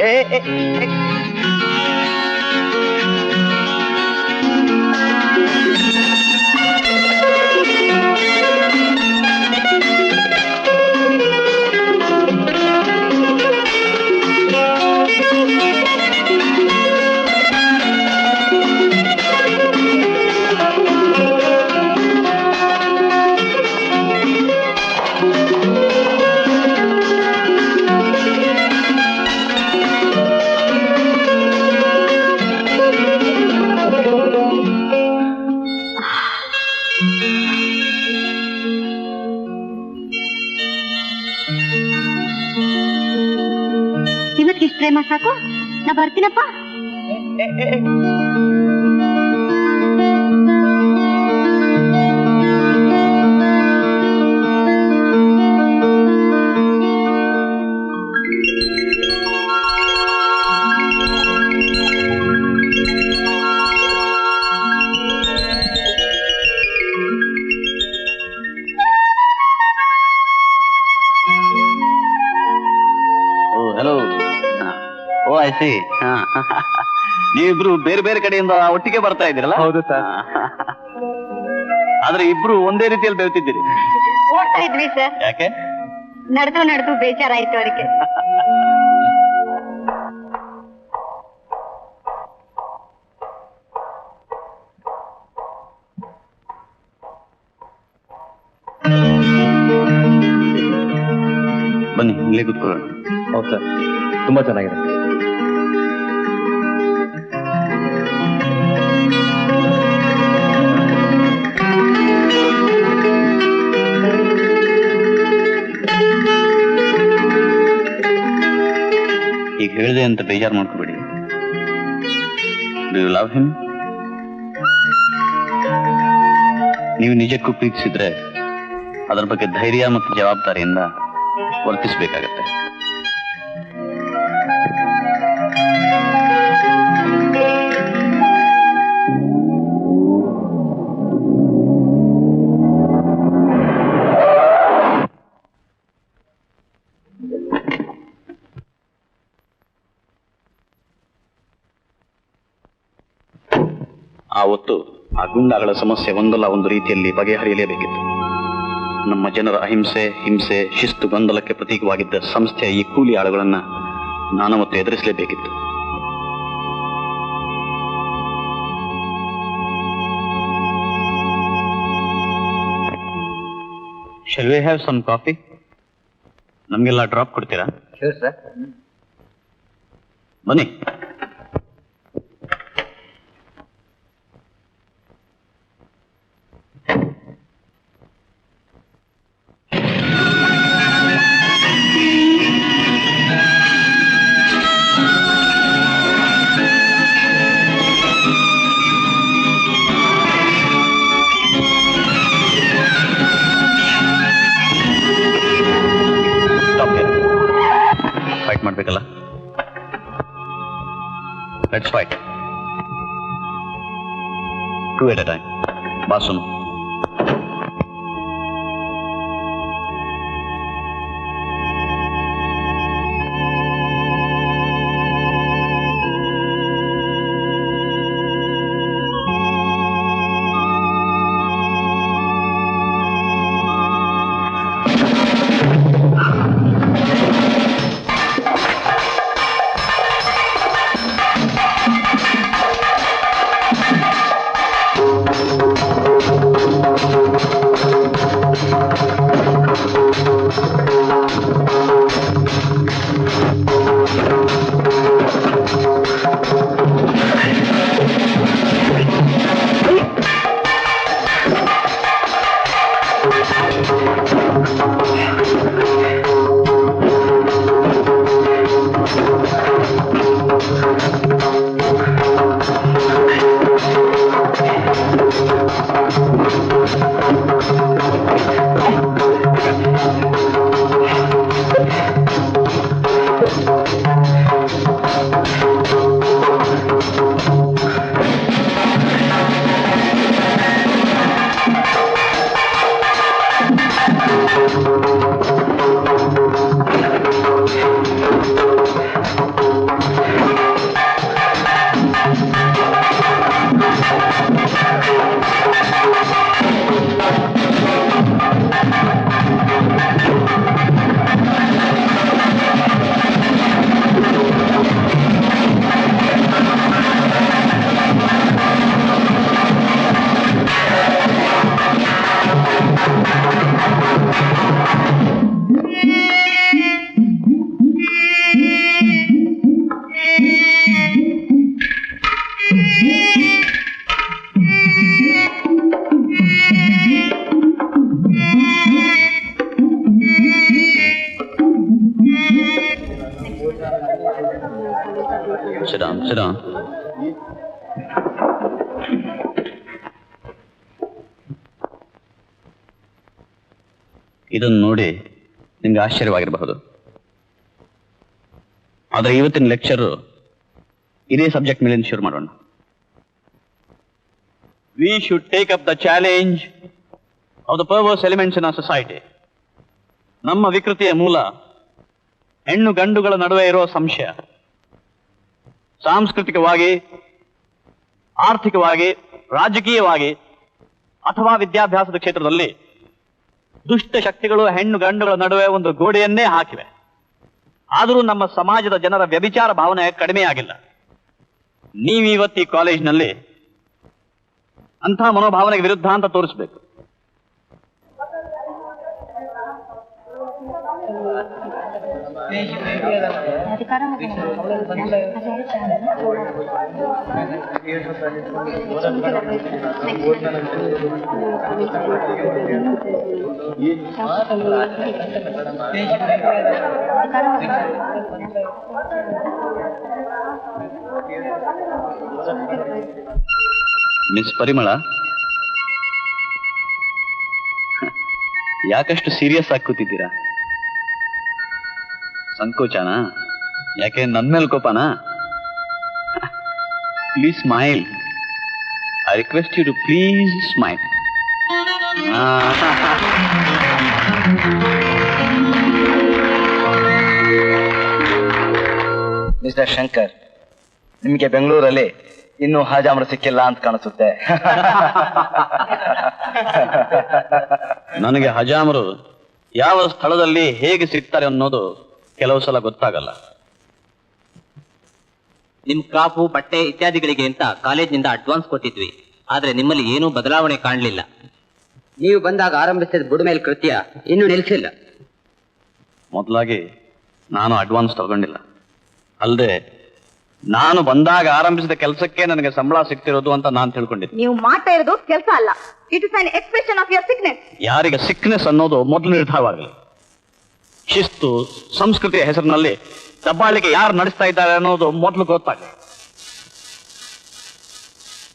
ಪ್ರೇಮ ಸಾಕು, ನಾ ಬರ್ತೀನಪ್ಪ. ಹಲೋ. Oh I see. ನೀವಿಬ್ರು ಬೇರೆ ಬೇರೆ ಕಡೆಯಿಂದ ಒಟ್ಟಿಗೆ ಬರ್ತಾ ಇದ್ದೀರಲ್ಲ? ಹೌದು ಸರ್. ಆದ್ರೆ ಇಬ್ರು ಒಂದೇ ರೀತಿಯಲ್ಲಿ ಬೆಳ್ತಿದ್ದೀರಿ. ಓಡ್ತಾ ಇದ್ವಿ ಸರ್. ಯಾಕೆ? ನಡೆದು ಬೇಜಾರಾಯ್ತು ಅದಕ್ಕೆ. ಬನ್ನಿ ಇಲ್ಲೇ ಕೂತ್ಕೊಳ್ಳೋಣ. ಹೌದು ಸರ್, ತುಂಬಾ ಚೆನ್ನಾಗಿದೆ. ಈಗ ಹೇಳಿದೆ ಅಂತ ಬೇಜಾರು ಮಾಡ್ಕೋಬೇಡಿ. Do you love him? ನೀವು ನಿಜಕ್ಕೂ ಪ್ರೀತಿಸಿದ್ರೆ ಅದರ ಬಗ್ಗೆ ಧೈರ್ಯ ಮತ್ತು ಜವಾಬ್ದಾರಿಯಿಂದ ವರ್ತಿಸಬೇಕಾಗತ್ತೆ. ಆವತ್ತು ಆ ಗುಂಡಾಗಳ ಸಮಸ್ಯೆ ಒಂದಲ್ಲ ಒಂದು ರೀತಿಯಲ್ಲಿ ಬಗೆಹರಿಯಲೇಬೇಕಿತ್ತು. ನಮ್ಮ ಜನರ ಅಹಿಂಸೆ, ಹಿಂಸೆ, ಶಿಸ್ತು, ಗೊಂದಲಕ್ಕೆ ಪ್ರತೀಕವಾಗಿದ್ದ ಸಂಸ್ಥೆಯ ಈ ಕೂಲಿ ಆಳುಗಳನ್ನ ನಾನವತ್ತು ಎದುರಿಸಲೇಬೇಕಿತ್ತು. Shall we have some coffee? ನಮಗೆಲ್ಲ ಡ್ರಾಪ್ ಕೊಡ್ತೀರಾ? Sure sir. ಬನ್ನಿ. ಫೈಟ್ ಮಾಡ್ಬೇಕಲ್ಲ. Let's fight. 2 at a time. ಬಾಸುನು. ಇದನ್ನು ನೋಡಿ ನಿಮ್ಗೆ ಆಶ್ಚರ್ಯವಾಗಿರಬಹುದು. ಆದರೆ ಇವತ್ತಿನ ಲೆಕ್ಚರ್ ಇದೇ ಸಬ್ಜೆಕ್ಟ್ ಮೇಲೆ ಶುರು ಮಾಡೋಣ. We should take up the challenge of the perverse elements in our society. ನಮ್ಮ ವಿಕೃತಿಯ ಮೂಲ ಹೆಣ್ಣು ಗಂಡುಗಳ ನಡುವೆ ಇರುವ ಸಂಶಯ. ಸಾಂಸ್ಕೃತಿಕವಾಗಿ, ಆರ್ಥಿಕವಾಗಿ, ರಾಜಕೀಯವಾಗಿ ಅಥವಾ ವಿದ್ಯಾಭ್ಯಾಸದ ಕ್ಷೇತ್ರದಲ್ಲಿ ದುಷ್ಟ ಶಕ್ತಿಗಳು ಹೆಣ್ಣು ಗಂಡುಗಳ ನಡುವೆ ಒಂದು ಗೋಡೆಯನ್ನೇ ಹಾಕಿವೆ. ಆದರೂ ನಮ್ಮ ಸಮಾಜದ ಜನರ ವ್ಯಭಿಚಾರ ಭಾವನೆ ಕಡಿಮೆಯಾಗಿಲ್ಲ. ನೀವಿವತ್ತು ಈ ಕಾಲೇಜಿನಲ್ಲಿ ಅಂಥ ಮನೋಭಾವನೆಗೆ ವಿರುದ್ಧ ಅಂತ ತೋರಿಸಬೇಕು. ಮಿಸ್ ಪರಿಮಳ, ಯಾಕಷ್ಟು ಸೀರಿಯಸ್ ಆಗಿ ಕೂತಿದ್ದೀರಾ? ಸಂಕೋಚನಾ? ಯಾಕೆ ನನ್ನ ಮೇಲೆ ಕೋಪನಾ? Please smile. I request you to please smile. Mister Shankar, ನಿಮಗೆ ಬೆಂಗಳೂರಲ್ಲಿ ಇನ್ನೂ ಹಾಜಾಮರು ಸಿಕ್ಕಿಲ್ಲ ಅಂತ ಕಾಣಿಸುತ್ತೆ. ನನಗೆ ಹಜಾಮರು ಯಾವ ಸ್ಥಳದಲ್ಲಿ ಹೇಗೆ ಸಿಗ್ತಾರೆ ಅನ್ನೋದು ಕೆಲವು ಸಲ ಗೊತ್ತಾಗಲ್ಲ. ನಿಮ್ ಕಾಪು, ಬಟ್ಟೆ ಇತ್ಯಾದಿಗಳಿಗೆ ಅಂತ ಕಾಲೇಜಿನಿಂದ ಅಡ್ವಾನ್ಸ್ ಕೊಟ್ಟಿದ್ವಿ. ಆದ್ರೆ ನಿಮ್ಮಲ್ಲಿ ಏನೂ ಬದಲಾವಣೆ ಕಾಣಲಿಲ್ಲ. ನೀವು ಬಂದಾಗ ಆರಂಭಿಸಿದ ಬುಡಮೇಲ್ ಕೃತ್ಯ ಇನ್ನೂ ನಿಲ್ಸಿಲ್ಲ. ಮೊದಲಾಗಿ ನಾನು ಅಡ್ವಾನ್ಸ್ ತಗೊಂಡಿಲ್ಲ. ಅಲ್ಲದೆ ನಾನು ಬಂದಾಗ ಆರಂಭಿಸಿದ ಕೆಲಸಕ್ಕೆ ನನಗೆ ಸಂಬಳ ಸಿಗ್ತಿರೋದು ಅಂತ ನಾನು ತಿಳ್ಕೊಂಡಿದ್ದೆ. ನೀವು ಮಾಡ್ತಾ ಇರೋದು ಕೆಲಸ ಅಲ್ಲ. It is an expression of your sickness. ಯಾರಿಗೆ ಸಿಕ್ನೆಸ್ ಅನ್ನೋದು ಮೊದಲು ನಿರ್ಧಾರವಾಗಲಿ. ಶಿಸ್ತು, ಸಂಸ್ಕೃತಿಯ ಹೆಸರಿನಲ್ಲಿ ದಬ್ಬಾಳಿಕೆ ಯಾರು ನಡೆಸ್ತಾ ಇದ್ದಾರೆ ಅನ್ನೋದು ಮೊದಲು ಗೊತ್ತಾಗಲಿ.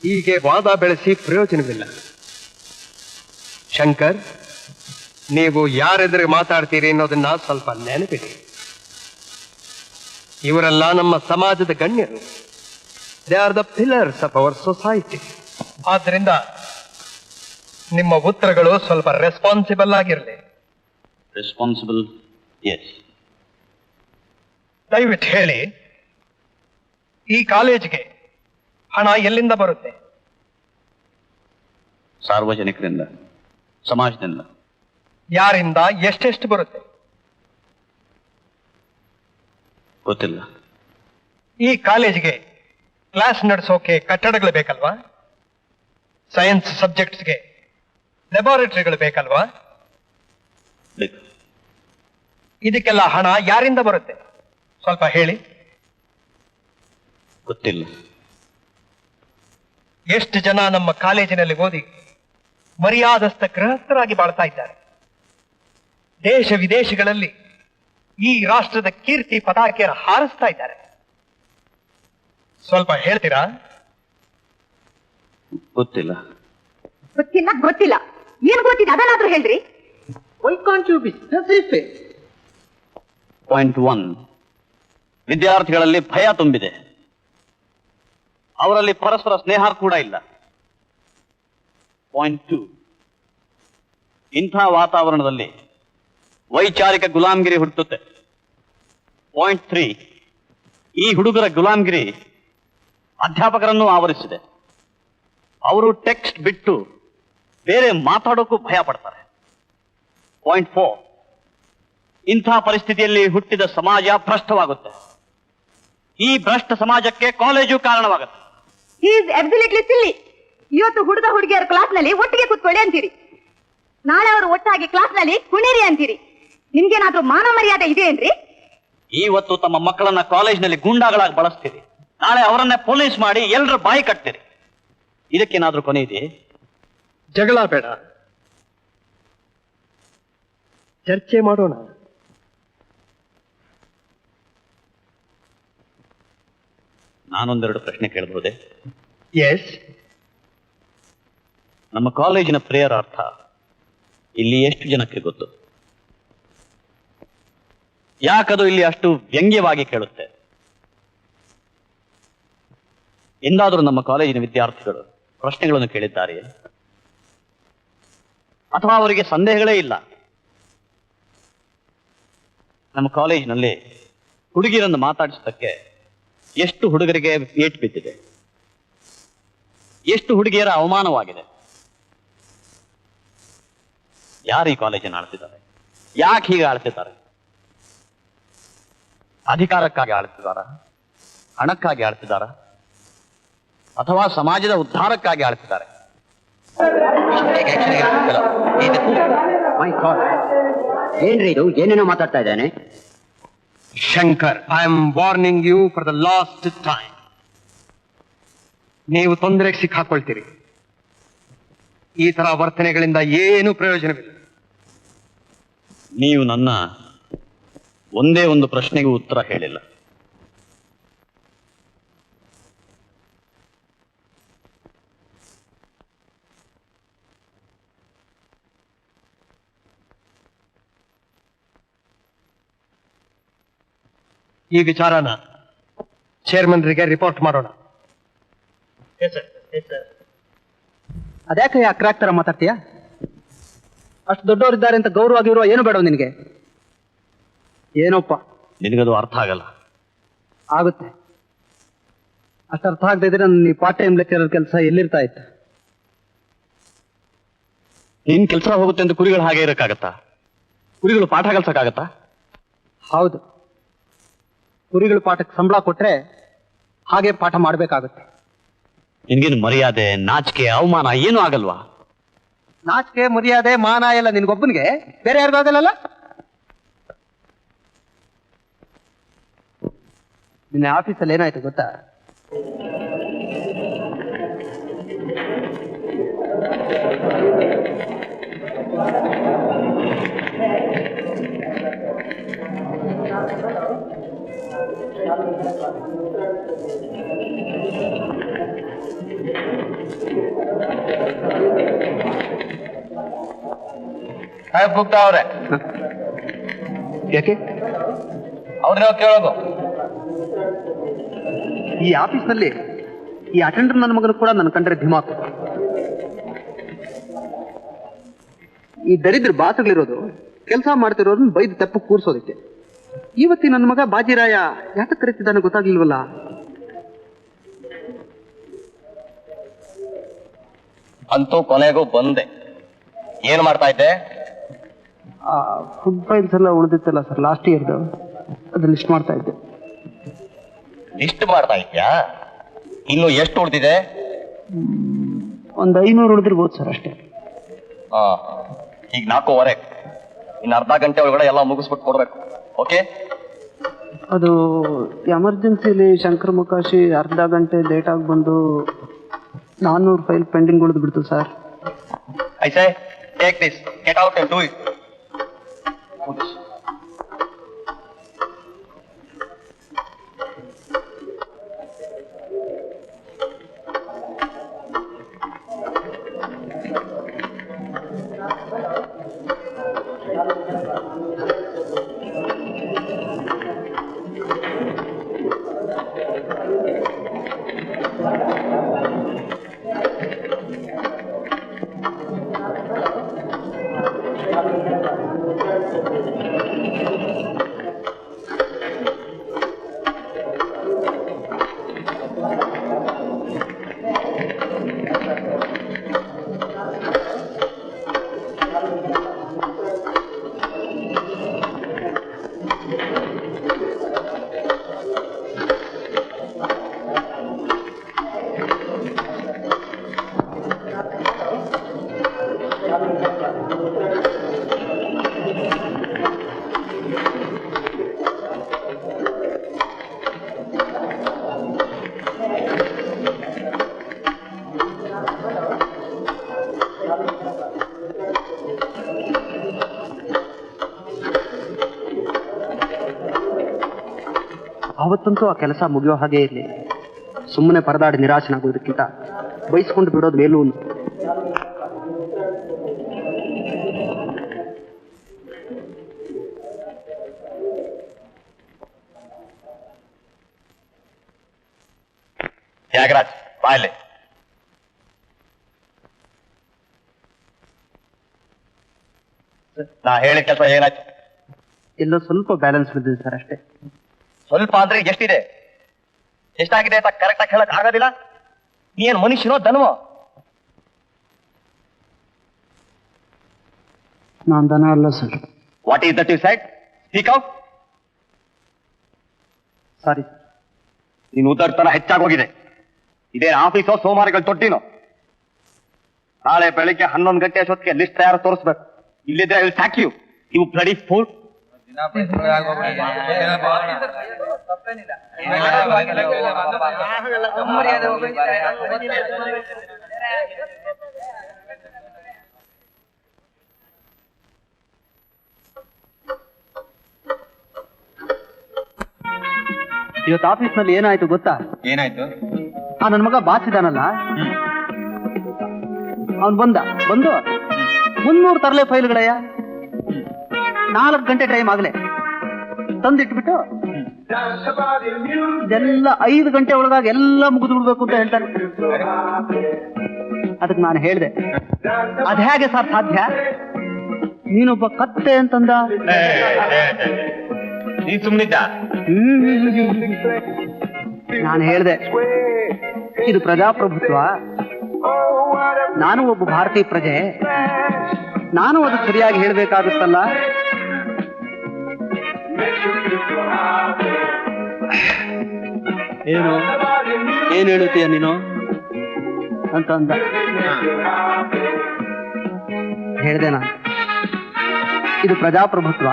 ಹೀಗೆ ವಾದ ಬೆಳೆಸಿ ಪ್ರಯೋಜನವಿಲ್ಲ. ಶಂಕರ್, ನೀವು ಯಾರೆದುರಿಗೆ ಮಾತಾಡ್ತೀರಿ ಅನ್ನೋದನ್ನ ಸ್ವಲ್ಪ ನೆನಪಿಡಿ. ಇವರೆಲ್ಲ ನಮ್ಮ ಸಮಾಜದ ಗಣ್ಯರು. They are the pillars of our society. ಆದ್ರಿಂದ ನಿಮ್ಮ ಉತ್ತರಗಳು ಸ್ವಲ್ಪ ರೆಸ್ಪಾನ್ಸಿಬಲ್ ಆಗಿರಲಿ. ರೆಸ್ಪಾನ್ಸಿಬಲ್? ಎಸ್. ದಯವಿಟ್ಟು ಹೇಳಿ, ಈ ಕಾಲೇಜಿಗೆ ಹಣ ಎಲ್ಲಿಂದ ಬರುತ್ತೆ? ಸಾರ್ವಜನಿಕರಿಂದ, ಸಮಾಜದಿಂದ. ಯಾರಿಂದ ಎಷ್ಟೆಷ್ಟು ಬರುತ್ತೆ? ಗೊತ್ತಿಲ್ಲ. ಈ ಕಾಲೇಜಿಗೆ ಕ್ಲಾಸ್ ನಡೆಸೋಕೆ ಕಟ್ಟಡಗಳು ಬೇಕಲ್ವಾ? ಸೈನ್ಸ್ ಸಬ್ಜೆಕ್ಟ್ಸ್ಗೆ ಲ್ಯಾಬೋರೇಟರಿಗಳು ಬೇಕಲ್ವಾ? ಬೇಕು. ಇದಕ್ಕೆಲ್ಲ ಹಣ ಯಾರಿಂದ ಬರುತ್ತೆ ಸ್ವಲ್ಪ ಹೇಳಿ. ಗೊತ್ತಿಲ್ಲ. ಎಷ್ಟು ಜನ ನಮ್ಮ ಕಾಲೇಜಿನಲ್ಲಿ ಓದಿ ಮರ್ಯಾದಸ್ಥ ಗೃಹಸ್ಥರಾಗಿ ಬಾಳ್ತಾ ಇದ್ದಾರೆ. ದೇಶ ವಿದೇಶಗಳಲ್ಲಿ ಈ ರಾಷ್ಟ್ರದ ಕೀರ್ತಿ ಪತಾಕೆಯನ್ನು ಹಾರಿಸ್ತಾ ಇದ್ದಾರೆ. ಸ್ವಲ್ಪ ಹೇಳ್ತೀರಾ? ಗೊತ್ತಿಲ್ಲ. ಗೊತ್ತಿಲ್ಲ ಗೊತ್ತಿಲ್ಲ ಏನ್ ಗೊತ್ತಿದೆ ಅದನ್ನಾದ್ರೂ ಹೇಳ್ರಿ. ಪಾಯಿಂಟ್ 1, ವಿದ್ಯಾರ್ಥಿಗಳಲ್ಲಿ ಭಯ ತುಂಬಿದೆ. ಅವರಲ್ಲಿ ಪರಸ್ಪರ ಸ್ನೇಹ ಕೂಡ ಇಲ್ಲ. ಪಾಯಿಂಟ್ 2, ಇಂಥ ವಾತಾವರಣದಲ್ಲಿ ವೈಚಾರಿಕ ಗುಲಾಮ್ಗಿರಿ ಹುಟ್ಟುತ್ತೆ. ಪಾಯಿಂಟ್ 3, ಈ ಹುಡುಗರ ಗುಲಾಮ್ಗಿರಿ ಅಧ್ಯಾಪಕರನ್ನು ಆವರಿಸಿದೆ. ಅವರು ಟೆಕ್ಸ್ಟ್ ಬಿಟ್ಟು ಬೇರೆ ಮಾತಾಡೋಕ್ಕೂ ಭಯ ಪಡ್ತಾರೆ. ಪಾಯಿಂಟ್ 4, ಇಂಥ ಪರಿಸ್ಥಿತಿಯಲ್ಲಿ ಹುಟ್ಟಿದ ಸಮಾಜ ಭ್ರಷ್ಟವಾಗುತ್ತೆ. ಈ ಭ್ರಷ್ಟ ಸಮಾಜಕ್ಕೆ ಕಾಲೇಜು ಕಾರಣವಾಗುತ್ತೆ. ಹಿ ಇಸ್ ಅಬ್ಸಲ್ಯೂಟ್ಲಿ ಸಿಲ್ಲಿ. ಇವತ್ತು ಹುಡುಗ ಹುಡುಗಿಯರ ಕ್ಲಾಸ್ನಲ್ಲಿ ಒಟ್ಟಿಗೆ ಕೂತ್ಕೊಳ್ಳಿ ಅಂತೀರಿ, ನಾಳೆ ಅವರು ಒಟ್ಟಾಗಿ ಕ್ಲಾಸ್ನಲ್ಲಿ ಕುಣಿರಿ ಅಂತೀರಿ. ನಿಮ್ಗೇನಾದ್ರೂ ಮಾನ ಮರ್ಯಾದೆ ಇದೆಯೇನ್ರಿ? ಇವತ್ತು ತಮ್ಮ ಮಕ್ಕಳನ್ನ ಕಾಲೇಜ್ನಲ್ಲಿ ಗೂಂಡಾಗಳಾಗಿ ಬಳಸ್ತೀರಿ, ನಾಳೆ ಅವರನ್ನೇ ಪೊಲೀಸ್ ಮಾಡಿ ಎಲ್ಲರ ಬಾಯಿ ಕಟ್ತೀರಿ. ಇದಕ್ಕೇನಾದ್ರೂ ಕೊನೆ ಇದೆಯೇ? ಜಗಳ ಬೇಡ, ಚರ್ಚೆ ಮಾಡೋಣ. ನಾನೊಂದೆರಡು ಪ್ರಶ್ನೆ ಕೇಳಬಹುದೇ? ಎಸ್. ನಮ್ಮ ಕಾಲೇಜಿನ ಪ್ರೇಯರ್ ಅರ್ಥ ಇಲ್ಲಿ ಎಷ್ಟು ಜನಕ್ಕೆ ಗೊತ್ತು? ಯಾಕದು ಇಲ್ಲಿ ಅಷ್ಟು ವ್ಯಂಗ್ಯವಾಗಿ ಕೇಳುತ್ತೆ? ಎಂದಾದರೂ ನಮ್ಮ ಕಾಲೇಜಿನ ವಿದ್ಯಾರ್ಥಿಗಳು ಪ್ರಶ್ನೆಗಳನ್ನು ಕೇಳಿದ್ದಾರೆಯೇ? ಅಥವಾ ಅವರಿಗೆ ಸಂದೇಹಗಳೇ ಇಲ್ಲ? ನಮ್ಮ ಕಾಲೇಜಿನಲ್ಲಿ ಹುಡುಗಿಯರನ್ನು ಮಾತಾಡಿಸೋದಕ್ಕೆ ಎಷ್ಟು ಹುಡುಗರಿಗೆ ಏಟು ಬಿದ್ದಿದೆ, ಎಷ್ಟು ಹುಡುಗಿಯರ ಅವಮಾನವಾಗಿದೆ. ಯಾರು ಈ ಕಾಲೇಜನ್ನು ಆಳ್ತಿದ್ದಾರೆ? ಯಾಕೆ ಹೀಗೆ ಆಳ್ತಿದ್ದಾರೆ? ಅಧಿಕಾರಕ್ಕಾಗಿ ಆಳ್ತಿದ್ದಾರ? ಹಣಕ್ಕಾಗಿ ಆಳ್ತಿದ್ದಾರ? ಅಥವಾ ಸಮಾಜದ ಉದ್ಧಾರಕ್ಕಾಗಿ ಆಳ್ತಿದ್ದಾರೆ? ಏನ್ರಿ ಇದು? ಏನೇನೋ ಮಾತಾಡ್ತಾ ಇದ್ದಾನೆ. Shankar, I am warning you for the last time. ನೀವು ತೊಂದರೆಗೆ ಸಿಕ್ಕಾಕೊಳ್ತೀರಿ. ಈ ತರ ವರ್ತನೆಗಳಿಂದ ಏನು ಪ್ರಯೋಜನವಿಲ್ಲ. ನೀವು ನನ್ನ ಒಂದೇ ಒಂದು ಪ್ರಶ್ನೆಗೂ ಉತ್ತರ ಹೇಳಿಲ್ಲ. ಈ ವಿಚಾರನ ಚೇರ್ಮನ್ರಿಗೆ ರಿಪೋರ್ಟ್ ಮಾಡೋಣ. ಅದ್ಯಾಕೆ ಅಕ್ರಾಕ್ ತರ ಮಾತಾಡ್ತೀಯ? ಅಷ್ಟು ದೊಡ್ಡವರಿದ್ದಾರೆ ಅಂತ ಗೌರವಾಗಿರುವ ಏನು ಬೇಡ ನಿನಗೆ? ಏನೋಪ್ಪ, ನಿನಗದು ಅರ್ಥ ಆಗಲ್ಲ. ಆಗುತ್ತೆ. ಅಷ್ಟು ಅರ್ಥ ಆಗದೆ ಇದ್ರೆ ನನ್ನ ಈ ಪಾರ್ಟ್ ಟೈಮ್ ಲೆಕ್ಚರರ್ ಕೆಲಸ ಎಲ್ಲಿರ್ತಾ ಇತ್ತು? ನಿನ್ ಕೆಲಸ ಹೋಗುತ್ತೆ ಅಂತ ಕುರಿಗಳು ಹಾಗೆ ಇರಕ್ಕಾಗತ್ತಾ? ಕುರಿಗಳು ಪಾಠ ಕಲ್ಸಕ್ಕಾಗತ್ತಾ? ಹೌದು, ಕುರಿಗಳು ಪಾಠಕ್ಕೆ ಸಂಬಳ ಕೊಟ್ರೆ ಹಾಗೆ ಪಾಠ ಮಾಡಬೇಕಾಗುತ್ತೆ. ನಿನ್ಗೇನು ಮರ್ಯಾದೆ, ನಾಚಿಕೆ, ಅವಮಾನ ಏನೂ ಆಗಲ್ವಾ? ನಾಚಿಕೆ, ಮರ್ಯಾದೆ, ಮಾನ ಎಲ್ಲ ನಿನ್ಗೊಬ್ಬನಿಗೆ, ಬೇರೆ ಯಾರಿಗೂ ಆಗಲ್ಲ. ನಿನ್ನೆ ಆಫೀಸಲ್ಲಿ ಏನಾಯ್ತು ಗೊತ್ತಾ? ಗುಪ್ತಾ ಅವ್ರೆ, ಯಾಕೆ ಅವ್ರನ್ನ ಕೇಳೋದು. ಈ ಆಫೀಸ್ನಲ್ಲಿ ಈ ಅಟೆಂಡರ್ ನನ್ನ ಮಗನು ಕೂಡ ನನ್ನ ಕಂಡ್ರೆ ಧಿಮಾಕು. ಈ ದರಿದ್ರ ಬಾಸುಗಳಿರೋದು ಕೆಲಸ ಮಾಡ್ತಿರೋದನ್ನ ಬೈದು ತೆಪ್ಪ ಕೂರ್ಸೋದಕ್ಕೆ. ಇವತ್ತಿ ನನ್ನ ಮಗ ಬಾಜಿರಾಯ ಯಾಕೆ ಕರೀತಿದ್ದಾನೆ ಗೊತ್ತಾಗ್ಲಿಲ್ವಲ್ಲ? ಅಂತೂ ಕೊನೆಗೂ ಬಂದೆ. ಏನ್ ಮಾಡ್ತಾ ಇದ್ದೆ? ಫುಡ್ ಫೈಲ್ಸ್ ಎಲ್ಲ ಉಳಿದಿತ್ತಲ್ಲ ಸರ್, ಲಾಸ್ಟ್ ಇಯರ್ದು, ಅದು ಲಿಸ್ಟ್ ಮಾಡ್ತಾ ಇದ್ದೆ. ಲಿಸ್ಟ್ ಮಾಡ್ತಾ ಇದ್ಯಾ? ಇನ್ನು ಎಷ್ಟು ಉಳಿದಿದೆ? ಒಂದು 500 ಉಳಿದಿರ್ಬೋದು ಸರ್, ಅಷ್ಟೇ. ಈಗ 4:15. ಇನ್ನು ಅರ್ಧ ಗಂಟೆ ಒಳಗಡೆ ಎಲ್ಲ ಮುಗಿಸ್ಬಿಟ್ಟು ಕೊಡ್ಬೇಕು. ಓಕೆ? ಅದು ಎಮರ್ಜೆನ್ಸಿಲಿ ಶಂಕರ್ ಮುಖಾಶಿ ಅರ್ಧ ಗಂಟೆ ಲೇಟ್ ಆಗಿ ಬಂದು 400 ಫೈಲ್ ಪೆಂಡಿಂಗ್ ಉಳಿದು ಬಿಡ್ತು sir. I say, take this, get out and do it. ಅವತ್ತಂತೂ ಆ ಕೆಲಸ ಮುಗಿಯೋ ಹಾಗೆ ಇರಲಿ. ಸುಮ್ಮನೆ ಪರದಾಡಿ ನಿರಾಶನಾಗೋದಕ್ಕಿಂತ ಬೈಸ್ಕೊಂಡು ಬಿಡೋದು ಮೇಲೂ. ತ್ಯಾಗರಾಜ್ ಬಾಯ್ಲೆ. ನಾ ಹೇಳಿದ ಕೆಲಸ ಏನಾಯ್ತು? ಎಲ್ಲೋ ಸ್ವಲ್ಪ ಬ್ಯಾಲೆನ್ಸ್ ಬಿದ್ದಿದೆ ಸರ್, ಅಷ್ಟೇ. ಸ್ವಲ್ಪ ಅಂದ್ರೆ ಎಷ್ಟಿದೆ, ಎಷ್ಟಾಗಿದೆ ಅಂತ ಕರೆಕ್ಟ್ ಆಗಿ ಹೇಳಕ್ ಆಗೋದಿಲ್ಲ? ನೀನ್ ಮನುಷ್ಯನೋ ದನವೋ? ನಾನು ದನ ಅಲ್ಲ sir. What is that you said? Speak out. Sorry. ನೀನು ಉದರ್ತನ ಹೆಚ್ಚಾಗೋಗಿದೆ. ಇದೇ ಆಫೀಸೋ ಸೋಮವಾರಗಳು ತೊಟ್ಟಿನೋ? ನಾಳೆ ಬೆಳಿಗ್ಗೆ 11 ಗಂಟೆ ಅಷ್ಟೊತ್ತಿಗೆ ಲಿಸ್ಟ್ ತಯಾರು ತೋರಿಸ್ಬೇಕು. ಇಲ್ಲಿದ್ರೆ I will sack you. You bloody fool. ಇವತ್ತು ಆಫೀಸ್ನಲ್ಲಿ ಏನಾಯ್ತು ಗೊತ್ತಾ? ಏನಾಯ್ತು? ನನ್ನ ಮಗ ಬಾಸಿದಾನಲ್ಲ, ಅವನು ಬಂದು 300 ತರಲೆ ಫೈಲ್ಗಳಯ್ಯ. 4 ಗಂಟೆ ಟೈಮ್ ಆಗಲೇ ತಂದಿಟ್ಬಿಟ್ಟು ಇದೆಲ್ಲ 5 ಗಂಟೆ ಒಳಗಾಗಿ ಎಲ್ಲ ಮುಗಿದು ಬಿಡ್ಬೇಕು ಅಂತ ಹೇಳ್ತಾನೆ. ಅದಕ್ಕೆ ನಾನು ಹೇಳಿದೆ, ಅದ್ ಹೇಗೆ ಸರ್ ಸಾಧ್ಯ? ನೀನೊಬ್ಬ ಕತ್ತೆ ಅಂತಂದ. ನೀನ್ ಸುಮ್ಮನಿದ್ದ? ನಾನು ಹೇಳಿದೆ, ಇದು ಪ್ರಜಾಪ್ರಭುತ್ವ, ನಾನು ಒಬ್ಬ ಭಾರತೀಯ ಪ್ರಜೆ, ನಾನು ಅದು ಸರಿಯಾಗಿ ಹೇಳ್ಬೇಕಾಗುತ್ತಲ್ಲ. ಏನ್ ಹೇಳುತ್ತೀಯ ನೀನು ಅಂತ ಅಂದ. ಹೇಳ್ದೆ ನಾನು, ಇದು ಪ್ರಜಾಪ್ರಭುತ್ವ,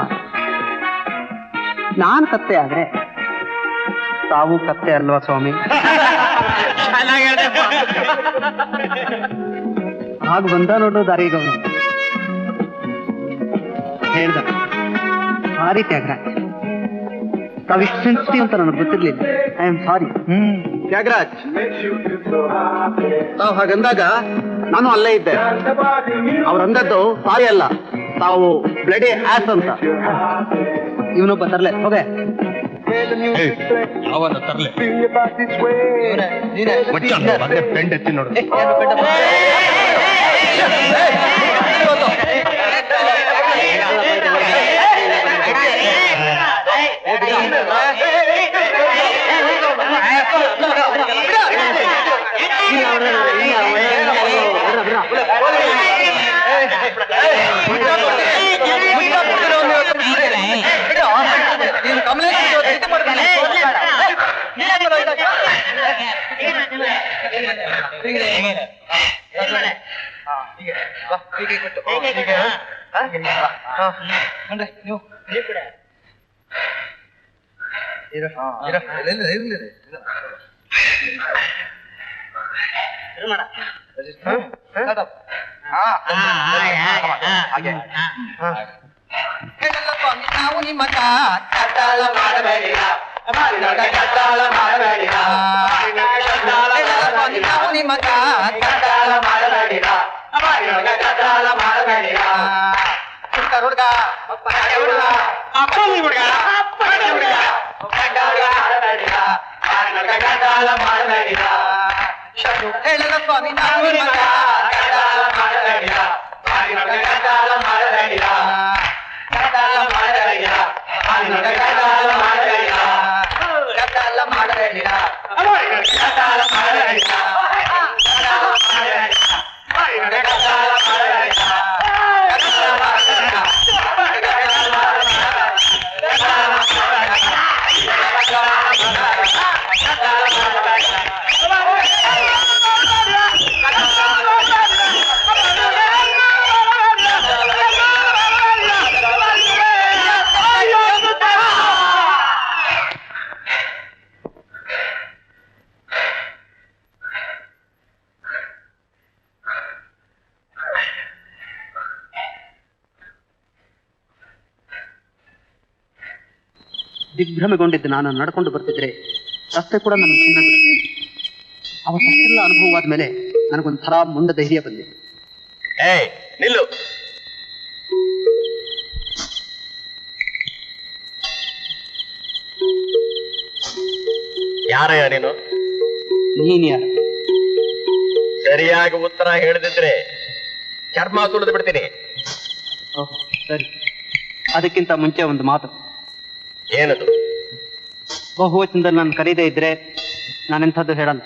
ನಾನ್ ಕತ್ತೆ ಆದ್ರೆ ತಾವು ಕತ್ತೆ ಅಲ್ವಾ ಸ್ವಾಮಿ? ಹಾಗ ಬಂದ ನೋಡೋ ದಾರಿಗೆ ಅವನು ಹೇಳ್ದ, ಸಾರಿ ತ್ಯಾಗರಾಜ್, ತಾವಿಷ್ಟು ಸೆನ್ಸಿಟಿವ್ ಅಂತ ನನಗೆ ಗೊತ್ತಿರ್ಲಿಲ್ಲ. I am sorry. ತ್ಯಾಗರಾಜ್, ತಾವು ಹಾಗಂದಾಗ ನಾನು ಅಲ್ಲೇ ಇದ್ದೆ. ಅವ್ರಂದದ್ದು ಸಾರಿ ಅಲ್ಲ, ತಾವು ಬ್ಲಡಿ ಆಸ್ ಅಂತ. ಇವನೊಬ್ಬ ತರ್ಲೆ ಹೋಗೆ. ಅವನ ತರ್ಲೆ ಪೆಂಡ್ ಎತ್ತಿ ನೋಡು. ನಾವು ನಿಮ್ಮ ಕದ್ದಾಳ ಮಾಡಬೇಡಿ, ಕದ್ದಾಳ ಮಾಡಬೇಡಿ, ನಾವು ನಿಮ್ಮ ಕದ್ದಾಳ ಮಾಡಬೇಡಿ, ಕದ್ದಾಳ ಮಾಡಬೇಡಿ. ಹುಡುಗ ಹುಡುಗ ಅಪ್ಪನಿ ಹುಡುಗ ಹುಡುಗ ಮಾಡಬೇಡಿ, ಕದ್ದಾಳ ಮಾಡಬೇಡಿ. ಹೇಳದ ಸ್ವಾಮಿ ನಾವು ನಿಮ್ಮ ಕದ್ದಾಳ ಮಾಡಬೇಡಿ, ಕದ್ದಾಳ ಮಾಡಬೇಡಿ, ಕದ್ದಾಳ ಮಾಡಬೇಡಿ, ಕದ್ದಾಳ ಮಾಡಬೇಡಿ, ಕದ್ದಾಳ ಮಾಡಬೇಡಿ, ಕದ್ದಾಳ ಮಾಡಬೇಡಿ, ದಿಗ್ಭ್ರಮೆಗೊಂಡಿದ್ದು ನಾನು ನಡ್ಕೊಂಡು ಬರ್ತಿದ್ರೆ ರಸ್ತೆ ಕೂಡ ನನ್ನ ಸುಮ್ಮನೆ. ಅವತ್ತೆಲ್ಲ ಅನುಭವವಾದ ಮೇಲೆ ನನಗೊಂಥರ ಮುಂದೆ ಧೈರ್ಯ ಬಂದಿದೆ. ನಿಲ್ಲು. ಯಾರಯ್ಯ ನೀನು? ನೀನ್ ಯಾರು? ಸರಿಯಾಗಿ ಉತ್ತರ ಹೇಳಿದ್ರೆ ಚರ್ಮ ಸುಳಿದು ಬಿಡ್ತೀನಿ. ಓಹ್ ಸರಿ. ಅದಕ್ಕಿಂತ ಮುಂಚೆ ಒಂದು ಮಾತು. ಏನದು? ಬಹುವಚನದಲ್ಲಿ ನಾನು ಕರೀದೇ ಇದ್ರೆ ನಾನೆಂಥದ್ದು ಹೇಳಲ್ಲ.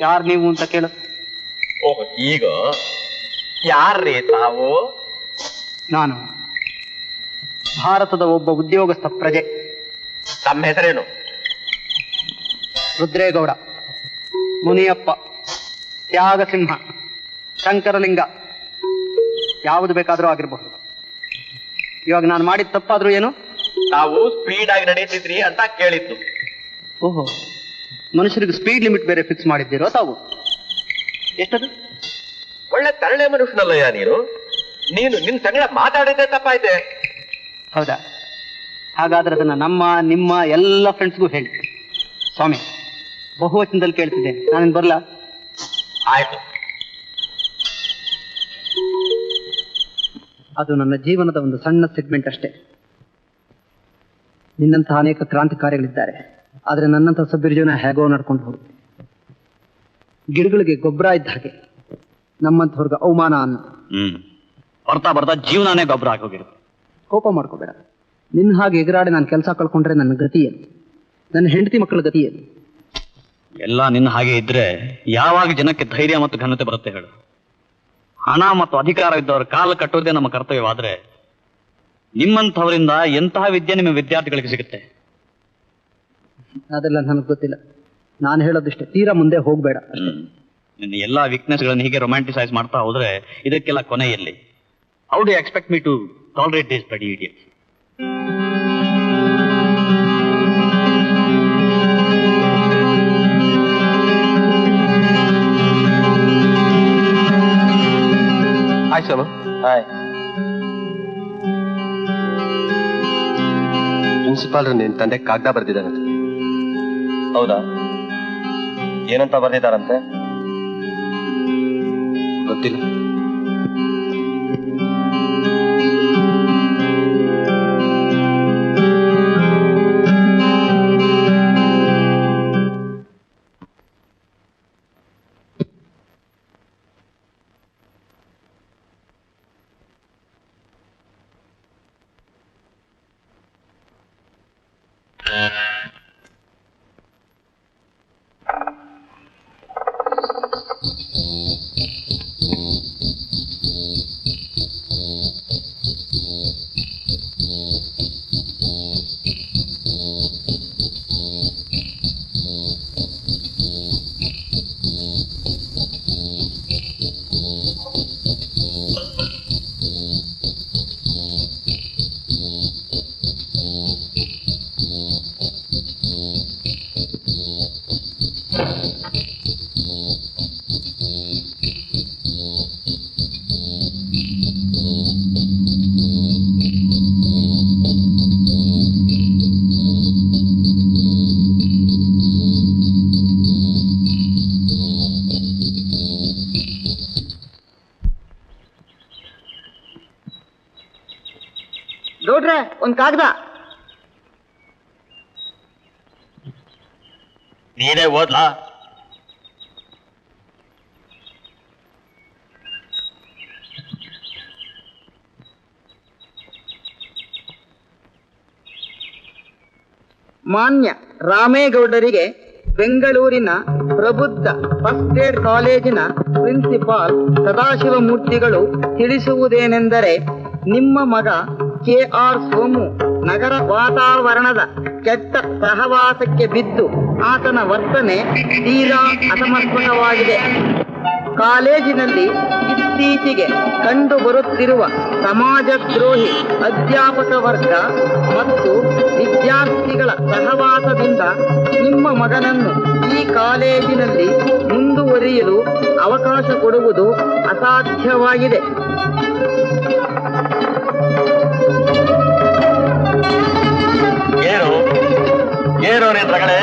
ಯಾರು ನೀವು ಅಂತ ಕೇಳು. ಓಹ್, ಈಗ ಯಾರ್ರೀ ತಾವು? ನಾನು ಭಾರತದ ಒಬ್ಬ ಉದ್ಯೋಗಸ್ಥ ಪ್ರಜೆ. ತಮ್ಮ ಹೆಸರೇನು? ರುದ್ರೇಗೌಡ, ಮುನಿಯಪ್ಪ, ತ್ಯಾಗಸಿಂಹ, ಶಂಕರಲಿಂಗ, ಯಾವುದು ಬೇಕಾದರೂ ಆಗಿರಬಹುದು. ಇವಾಗ ನಾನು ಮಾಡಿದ ತಪ್ಪಾದ್ರೂ ಏನು? ತಾವು ಸ್ಪೀಡ್ ಆಗಿ ನಡೆಯುತ್ತಿದ್ರಿ ಅಂತ ಕೇಳಿದ್ದು. ಓಹೋ, ಮನುಷ್ಯರಿಗೆ ಸ್ಪೀಡ್ ಲಿಮಿಟ್ ಬೇರೆ ಫಿಕ್ಸ್ ಮಾಡಿದ್ದೀರೋ ತಾವು? ಎಷ್ಟದು? ಒಳ್ಳೆ ತರಳೆ ಮನುಷ್ಯನಲ್ಲಯ್ಯ ನೀನು. ನಿನ್ ಸಂಗಡ ಮಾತಾಡಿದ್ದೆ ತಪ್ಪಾಯ್ತೆ. ಹೌದಾ? ಹಾಗಾದ್ರೆ ಅದನ್ನ ನಮ್ಮ ನಿಮ್ಮ ಎಲ್ಲ ಫ್ರೆಂಡ್ಸ್ಗೂ ಹೇಳಿ. ಸ್ವಾಮಿ, ಬಹುವಚನದಲ್ಲಿ ಕೇಳ್ತಿದ್ದೆ, ನಾನೇನು ಬರಲಾ? ಆಯ್ತು. ಅದು ನನ್ನ ಜೀವನದ ಒಂದು ಸಣ್ಣ ಸೆಗ್ಮೆಂಟ್ ಅಷ್ಟೇ. ನಿನ್ನಂತಹ ಅನೇಕ ಕ್ರಾಂತಿಕಾರಿಗಳಿದ್ದಾರೆ, ಆದರೆ ನನ್ನಂತಹ ಸಭ್ಯರ ಜೀವನ ಹೇಗೋ ನಡ್ಕೊಂಡು ಹೋಗುತ್ತೆ. ಗಿಡಗಳಿಗೆ ಗೊಬ್ಬರ ಇದ್ದ ಹಾಗೆ ನಮ್ಮಂಥವ್ರಿಗೆ ಅವಮಾನ ಅನ್ನ. ಬರ್ತಾ ಬರ್ತಾ ಜೀವನನೇ ಗೊಬ್ಬರ ಆಗೋಗಿರುತ್ತೆ. ಕೋಪ ಮಾಡ್ಕೋಬೇಡ. ನಿನ್ನ ಹಾಗೆ ಎಗರಾಡಿ ನಾನು ಕೆಲಸ ಕಳ್ಕೊಂಡ್ರೆ ನನ್ನ ಗತಿ ಏನು? ನನ್ನ ಹೆಂಡತಿ ಮಕ್ಕಳ ಗತಿ ಏನು? ಎಲ್ಲ ನಿನ್ನ ಹಾಗೆ ಇದ್ರೆ ಯಾವಾಗ ಜನಕ್ಕೆ ಧೈರ್ಯ ಮತ್ತು ಘನತೆ ಬರುತ್ತೆ ಹೇಳು? ಹಣ ಮತ್ತು ಅಧಿಕಾರ ಇದ್ದವರ ಕಾಲ ಕಟ್ಟೋದೇ ನಮ್ಮ ಕರ್ತವ್ಯವಾದ್ರೆ ನಿಮ್ಮಂಥವರಿಂದ ಎಂತಹ ವಿದ್ಯೆ ನಿಮ್ಮ ವಿದ್ಯಾರ್ಥಿಗಳಿಗೆ ಸಿಗುತ್ತೆ? ಅದೆಲ್ಲ ನನಗೆ ಗೊತ್ತಿಲ್ಲ. ನಾನು ಹೇಳೋದಿಷ್ಟೇ, ತೀರಾ ಮುಂದೆ ಹೋಗ್ಬೇಡ. ನಿನ್ನ ಎಲ್ಲಾ ವೀಕ್ನೆಸ್ಗಳನ್ನು ಹೀಗೆ ರೊಮ್ಯಾಂಟಿಸೈಸ್ ಮಾಡ್ತಾ ಹೋದ್ರೆ ಇದಕ್ಕೆಲ್ಲ ಕೊನೆ ಎಲ್ಲಿ? How do expect me to tolerate this bloody idiots? Hi Soma. Hi. Principal ನಿನ್ ತಂದೆ ಕಾಗದ ಬರ್ದಿದ್ದಾರಂತೆ. ಹೌದಾ? ಏನಂತ ಬರ್ದಿದ್ದಾರಂತೆ? ಗೊತ್ತಿಲ್ಲ. ನೋಡ್ರೆ ಒಂದ್ ಕಾಗದ. ನೀನೇ ಓದ್ಲಾ? ಮಾನ್ಯ ರಾಮೇಗೌಡರಿಗೆ ಬೆಂಗಳೂರಿನ ಪ್ರಬುದ್ಧ ಫಸ್ಟ್ ಏಡ್ ಕಾಲೇಜಿನ ಪ್ರಿನ್ಸಿಪಾಲ್ ಸದಾಶಿವಮೂರ್ತಿಗಳು ತಿಳಿಸುವುದೇನೆಂದರೆ, ನಿಮ್ಮ ಮಗ KR ಸೋಮು ನಗರ ವಾತಾವರಣದ ಕೆಟ್ಟ ಸಹವಾಸಕ್ಕೆ ಬಿದ್ದು ಆತನ ವರ್ತನೆ ತೀರಾ ಅಸಮರ್ಪಕವಾಗಿದೆ. ಕಾಲೇಜಿನಲ್ಲಿ ಇತ್ತೀಚೆಗೆ ಕಂಡು ಬರುತ್ತಿರುವ ಸಮಾಜದ್ರೋಹಿ ಅಧ್ಯಾಪಕ ವರ್ಗ ಮತ್ತು ವಿದ್ಯಾರ್ಥಿಗಳ ಸಹವಾಸದಿಂದ ನಿಮ್ಮ ಮಗನನ್ನು ಈ ಕಾಲೇಜಿನಲ್ಲಿ ಮುಂದುವರಿಯಲು ಅವಕಾಶ ಕೊಡುವುದು ಅಸಾಧ್ಯವಾಗಿದೆ. ಏನೋ ನಿನ್ ರಗಳೆ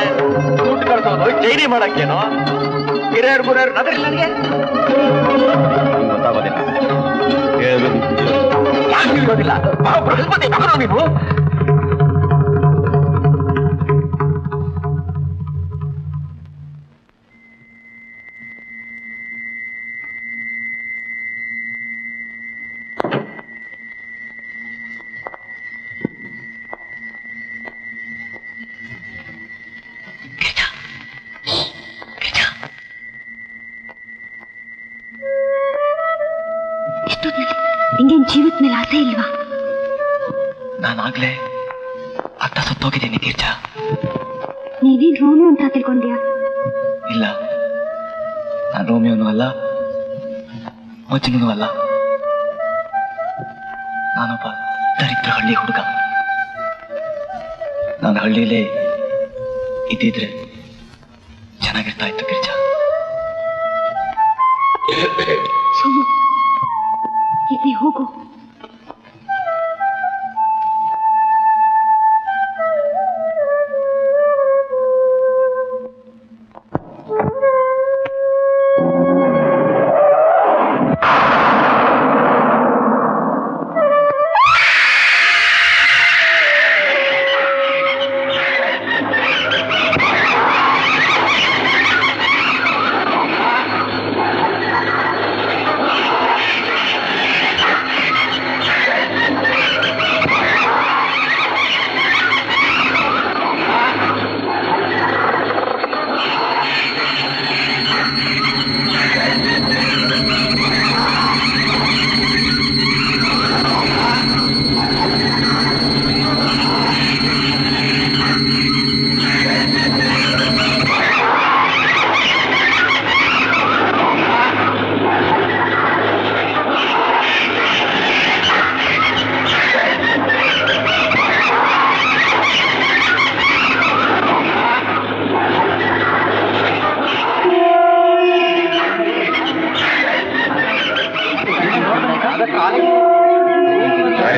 ದುಡ್ಡು ಕಳ್ಸೋದು ಚೈನಿ ಮಾಡಕ್ಕೇನೋ? ಹಿರಿಯರು ಗುರಿಯರು ನಗರಿ ನನಗೆ ಗೊತ್ತಾಗೋದಿಲ್ಲ. ಯಾಕೆ ಇರೋದಿಲ್ಲ? ಬೃಹಸ್ಪತಿ ಮಗನೋ ನೀನು? ಇಷ್ಟೊತ್ತಿನಲ್ಲಿ ನಿಂಗೇನ್ ಜೀವದ ಮೇಲೆ ಆಸೆ ಇಲ್ವಾ? ನಾನಾಗ್ಲೇ ಅರ್ಥ ಸತ್ತೋಗಿದ್ದೀನಿ ಗಿರ್ಜಾ. ನೀನೇನ್ ರೋನು ಅಂತ ತಿಳ್ಕೊಂಡ್ಯಾ? ಇಲ್ಲ, ನಾನು ರೋಮಿಯೋನು ಅಲ್ಲ, ಮಜ್ನುನೂ ಅಲ್ಲ. ನಾನೊಬ್ಬ ದರಿದ್ರ ಹಳ್ಳಿ ಹುಡುಗ. ನಾನು ಹಳ್ಳಿಲೇ ಇದ್ದಿದ್ರೆ ಚೆನ್ನಾಗಿರ್ತಾ ಇತ್ತು ಗಿರ್ಜಾ. ಸೋಮು, ಇಲ್ಲಿ ಹೋಗು.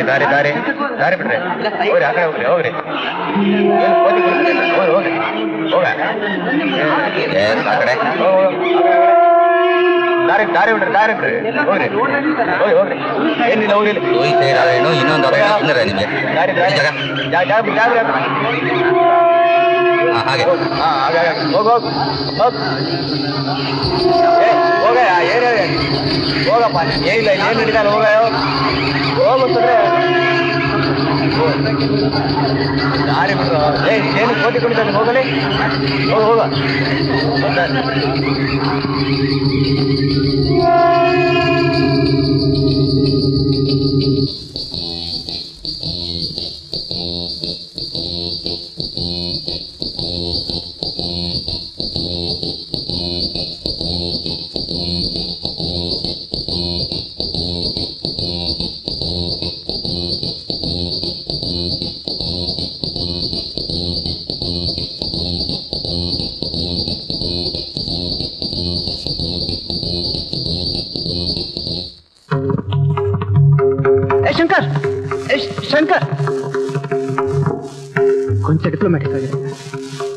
ದಾರಿ ದಾರಿ ದಾರಿ ಬಿಡ್ರಿ, ಹೋಗ್ರಿ ಆ ಕಡೆ ಹೋಗ್ರಿ, ಹೋಗ್ರಿ ಹೋಗ್ರಿ ಹೋಗ ಆ ಕಡೆ ದಾರಿ ದಾರಿ ಬಿಡ್ರಿ, ದಾರಿ ಬಿಡ್ರಿ, ಹೋಗ್ರಿ ಹೋಗಿ ಹೋಗ್ರಿ. ಏನಿಲ್ಲ ಹೋಗ್ರಿ, ಇನ್ನೊಂದು ನಿಮಗೆ ದಾರಿ ದಾರಿ ಹಾಗೆ ಹೋಗ ಹೋಗ ಹೋಗ ಏನೇ ಹೋಗಪ್ಪ, ಏನಿಲ್ಲ ಏನು ನಡೀತಾನೆ, ಹೋಗ ಹೋಗುತ್ತಂದ್ರೆ ದಾರಿ ಬಿಡ್ರು. ಏನು ಕೋಟಿ ಕುಡಿತಾನೆ, ಹೋಗಲಿ ಹೋಗ ಹೋಗ. ಶಂಕರ್, ಶಂಕರ್, ಕೊಂಚ ಡಿಪ್ಲೊಮ್ಯಾಟಿಕ್ ಆಗಿದೆ.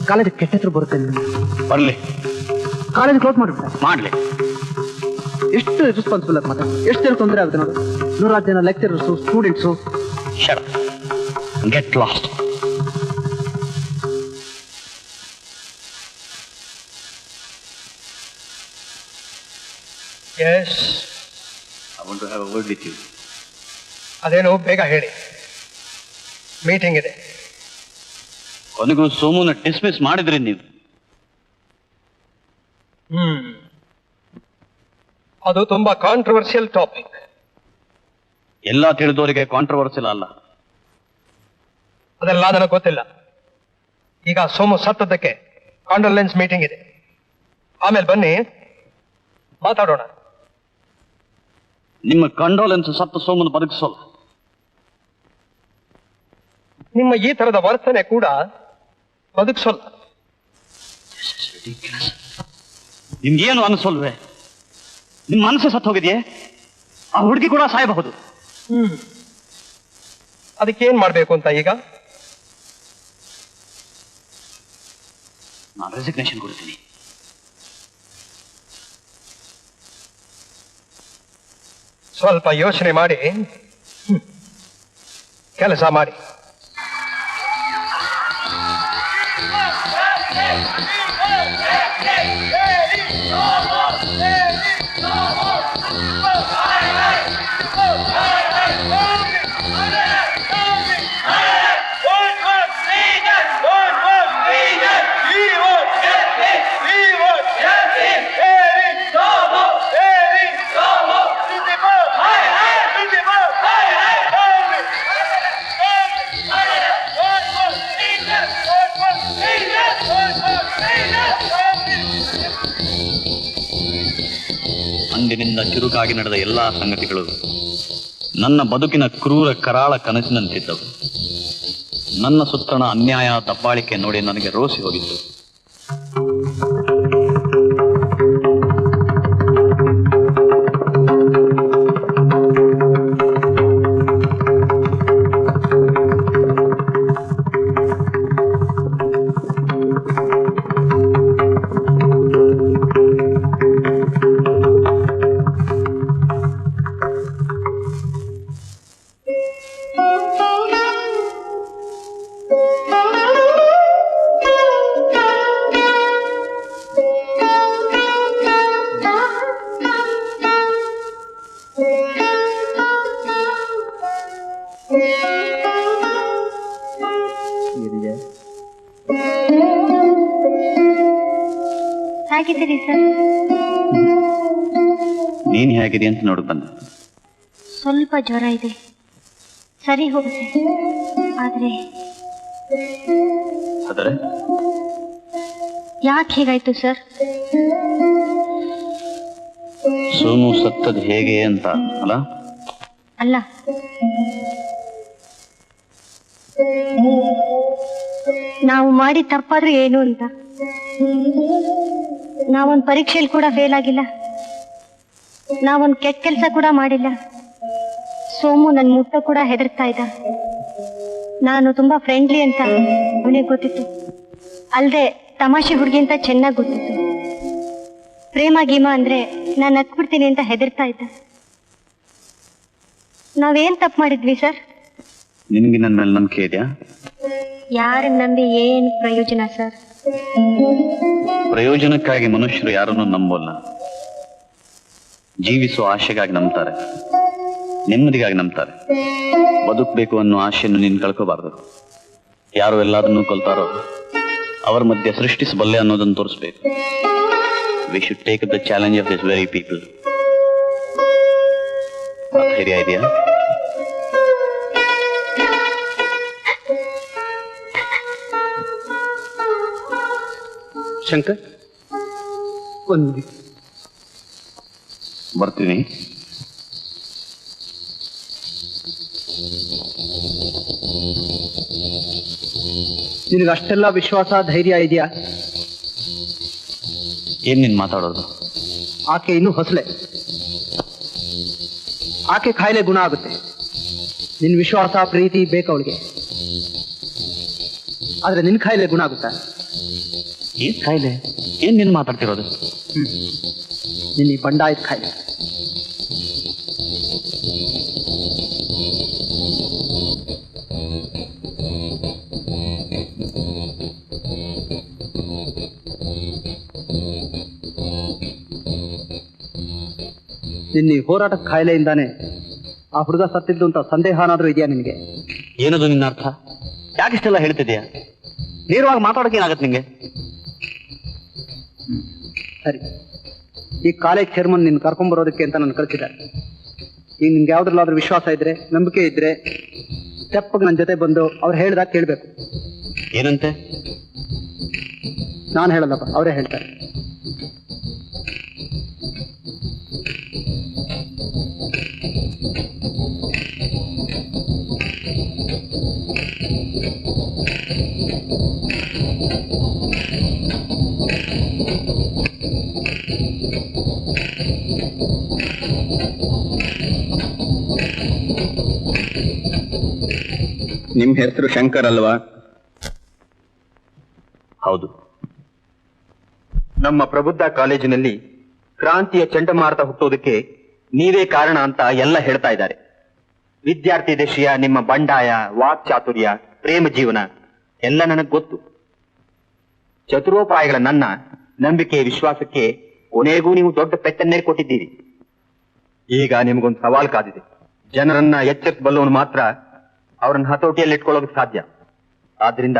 ಕಾಲೇಜ್ ಕೆಟ್ಟ ಹೆಸರು ಬರುತ್ತೆ. ಬರ್ಲಿ, ಕಾಲೇಜ್ ಕ್ಲೋಸ್ ಮಾಡಿಬಿಟ್ಟ. ಮಾಡ್ಲಿ. ಎಷ್ಟು ರೆಸ್ಪಾನ್ಸಿಬಲ್ ಆಗಿ ಮಾತಾಡ, ಎಷ್ಟು ಜನ ತೊಂದರೆ ಆಗುತ್ತೆ ನೋಡು. 100 ಜನ lecturers, students. Shut up. Get lost. Yes. I want to have a word with you. ಅದೇನು ಬೇಗ ಹೇಳಿ, ಮೀಟಿಂಗ್ ಇದೆ. ಕೊನೆಗೂ ಸೋಮುನ ಡಿಸ್ಮಿಸ್ ಮಾಡಿದ್ರಿ ನೀವು. ಅದು ತುಂಬಾ ಕಾಂಟ್ರವರ್ಷಿಯಲ್ ಟಾಪಿಕ್. ಎಲ್ಲ ತಿಳಿದವರಿಗೆ ಕಾಂಟ್ರವರ್ಸಿಯಲ್ ಅಲ್ಲ. ಅದೆಲ್ಲ ನನಗೆ ಗೊತ್ತಿಲ್ಲ. ಈಗ ಸೋಮು ಸತ್ತದಕ್ಕೆ ಕಾಂಡೋಲೆನ್ಸ್ ಮೀಟಿಂಗ್ ಇದೆ, ಆಮೇಲೆ ಬನ್ನಿ ಮಾತಾಡೋಣ. ನಿಮ್ಮ ಕಂಡೋಲೆನ್ಸ್ ಸತ್ತ ಸೋಮನ ಬದುಕಿಸೋಲ್ಲ. ನಿಮ್ಮ ಈ ತರದ ವರ್ತನೆ ಕೂಡ ಬದುಕಿಸೋಲ್ಲ. ನಿಮ್ಗೇನು ಅನಿಸೋಲ್ವೇ? ನಿಮ್ಮ ಮನಸ್ಸು ಸತ್ತು ಹೋಗಿದೆಯೇ? ಆ ಹುಡುಗಿ ಕೂಡ ಸಾಯಬಹುದು. ಅದಕ್ಕೇನ್ ಮಾಡ್ಬೇಕು ಅಂತ ಈಗ? ನಾನು ರೆಸಿಗ್ನೇಷನ್ ಕೊಡ್ತೀನಿ. ಸ್ವಲ್ಪ ಯೋಚನೆ ಮಾಡಿ ಕೆಲಸ ಮಾಡಿ. ಅಂದಿನಿಂದ ಚುರುಕಾಗಿ ನಡೆದ ಎಲ್ಲಾ ಸಂಗತಿಗಳು ನನ್ನ ಬದುಕಿನ ಕ್ರೂರ ಕರಾಳ ಕನಸಿನಂತಿದ್ದವು. ನನ್ನ ಸುತ್ತಣ ಅನ್ಯಾಯ ದಬ್ಬಾಳಿಕೆ ನೋಡಿ ನನಗೆ ರೋಸಿ ಹೋಗಿತ್ತು. ಹೇಗಿದ್ದೀರಿ ಸರ್? ನೀನ್ ಹೇಗಿದೆ ಅಂತ ನೋಡಕ್ ಬಂದ. ಸ್ವಲ್ಪ ಜ್ವರ ಇದೆ, ಸರಿ ಹೋಗುತ್ತೆ. ಆದ್ರೆ ಯಾಕೆ ಹೇಗಾಯ್ತು ಸರ್? ಸೋನು ಸತ್ತದ್ ಹೇಗೆ ಅಂತ ಅಲ್ಲ? ಅಲ್ಲ, ನಾವು ಮಾಡಿ ತಪ್ಪಾದ್ರೂ ಏನು ಅಂತ. ನಾವೊಂದು ಪರೀಕ್ಷೆಯಲ್ಲಿ ಕೂಡ ಫೇಲ್ ಆಗಿಲ್ಲ, ನಾವೊಂದು ಕೆಟ್ಟ ಕೆಲಸ ಕೂಡ ಮಾಡಿಲ್ಲ. ಸೋಮು ನನ್ನ ಮುಟ್ಟ ಕೂಡ ಹೆದರ್ತಾ ಇದ್ದ. ನಾನು ತುಂಬಾ ಫ್ರೆಂಡ್ಲಿ ಅಂತ ಅವನಿಗೆ ಗೊತ್ತಿತ್ತು. ಅಲ್ಲದೆ ತಮಾಷೆ ಹುಡುಗಿ ಅಂತ ಚೆನ್ನಾಗಿ ಗೊತ್ತಿತ್ತು. ಪ್ರೇಮ ಗೀಮ ಅಂದ್ರೆ ನಾನು ಹತ್ಬಿಡ್ತೀನಿ ಅಂತ ಹೆದರ್ತಾ ಇದ್ದ. ನಾವೇನ್ ತಪ್ಪು ಮಾಡಿದ್ವಿ ಸರ್? ನಿನ್ಗೆ ನನ್ನ ಮೇಲೆ ನಂಬಿಕೆ ಇದೆಯಾ? ಯಾರನ್ನ ನಂಬಿ ಏನ್ ಪ್ರಯೋಜನ ಸರ್? ಪ್ರಯೋಜನಕ್ಕಾಗಿ ಮನುಷ್ಯರು ಯಾರನ್ನೂ ನಂಬೋಲ್ಲ. ಜೀವಿಸುವ ಆಶೆಗಾಗಿ ನಂಬ್ತಾರೆ, ನೆಮ್ಮದಿಗಾಗಿ ನಂಬ್ತಾರೆ. ಬದುಕಬೇಕು ಅನ್ನೋ ಆಶೆಯನ್ನು ನೀನು ಕಳ್ಕೋಬಾರ್ದು. ಯಾರು ಎಲ್ಲದನ್ನೂ ಕೊಲ್ತಾರೋ ಅವರ ಮಧ್ಯೆ ಸೃಷ್ಟಿಸಬಲ್ಲೆ ಅನ್ನೋದನ್ನು ತೋರಿಸ್ಬೇಕು. V should take the challenge of this very people. ಧೈರ್ಯ ಇದೆಯಾ? ಶಂಕರ್, ಒಂದು ಬರ್ತೀನಿ. ನಿನಗೆ ಅಷ್ಟೆಲ್ಲ ವಿಶ್ವಾಸ ಧೈರ್ಯ ಇದೆಯಾ? ಏನ್ ನೀನ್ ಮಾತಾಡೋದು? ಆಕೆ ಇನ್ನೂ ಹೊಸಳೆ. ಆಕೆ ಕಾಯಿಲೆ ಗುಣ ಆಗುತ್ತೆ. ನಿನ್ ವಿಶ್ವಾಸ ಪ್ರೀತಿ ಬೇಕು ಅವಳಿಗೆ. ಆದ್ರೆ ನಿನ್ ಕಾಯಿಲೆ ಗುಣ ಆಗುತ್ತಾ? ಏನ್ ಕಾಯಿಲೆ? ಏನ್ ನೀನ್ ಮಾತಾಡ್ತಿರೋದು? ನಿನ್ನ ಈ ಬಂಡಾಯದ ಕಾಯಿಲೆ. ನಿನ್ನ ಈ ಹೋರಾಟದ ಕಾಯಿಲೆಯಿಂದಾನೆ ಆ ಹುಡುಗ ಸತ್ತಿದ್ದು ಅಂತ ಸಂದೇಹ ಏನಾದ್ರೂ ಇದೆಯಾ ನಿನಗೆ? ಏನದು ನಿನ್ನ ಅರ್ಥ? ಯಾಕಿಷ್ಟೆಲ್ಲ ಹೇಳ್ತಿದ್ಯಾ? ನೇರವಾಗಿ ಮಾತಾಡೋಕೆ ಏನಾಗತ್ತೆ ನಿಂಗೆ? ಸರಿ, ಈ ಕಾಲೇಜ್ ಚೇರ್ಮನ್ ನಿನ್ನ ಕರ್ಕೊಂಡ್ಬರೋದಕ್ಕೆ ಅಂತ ನಾನು ಕಳಿಸಿದ್ದಾರೆ. ಈಗ ನಿನ್ಗೆ ಯಾವ್ದ್ರಲ್ಲಾದ್ರೂ ವಿಶ್ವಾಸ ಇದ್ರೆ, ನಂಬಿಕೆ ಇದ್ರೆ ತೆಪ್ಪಗೆ ನನ್ನ ಜೊತೆ ಬಂದು ಅವ್ರು ಹೇಳ್ದಾಗ ಕೇಳಬೇಕು. ಏನಂತೆ? ನಾನು ಹೇಳಲ್ಲಪ್ಪ, ಅವರೇ ಹೇಳ್ತಾರೆ. ನಿಮ್ ಹೆಸರು ಶಂಕರ್ ಅಲ್ವಾ? ಹೌದು. ನಮ್ಮ ಪ್ರಬುದ್ಧ ಕಾಲೇಜಿನಲ್ಲಿ ಕ್ರಾಂತಿಯ ಚಂಡಮಾರುತ ಹುಟ್ಟೋದಕ್ಕೆ ನೀವೇ ಕಾರಣ ಅಂತ ಎಲ್ಲ ಹೇಳ್ತಾ ಇದ್ದಾರೆ. ವಿದ್ಯಾರ್ಥಿ ದೇಶೀಯ ನಿಮ್ಮ ಬಂಡಾಯ, ವಾಕ್ಚಾತುರ್ಯ, ಪ್ರೇಮ ಜೀವನ ಎಲ್ಲ ನನಗೆ ಗೊತ್ತು. ಚತುರೋಪಾಯಗಳ ನನ್ನ ನಂಬಿಕೆ ವಿಶ್ವಾಸಕ್ಕೆ ಕೊನೆಗೂ ನೀವು ದೊಡ್ಡ ಪೆಟ್ಟನ್ನೇ ಕೊಟ್ಟಿದ್ದೀರಿ. ಈಗ ನಿಮಗೊಂದು ಸವಾಲು ಕಾದಿದೆ. ಜನರನ್ನ ಎಚ್ಚರಿಸಬಲ್ಲವನು ಮಾತ್ರ ಅವರನ್ನ ಹತೋಟಿಯಲ್ಲಿ ಇಟ್ಕೊಳ್ಳೋದಕ್ಕೆ ಸಾಧ್ಯ. ಆದ್ರಿಂದ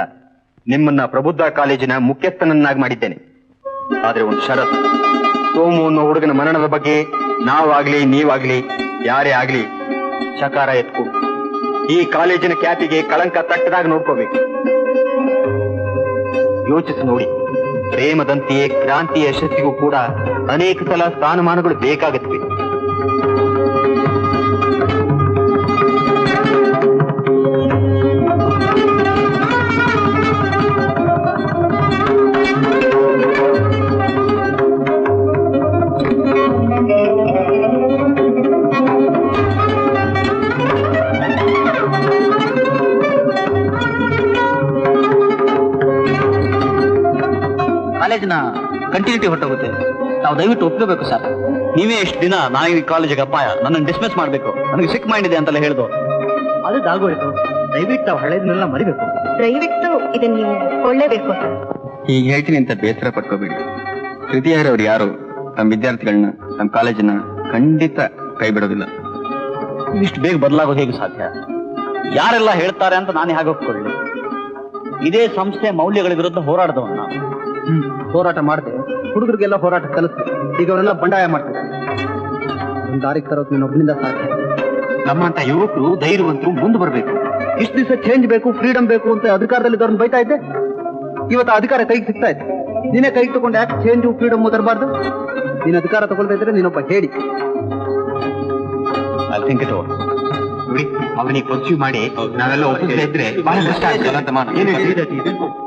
ನಿಮ್ಮನ್ನ ಪ್ರಬುದ್ಧ ಕಾಲೇಜಿನ ಮುಖ್ಯಸ್ಥನನ್ನಾಗಿ ಮಾಡಿದ್ದೇನೆ. ಆದ್ರೆ ಒಂದು ಷರತ್ತು, ಸೋಮು ಅನ್ನೋ ಹುಡುಗನ ಮರಣದ ಬಗ್ಗೆ ನಾವಾಗ್ಲಿ ನೀವಾಗ್ಲಿ ಯಾರೇ ಆಗ್ಲಿ ಚಕಾರ ಎತ್ಕು. ಈ ಕಾಲೇಜಿನ ಖ್ಯಾತಿಗೆ ಕಳಂಕ ತಟ್ಟದಾಗ ನೋಡ್ಕೋಬೇಕು. ಯೋಚಿಸಿ ನೋಡಿ, ಪ್ರೇಮದಂತೆಯೇ ಕ್ರಾಂತಿಯ ಯಶಸ್ಸಿಗೂ ಕೂಡ ಅನೇಕ ಸಲ ಸ್ಥಾನಮಾನಗಳು ಬೇಕಾಗುತ್ತವೆ. ಕಾಲೇಜಿನ ಕಂಟಿನ್ಯೂಟಿ ಹೊರಟೋಗುತ್ತೆ. ನಾವು ದಯವಿಟ್ಟು ಒಪ್ಕೋಬೇಕು ಸರ್. ನೀವೇ ಎಷ್ಟು ದಿನ ನಾನು ಈ ಕಾಲೇಜಿಗೆ ಅಪಾಯ, ನನ್ನನ್ನು ಡಿಸ್ಮಿಸ್ ಮಾಡಬೇಕು, ನನಗೆ ಸಿಕ್ ಮೈಂಡ್ ಇದೆ ಅಂತೆಲ್ಲ ಹೇಳಿದ್ರು. ಅದಾಗೋಯ್ತು. ದಯವಿಟ್ಟು ನಾವು ಹಳೆದನ್ನೆಲ್ಲ ಮರಿಬೇಕು. ದಯವಿಟ್ಟು ಇದನ್ನ ನೀವು ಕೊಳ್ಳೇಬೇಕು. ಹೀಗೆ ಹೇಳ್ತೀನಿ ಅಂತ ಬೇಸರ ಪಟ್ಕೋಬೇಡಿ. ತೃತೀಯರವ್ರು ಯಾರು ನಮ್ಮ ವಿದ್ಯಾರ್ಥಿಗಳನ್ನ, ನಮ್ಮ ಕಾಲೇಜನ್ನ ಖಂಡಿತ ಕೈ ಬಿಡೋದಿಲ್ಲ. ಇಷ್ಟು ಬೇಗ ಬದಲಾಗೋದು ಹೇಗೆ ಸಾಧ್ಯ? ಯಾರೆಲ್ಲ ಹೇಳ್ತಾರೆ ಅಂತ ನಾನು ಹೇಗೆ ಒಪ್ಕೊಳ್ಳಿ? ಇದೇ ಸಂಸ್ಥೆ ಮೌಲ್ಯಗಳ ವಿರುದ್ಧ ಹೋರಾಡಿದವನು ನಾನು. ಹೋರಾಟ ಮಾಡಿದೆ, ಹುಡುಗರಿಗೆಲ್ಲ ಹೋರಾಟ ಕಲಿಸ್ತೀವಿ. ಈಗ ಅವರೆಲ್ಲ ಬಂಡಾಯ ಮಾಡ್ತಾರೆ. ಒಂದು ದಾರಿಗೆ ತರೋದು ನೀನು ಒಬ್ಬನಿಂದ ಸಾಧ್ಯ. ನಮ್ಮಂತ ಯುವಕರು ಧೈರ್ಯವಂತರು ಮುಂದೆ ಬರಬೇಕು. ಇಷ್ಟು ದಿವಸ ಚೇಂಜ್ ಬೇಕು, ಫ್ರೀಡಮ್ ಬೇಕು ಅಂತ ಅಧಿಕಾರದಲ್ಲಿ ಇದ್ದವ್ರನ್ನ ಬೈತಾ ಇದ್ದೆ. ಇವತ್ತು ಅಧಿಕಾರ ಕೈಗೆ ಸಿಗ್ತಾ ಇದೆ. ನೀನೇ ಕೈಗೆ ತಗೊಂಡು ಯಾಕೆ ಚೇಂಜು ಫ್ರೀಡಮ್ ತರಬಾರ್ದು? ನೀನು ಅಧಿಕಾರ ತಗೊಳ್ತಾ ಇದ್ರೆ ನೀನೊಬ್ಬ ಹೇಳಿ. I think it over. ನೋಡಿ, ಅವನಿಗೆ ಪರ್ಸ್ಯೂ ಮಾಡಿ ನಾವೆಲ್ಲ ಒಪ್ಪಿಸ್ತಾ ಇದ್ರೆ ಬಹಳ ಕಷ್ಟ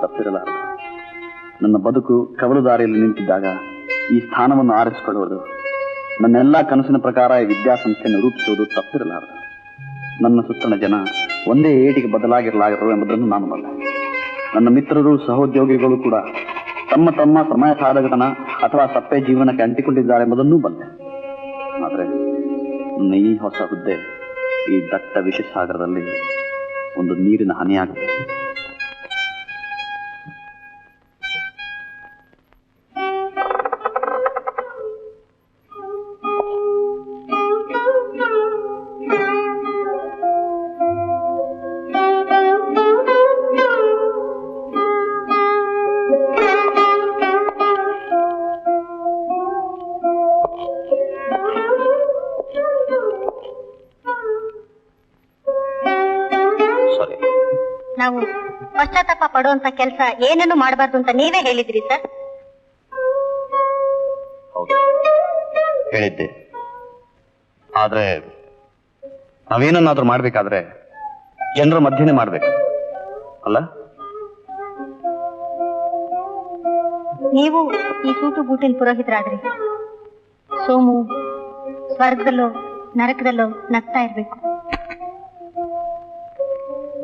ತಪ್ಪಿರಲ್ಲ. ನನ್ನ ಬದುಕು ಕವಲು ದಾರಿಯಲ್ಲಿ ನಿಂತಿದ್ದಾಗ ಈ ಸ್ಥಾನವನ್ನು ಆರಿಸಿಕೊಳ್ಳುವುದು, ನನ್ನೆಲ್ಲ ಕನಸಿನ ಪ್ರಕಾರ ಈ ವಿದ್ಯಾಸಂಸ್ಥೆಯನ್ನು ರೂಪಿಸುವುದು ತಪ್ಪಿರಲಾರದು. ನನ್ನ ಸುತ್ತಣ ಜನ ಒಂದೇ ಏಟಿಗೆ ಬದಲಾಗಿರಲಾಗರು ಎಂಬುದನ್ನು ನಾನು ಬಲ್ಲೆ. ನನ್ನ ಮಿತ್ರರು, ಸಹೋದ್ಯೋಗಿಗಳು ಕೂಡ ತಮ್ಮ ತಮ್ಮ ಸಮಯ ಸಾಧಕತನ ಅಥವಾ ಸಪ್ಪೆ ಜೀವನಕ್ಕೆ ಅಂಟಿಕೊಂಡಿದ್ದಾರೆ ಎಂಬುದನ್ನೂ ಬಲ್ಲೆ. ಆದರೆ ನನ್ನ ಈ ಹೊಸ ಹುದ್ದೆ ಈ ದಟ್ಟ ವಿಷಸಾಗರದಲ್ಲಿ ಒಂದು ನೀರಿನ ಹನಿಯಾಗುತ್ತೆ. ನಾವು ಪಶ್ಚಾತ್ತಾಪ ಪಡುವಂತ ಕೆಲಸ ಏನನ್ನು ಮಾಡಬಾರ್ದು ಅಂತ ನೀವೇ ಹೇಳಿದ್ರಿ ಸರ್. ಹೌದು, ಹೇಳಿದ್ದೆ. ಆದ್ರೆ ನಾವೇನನ್ನಾದ್ರೂ ಮಾಡ್ಬೇಕಾದ್ರೆ ಜನರ ಮಧ್ಯೆ ಮಾಡ್ಬೇಕು ಅಲ್ಲ? ನೀವು ಈ ಸೂಟು ಬೂಟಿನ ಪುರೋಹಿತರಾದ್ರಿ. ಸೋಮು ಸ್ವರ್ಗದಲ್ಲೋ ನರಕದಲ್ಲೋ ನಗ್ತಾ ಇರ್ಬೇಕು.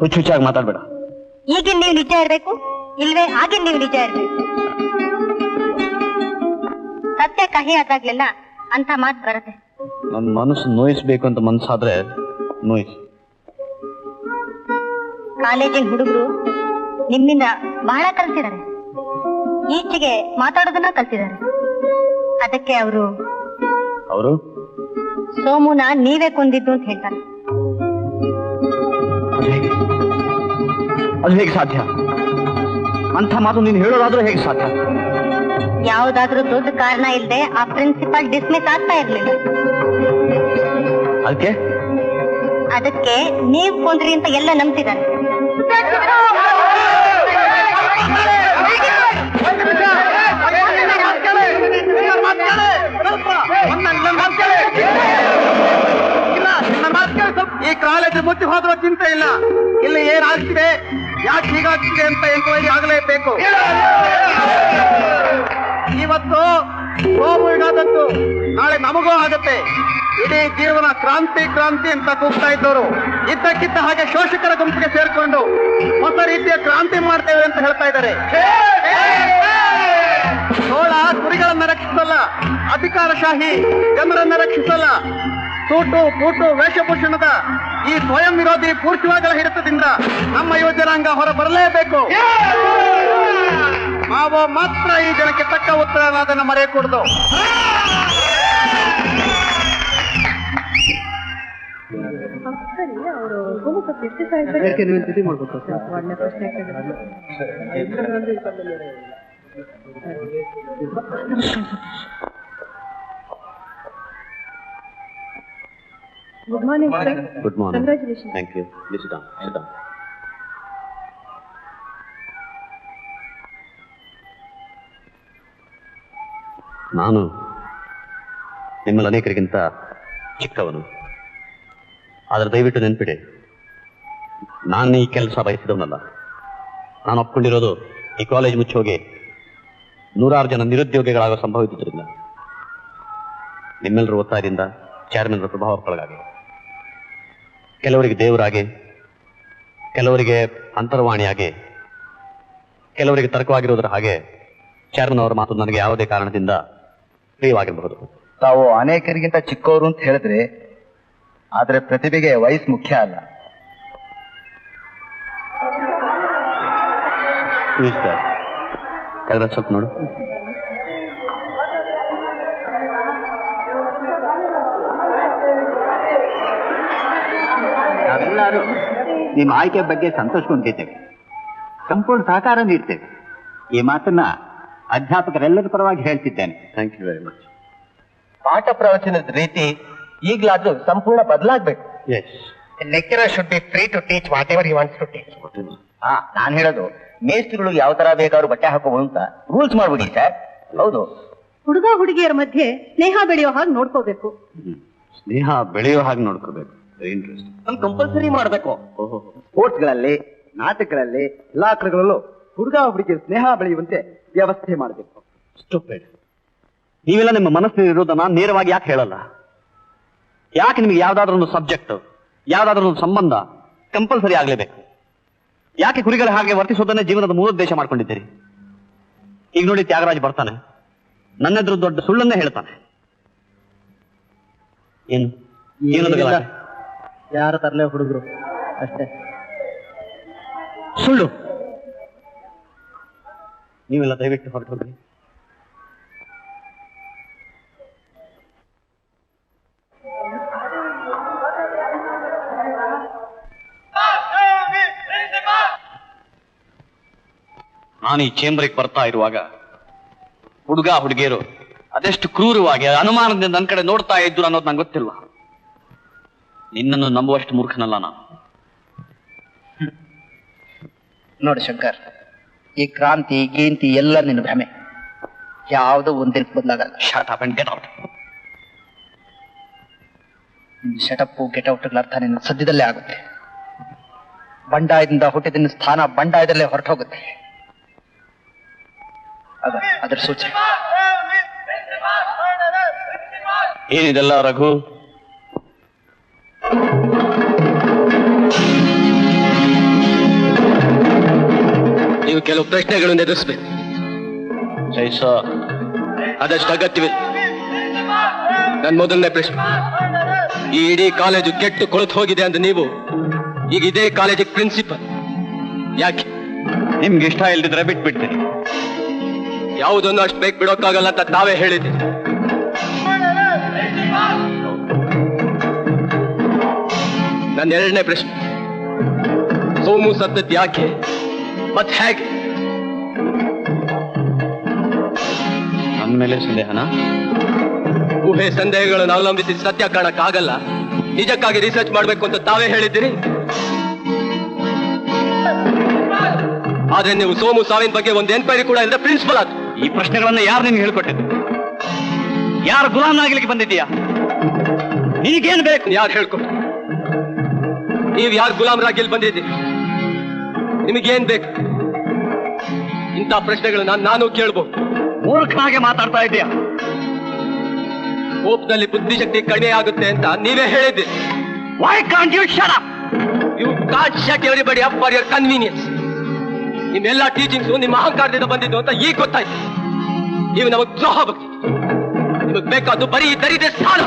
ಹುಚ್ಚಾಗಿ ಮಾತಾಡ್ಬೇಡ. ಈಗಿನ ನೀವು ನಿಜ ಇರ್ಬೇಕು, ಇಲ್ವೇ ಆಗಿನ ನೀವು ನಿಜ ಇರ್ಬೇಕು. ಸತ್ಯ ಕಹಿ ಆದಾಗ್ಲೆಲ್ಲ ಅಂತ ಮಾತು ಬರುತ್ತೆ. ನನ್ನ ಮನಸ್ಸು ನೋಯಿಸ್ಬೇಕು ಅಂತ ಮನ್ಸಾದ್ರೆ ನೋಯಿಸ್. ಕಾಲೇಜಿನ ಹುಡುಗರು ನಿಮ್ಮಿಂದ ಬಹಳ ಕಲ್ತಿದ್ದಾರೆ, ಈಚೆಗೆ ಮಾತಾಡೋದನ್ನ ಕಲ್ತಿದ್ದಾರೆ. ಅದಕ್ಕೆ ಅವರು ಸೋಮುನ ನೀವೇ ಕೊಂದಿದ್ದು ಅಂತ ಹೇಳ್ತಾರೆ. ಅದು ಹೇಗೆ ಸಾಧ್ಯ? ಅಂತ ಮಾತು ನೀನು ಹೇಳೋದಾದ್ರೂ ಹೇಗೆ ಸಾಧ್ಯ? ಯಾವ್ದಾದ್ರೂ ದೊಡ್ಡ ಕಾರಣ ಇಲ್ಲದೆ ಆ ಪ್ರಿನ್ಸಿಪಾಲ್ ಡಿಸ್ಮಿಸ್ ಆಗ್ತಾ ಇರ್ಲಿಲ್ಲ. ಅದಕ್ಕೆ ನೀವ್ ಕೊಂದ್ರಿ ಅಂತ ಎಲ್ಲ ನಂಬ್ತಿದ್ದಾರೆ. ಈ ಕಾಲೇಜ್ ಮುಚ್ಚಿ ಹೋದ್ರೂ ಚಿಂತೆ ಇಲ್ಲ. ಇಲ್ಲಿ ಏನಾಗ್ತಿದೆ, ಯಾಕೆ ಹೀಗಾಗ್ತಿದೆ ಅಂತ ಎಂಕ್ವೈರಿ ಆಗಲೇಬೇಕು. ಇವತ್ತು ಸೋಮುಗಾದದ್ದು ನಾಳೆ ನಮಗೂ ಆಗುತ್ತೆ. ಇಡೀ ಜೀವನ ಕ್ರಾಂತಿ ಕ್ರಾಂತಿ ಅಂತ ಕೂಗ್ತಾ ಇದ್ದವರು ಇದ್ದಕ್ಕಿದ್ದ ಹಾಗೆ ಶೋಷಕರ ಗುಂಪಿಗೆ ಸೇರ್ಕೊಂಡು ಹೊಸ ರೀತಿಯ ಕ್ರಾಂತಿ ಮಾಡ್ತೇವೆ ಅಂತ ಹೇಳ್ತಾ ಇದ್ದಾರೆ. ಸೋಳ ಕುರಿಗಳನ್ನ ರಕ್ಷಿಸಲ್ಲ, ಅಧಿಕಾರಶಾಹಿ ಜನರನ್ನ ರಕ್ಷಿಸಲ್ಲ. ಸೂಟು ಬೂಟು ವೇಷಭೂಷಣದ ಈ ಸ್ವಯಂ ವಿರೋಧಿ ಪೂರ್ತಿವಾಗಲ ಹಿಡಿತದಿಂದ ನಮ್ಮ ಯುವ ಜನಾಂಗ ಹೊರ ಬರಲೇಬೇಕು. ನಾವು ಮಾತ್ರ ಈ ಜನಕ್ಕೆ ತಕ್ಕ ಉತ್ತರವಾದನ್ನು ಮರೆಯಕೂಡದು. Good morning, sir. Good morning. Congratulations. Thank you. Please sit down. Sit down. ನಾನು ನಿಮ್ಮಲ್ಲಿ ಅನೇಕರಿಗಿಂತ ಚಿಕ್ಕವನು. ಆದರೆ ದಯವಿಟ್ಟು ನೆನ್ಪಿಡಿ, ನಾನು ಈ ಕೆಲಸ ಬಯಸಿದವನಲ್ಲ. ನಾನು ಒಪ್ಕೊಂಡಿರೋದು ಈ ಕಾಲೇಜ್ ಮುಚ್ಚೋಗಿ 100 ಜನ ನಿರುದ್ಯೋಗಿಗಳಾಗೋ ಸಂಭವಿಸಿದ್ರಿಂದ, ನಿಮ್ಮೆಲ್ಲರೂ ಒತ್ತಾಯದಿಂದ ಚೇರ್ಮನ್ರ ಪ್ರಭಾವಕ್ಕೊಳಗಾಗಿ, ಕೆಲವರಿಗೆ ದೇವರಾಗಿ, ಕೆಲವರಿಗೆ ಅಂತರ್ವಾಣಿಯಾಗಿ, ಕೆಲವರಿಗೆ ತರ್ಕವಾಗಿರೋದ್ರ ಹಾಗೆ ಚೇರ್ಮನ್ ಅವರ ಮಾತು ನನಗೆ ಯಾವುದೇ ಕಾರಣದಿಂದ ಪ್ರಿಯವಾಗಿರಬಹುದು. ತಾವು ಅನೇಕರಿಗಿಂತ ಚಿಕ್ಕವರು ಅಂತ ಹೇಳಿದ್ರೆ, ಆದ್ರೆ ಪ್ರತಿಭೆಗೆ ವಯಸ್ಸು ಮುಖ್ಯ ಅಲ್ಲ. ಸ್ವಲ್ಪ ನೋಡು. ನಾವೆಲ್ಲರೂ ನಿಮ್ಮ ಆಯ್ಕೆ ಬಗ್ಗೆ ಸಂತೋಷಗೊಂಡಿದ್ದೇವೆ, ಸಂಪೂರ್ಣ ಸಹಕಾರ ನೀಡ್ತೇವೆ. ಈ ಮಾತನ್ನ ಅಧ್ಯಾಪಕರೆಲ್ಲರ ಪರವಾಗಿ ಹೇಳ್ತಿದ್ದೇನೆ. Thank you very much. ಪಾಠ ಪ್ರವಚನದ ರೀತಿ ಈಗಲಾದ್ರೂ ಸಂಪೂರ್ಣ ಬದಲಾಗಬೇಕು. Yes, lecturer should be free to teach whatever he wants to teach. ನಾನು ಹೇಳೋದು ಮೇಸ್ತ್ರಿಗಳು ಯಾವ ತರ ಬೇಕಾದ್ರೂ ಬಟ್ಟೆ ಹಾಕೋಬಹುದು ಅಂತ ರೂಲ್ಸ್ ಮಾಡ್ಬಿಡಿ ಸರ್. ಹೌದು, ಹುಡುಗ ಹುಡುಗಿಯರ ಮಧ್ಯೆ ಸ್ನೇಹ ಬೆಳೆಯೋ ಹಾಗೆ ನೋಡ್ಕೋಬೇಕು. ಸ್ನೇಹ ಬೆಳೆಯೋ ಹಾಗೆ ನೋಡ್ಕೋಬೇಕು. Very interesting. ಕಂಪಲ್ಸರಿ ಮಾಡಬೇಕು. ಸ್ಪೋರ್ಟ್ಸ್ ಗಳಲ್ಲಿ, ನಾಟಕಗಳಲ್ಲಿ, ಎಲ್ಲಾ ಕಡೆಗಳಲ್ಲೂ ಹುಡುಗ ಹುಡುಗಿಯರ ಸ್ನೇಹ ಬೆಳೆಯುವಂತೆ ವ್ಯವಸ್ಥೆ ಮಾಡಬೇಕು. ಸ್ಟುಪಿಡ್. ನೀವೆಲ್ಲ ನಿಮ್ಮ ಮನಸ್ಸಿನ ಇರೋದನ್ನ ನೇರವಾಗಿ ಯಾಕೆ ಹೇಳಲ್ಲ? ಯಾಕೆ ನಿಮಗೆ ಯಾವ್ದಾದ್ರೂ ಒಂದು ಸಬ್ಜೆಕ್ಟ್, ಯಾವ್ದಾದ್ರೂ ಒಂದು ಸಂಬಂಧ ಕಂಪಲ್ಸರಿ ಆಗ್ಲೇಬೇಕು? ಯಾಕೆ ಕುರಿಗಳ ಹಾಗೆ ವರ್ತಿಸೋದನ್ನೇ ಜೀವನದ ಮೂಲೋದ್ದೇಶ ಮಾಡ್ಕೊಂಡಿದ್ದೀರಿ? ಈಗ ನೋಡಿ, ತ್ಯಾಗರಾಜ್ ಬರ್ತಾನೆ, ನನ್ನೆದ್ರು ದೊಡ್ಡ ಸುಳ್ಳನ್ನೇ ಹೇಳ್ತಾನೆ. ಏನು ಯಾರ ತರಲೆ ಹುಡುಗರು ಅಷ್ಟೇ. ಸುಳ್ಳು. ನೀವೆಲ್ಲ ದಯವಿಟ್ಟು ಹೊರಟು ಹೋಗಿ. ನಾನು ಈ ಚೇಂಬರ್ಗೆ ಬರ್ತಾ ಇರುವಾಗ ಹುಡುಗ ಹುಡುಗಿಯರು ಅದೆಷ್ಟು ಕ್ರೂರವಾಗಿ ಅನುಮಾನದಿಂದ ನನ್ನ ಕಡೆ ನೋಡ್ತಾ ಇದ್ರು ಅನ್ನೋದು ನಂಗೆ ಗೊತ್ತಿಲ್ಲ. ನಿನ್ನನ್ನು ನಂಬುವಷ್ಟು ಮೂರ್ಖನಲ್ಲ ನಾನು. ನೋಡಿ ಶಂಕರ್, ಈ ಕ್ರಾಂತಿ ಗೀಂತಿ ಎಲ್ಲ ನಿನ್ನ ಭ್ರಮೆ, ಯಾವುದೋ ಒಂದಿನ ಬದಲಾಗಲ್ಲ. Shut up and get out. Shut up get ಔಟ್ಗಳ ಅರ್ಥ ನಿನ್ನ ಸದ್ಯದಲ್ಲೇ ಆಗುತ್ತೆ. ಬಂಡಾಯದಿಂದ ಹುಟ್ಟಿದ ಸ್ಥಾನ ಬಂಡಾಯದಲ್ಲೇ ಹೊರಟೋಗುತ್ತೆ. ಅದರ ಸೂಚನೆ. ಏನಿದೆಲ್ಲ ರಘು? ನೀವು ಕೆಲವು ಪ್ರಶ್ನೆಗಳನ್ನು ಎದುರಿಸಬೇಕು. ಜೈಸ, ಅದಷ್ಟು ಅಗತ್ಯವಿಲ್ಲ. ನನ್ನ ಮೊದಲನೇ ಪ್ರಶ್ನೆ, ಈ ಇಡೀ ಕಾಲೇಜು ಕೆಟ್ಟು ಕೊಳೆತು ಹೋಗಿದೆ ಅಂತ ನೀವು ಈಗ ಇದೇ ಕಾಲೇಜಿಗೆ ಪ್ರಿನ್ಸಿಪಲ್, ಯಾಕೆ? ನಿಮ್ಗೆ ಇಷ್ಟ ಇಲ್ದಿದ್ರೆ ಬಿಟ್ಬಿಡ್ತೀನಿ. ಯಾವುದನ್ನು ಅಷ್ಟು ಬೇಗ ಬಿಡೋಕ್ಕಾಗಲ್ಲ ಅಂತ ತಾವೇ ಹೇಳಿದ್ದೀರಿ. ನನ್ನ ಎರಡನೇ ಪ್ರಶ್ನೆ, ಸೋಮು ಸತ್ತದ್ದು ಯಾಕೆ ಮತ್ತೆ ಹೇಗೆ? ನನ್ನ ಮೇಲೆ ಸಂದೇಹನ? ಊಹೆ ಸಂದೇಹಗಳನ್ನು ಅವಲಂಬಿಸಿ ಸತ್ಯ ಕಾಣಕ್ಕಾಗಲ್ಲ. ನಿಜಕ್ಕಾಗಿ ರಿಸರ್ಚ್ ಮಾಡಬೇಕು ಅಂತ ತಾವೇ ಹೇಳಿದ್ದೀರಿ. ಆದ್ರೆ ನೀವು ಸೋಮು ಸಾವಿನ ಬಗ್ಗೆ ಒಂದು ಎನ್ಕ್ವೈರಿ ಕೂಡ ಇಲ್ಲದೆ ಪ್ರಿನ್ಸಿಪಲ್ ಆದ. ಈ ಪ್ರಶ್ನೆಗಳನ್ನ ಯಾರು ನಿಮ್ಗೆ ಹೇಳ್ಕೊಟ್ಟಿದ್ದು? ಯಾರು ಗುಲಾಮನಾಗ್ಲಿಕ್ಕೆ ಬಂದಿದ್ದೀಯಾ? ನಿನಗೇನು ಬೇಕು? ಯಾರು ಹೇಳ್ಕೊಟ್ಟು? ನೀವು ಯಾರು ಗುಲಾಮರಾಗಿ ಇಲ್ಲಿ ಬಂದಿದ್ದೀರಿ? ನಿಮಗೇನ್ ಬೇಕು? ಇಂಥ ಪ್ರಶ್ನೆಗಳನ್ನ ನಾನು ಕೇಳ್ಬೋದು. ಮೂರ್ಖನಾಗೆ ಮಾತಾಡ್ತಾ ಇದೀಯಾ? ಕೋಪದಲ್ಲಿ ಬುದ್ಧಿಶಕ್ತಿ ಕಡಿಮೆ ಆಗುತ್ತೆ ಅಂತ ನೀವೇ ಹೇಳಿದ್ದೀರಿ. Why can't you shut up? You can't shut everybody up for your convenience. ನಿಮ್ಮೆಲ್ಲ ಟೀಚಿಂಗ್ಸು ನಿಮ್ಮ ಅಹಂಕಾರದಿಂದ ಬಂದಿದ್ದು ಅಂತ ಈಗ ಗೊತ್ತಾಯ್ತು. ನೀವು ನಮಗ್ ದ್ರೋಹ ಬಗ್ಗೆ, ನಿಮಗ್ ಬೇಕಾದ್ದು ಬರೀ ದರಿದ್ರ ಸ್ಥಾನ.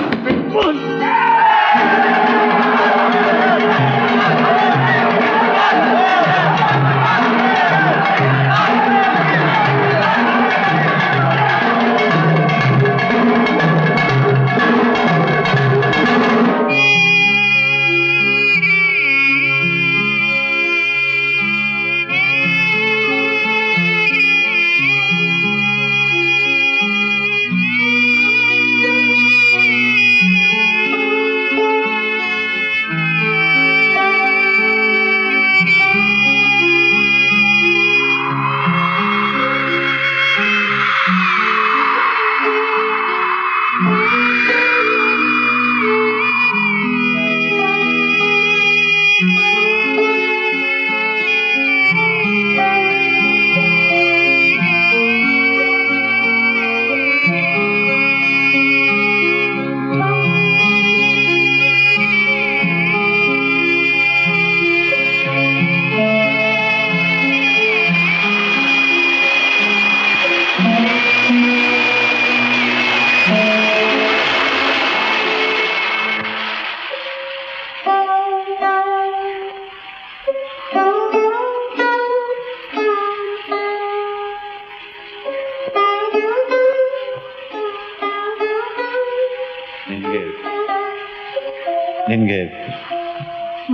ನಿನ್ಗೆ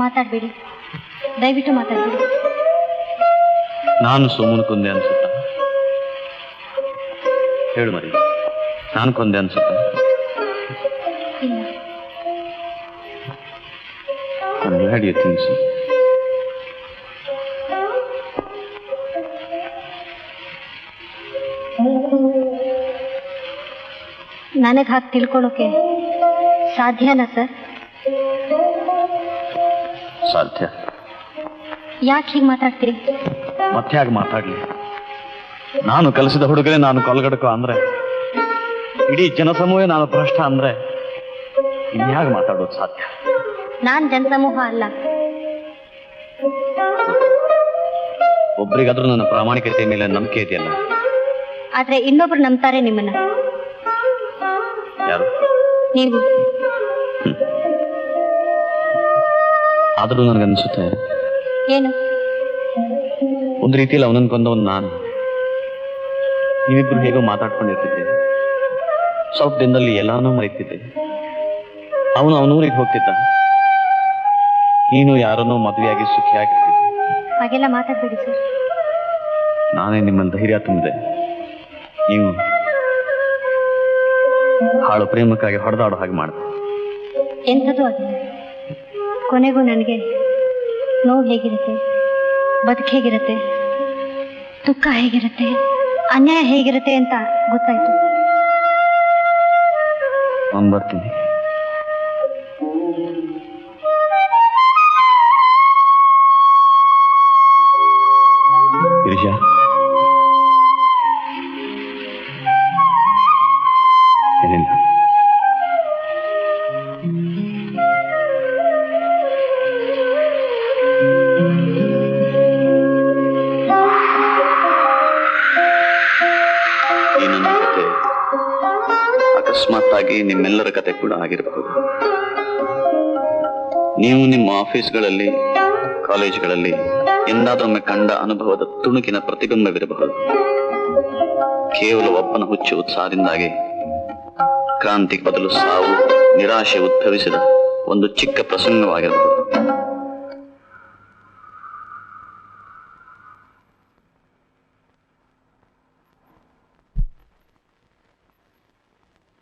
ಮಾತಾಡ್ಬೇಡಿ, ದಯವಿಟ್ಟು ಮಾತಾಡ್ಬೇಡಿ. ನಾನು ಸೋಮನ್ ಕೊಂದೆ ಅನ್ಸುತ್ತ? ಹೇಳು ಮರಿ, ನಾನು ಕೊಂದೆ ಅನ್ಸುತ್ತ? ಇಲ್ಲ. I'm glad you think so. ನನಗೆ ಹಾಗೆ ತಿಳ್ಕೊಳ್ಳೋಕೆ ಸಾಧ್ಯನಾ ಸರ್? ಸಾಧ್ಯ. ಯಾಕೆ ಹೀಗೆ ಮಾತಾಡ್ತೀರಿ? ಮತ್ತೆ ಹಾಗೆ ಮಾತಾಡ್ಲಿ? ನಾನು ಕಲಿಸಿದ ಹುಡುಗರೇ ನಾನು ಕೊಲ್ಗಡಕೋ ಅಂದ್ರೆ, ಇಡೀ ಜನಸಮೂಹ ನಾನು ಭ್ರಷ್ಟ ಅಂದ್ರೆ ಇನ್ಯಾಗ ಮಾತಾಡೋದು ಸಾಧ್ಯ? ನಾನ್ ಜನಸಮೂಹ ಅಲ್ಲ. ಒಬ್ರಿಗಾದ್ರೂ ನನ್ನ ಪ್ರಾಮಾಣಿಕತೆ ಮೇಲೆ ನಂಬಿಕೆ ಇದೆಯಲ್ಲ. ಆದ್ರೆ ಇನ್ನೊಬ್ರು ನಂಬ್ತಾರೆ ನಿಮ್ಮನ್ನ. ಯಾರು? ನೀವು. ಆದ್ರೂ ನನಗನ್ಸುತ್ತೆ ಏನು? ಒಂದು ರೀತಿಯಲ್ಲಿ ಅವನನ್ನು ಕೊಂದವನ್ ನಾನು. ನೀವಿಬ್ರು ಹೇಗೋ ಮಾತಾಡ್ಕೊಂಡಿರ್ತಿದ್ದೆ, ಸ್ವಲ್ಪ ದಿನದಲ್ಲಿ ಎಲ್ಲಾನು ಮರೀತಿದ್ದೆ. ಅವನು ಅವನೂರಿಗೆ ಹೋಗ್ತಿದ್ದ, ನೀನು ಯಾರನ್ನೋ ಮದುವೆಯಾಗಿ ಸುಖಿಯಾಗಿರ್ತಿದ್ದೆ. ಹಾಗೆಲ್ಲ ಮಾತಾಡ್ಬೇಡಿ ಸರ್. ನಾನೇ ನಿಮ್ಮನ್ನು ಧೈರ್ಯ ತುಂಬಿದೆ. ನೀವು ಹಾಳು ಪ್ರೇಮಕ್ಕಾಗಿ ಹೊಡೆದಾಡೋ ಹಾಗೆ ಮಾಡಿದೆ. ಎಂಥದ್ದು ಆಗಿಲ್ಲ. ಕೊನೆಗೂ ನನಗೆ ನೋವು ಹೇಗಿರುತ್ತೆ, ಬದುಕು ಹೇಗಿರುತ್ತೆ, ದುಃಖ ಹೇಗಿರುತ್ತೆ, ಅನ್ಯಾಯ ಹೇಗಿರುತ್ತೆ ಅಂತ ಗೊತ್ತಾಯ್ತು. ನಾನು ಬರ್ತೀನಿ. ಗಿರಿಜಾ, ಏನಿಲ್ಲ. ಈ ನನ್ನ ಕತೆ ಅಕಸ್ಮಾತ್ ಆಗಿ ನಿಮ್ಮೆಲ್ಲರ ಕತೆ ಕೂಡ ಆಗಿರಬಹುದು. ನೀವು ನಿಮ್ಮ ಆಫೀಸ್ಗಳಲ್ಲಿ, ಕಾಲೇಜುಗಳಲ್ಲಿ ಎಂದಾದೊಮ್ಮೆ ಕಂಡ ಅನುಭವದ ತುಣುಕಿನ ಪ್ರತಿಬಿಂಬವಿರಬಹುದು. ಕೇವಲ ಒಬ್ಬನ ಹುಚ್ಚು ಉತ್ಸಾಹದಿಂದಾಗಿ ಕ್ರಾಂತಿಗೆ ಬದಲು ಸಾವು, ನಿರಾಶೆ ಉದ್ಭವಿಸಿದ ಒಂದು ಚಿಕ್ಕ ಪ್ರಸಂಗವಾಗಿರಬಹುದು.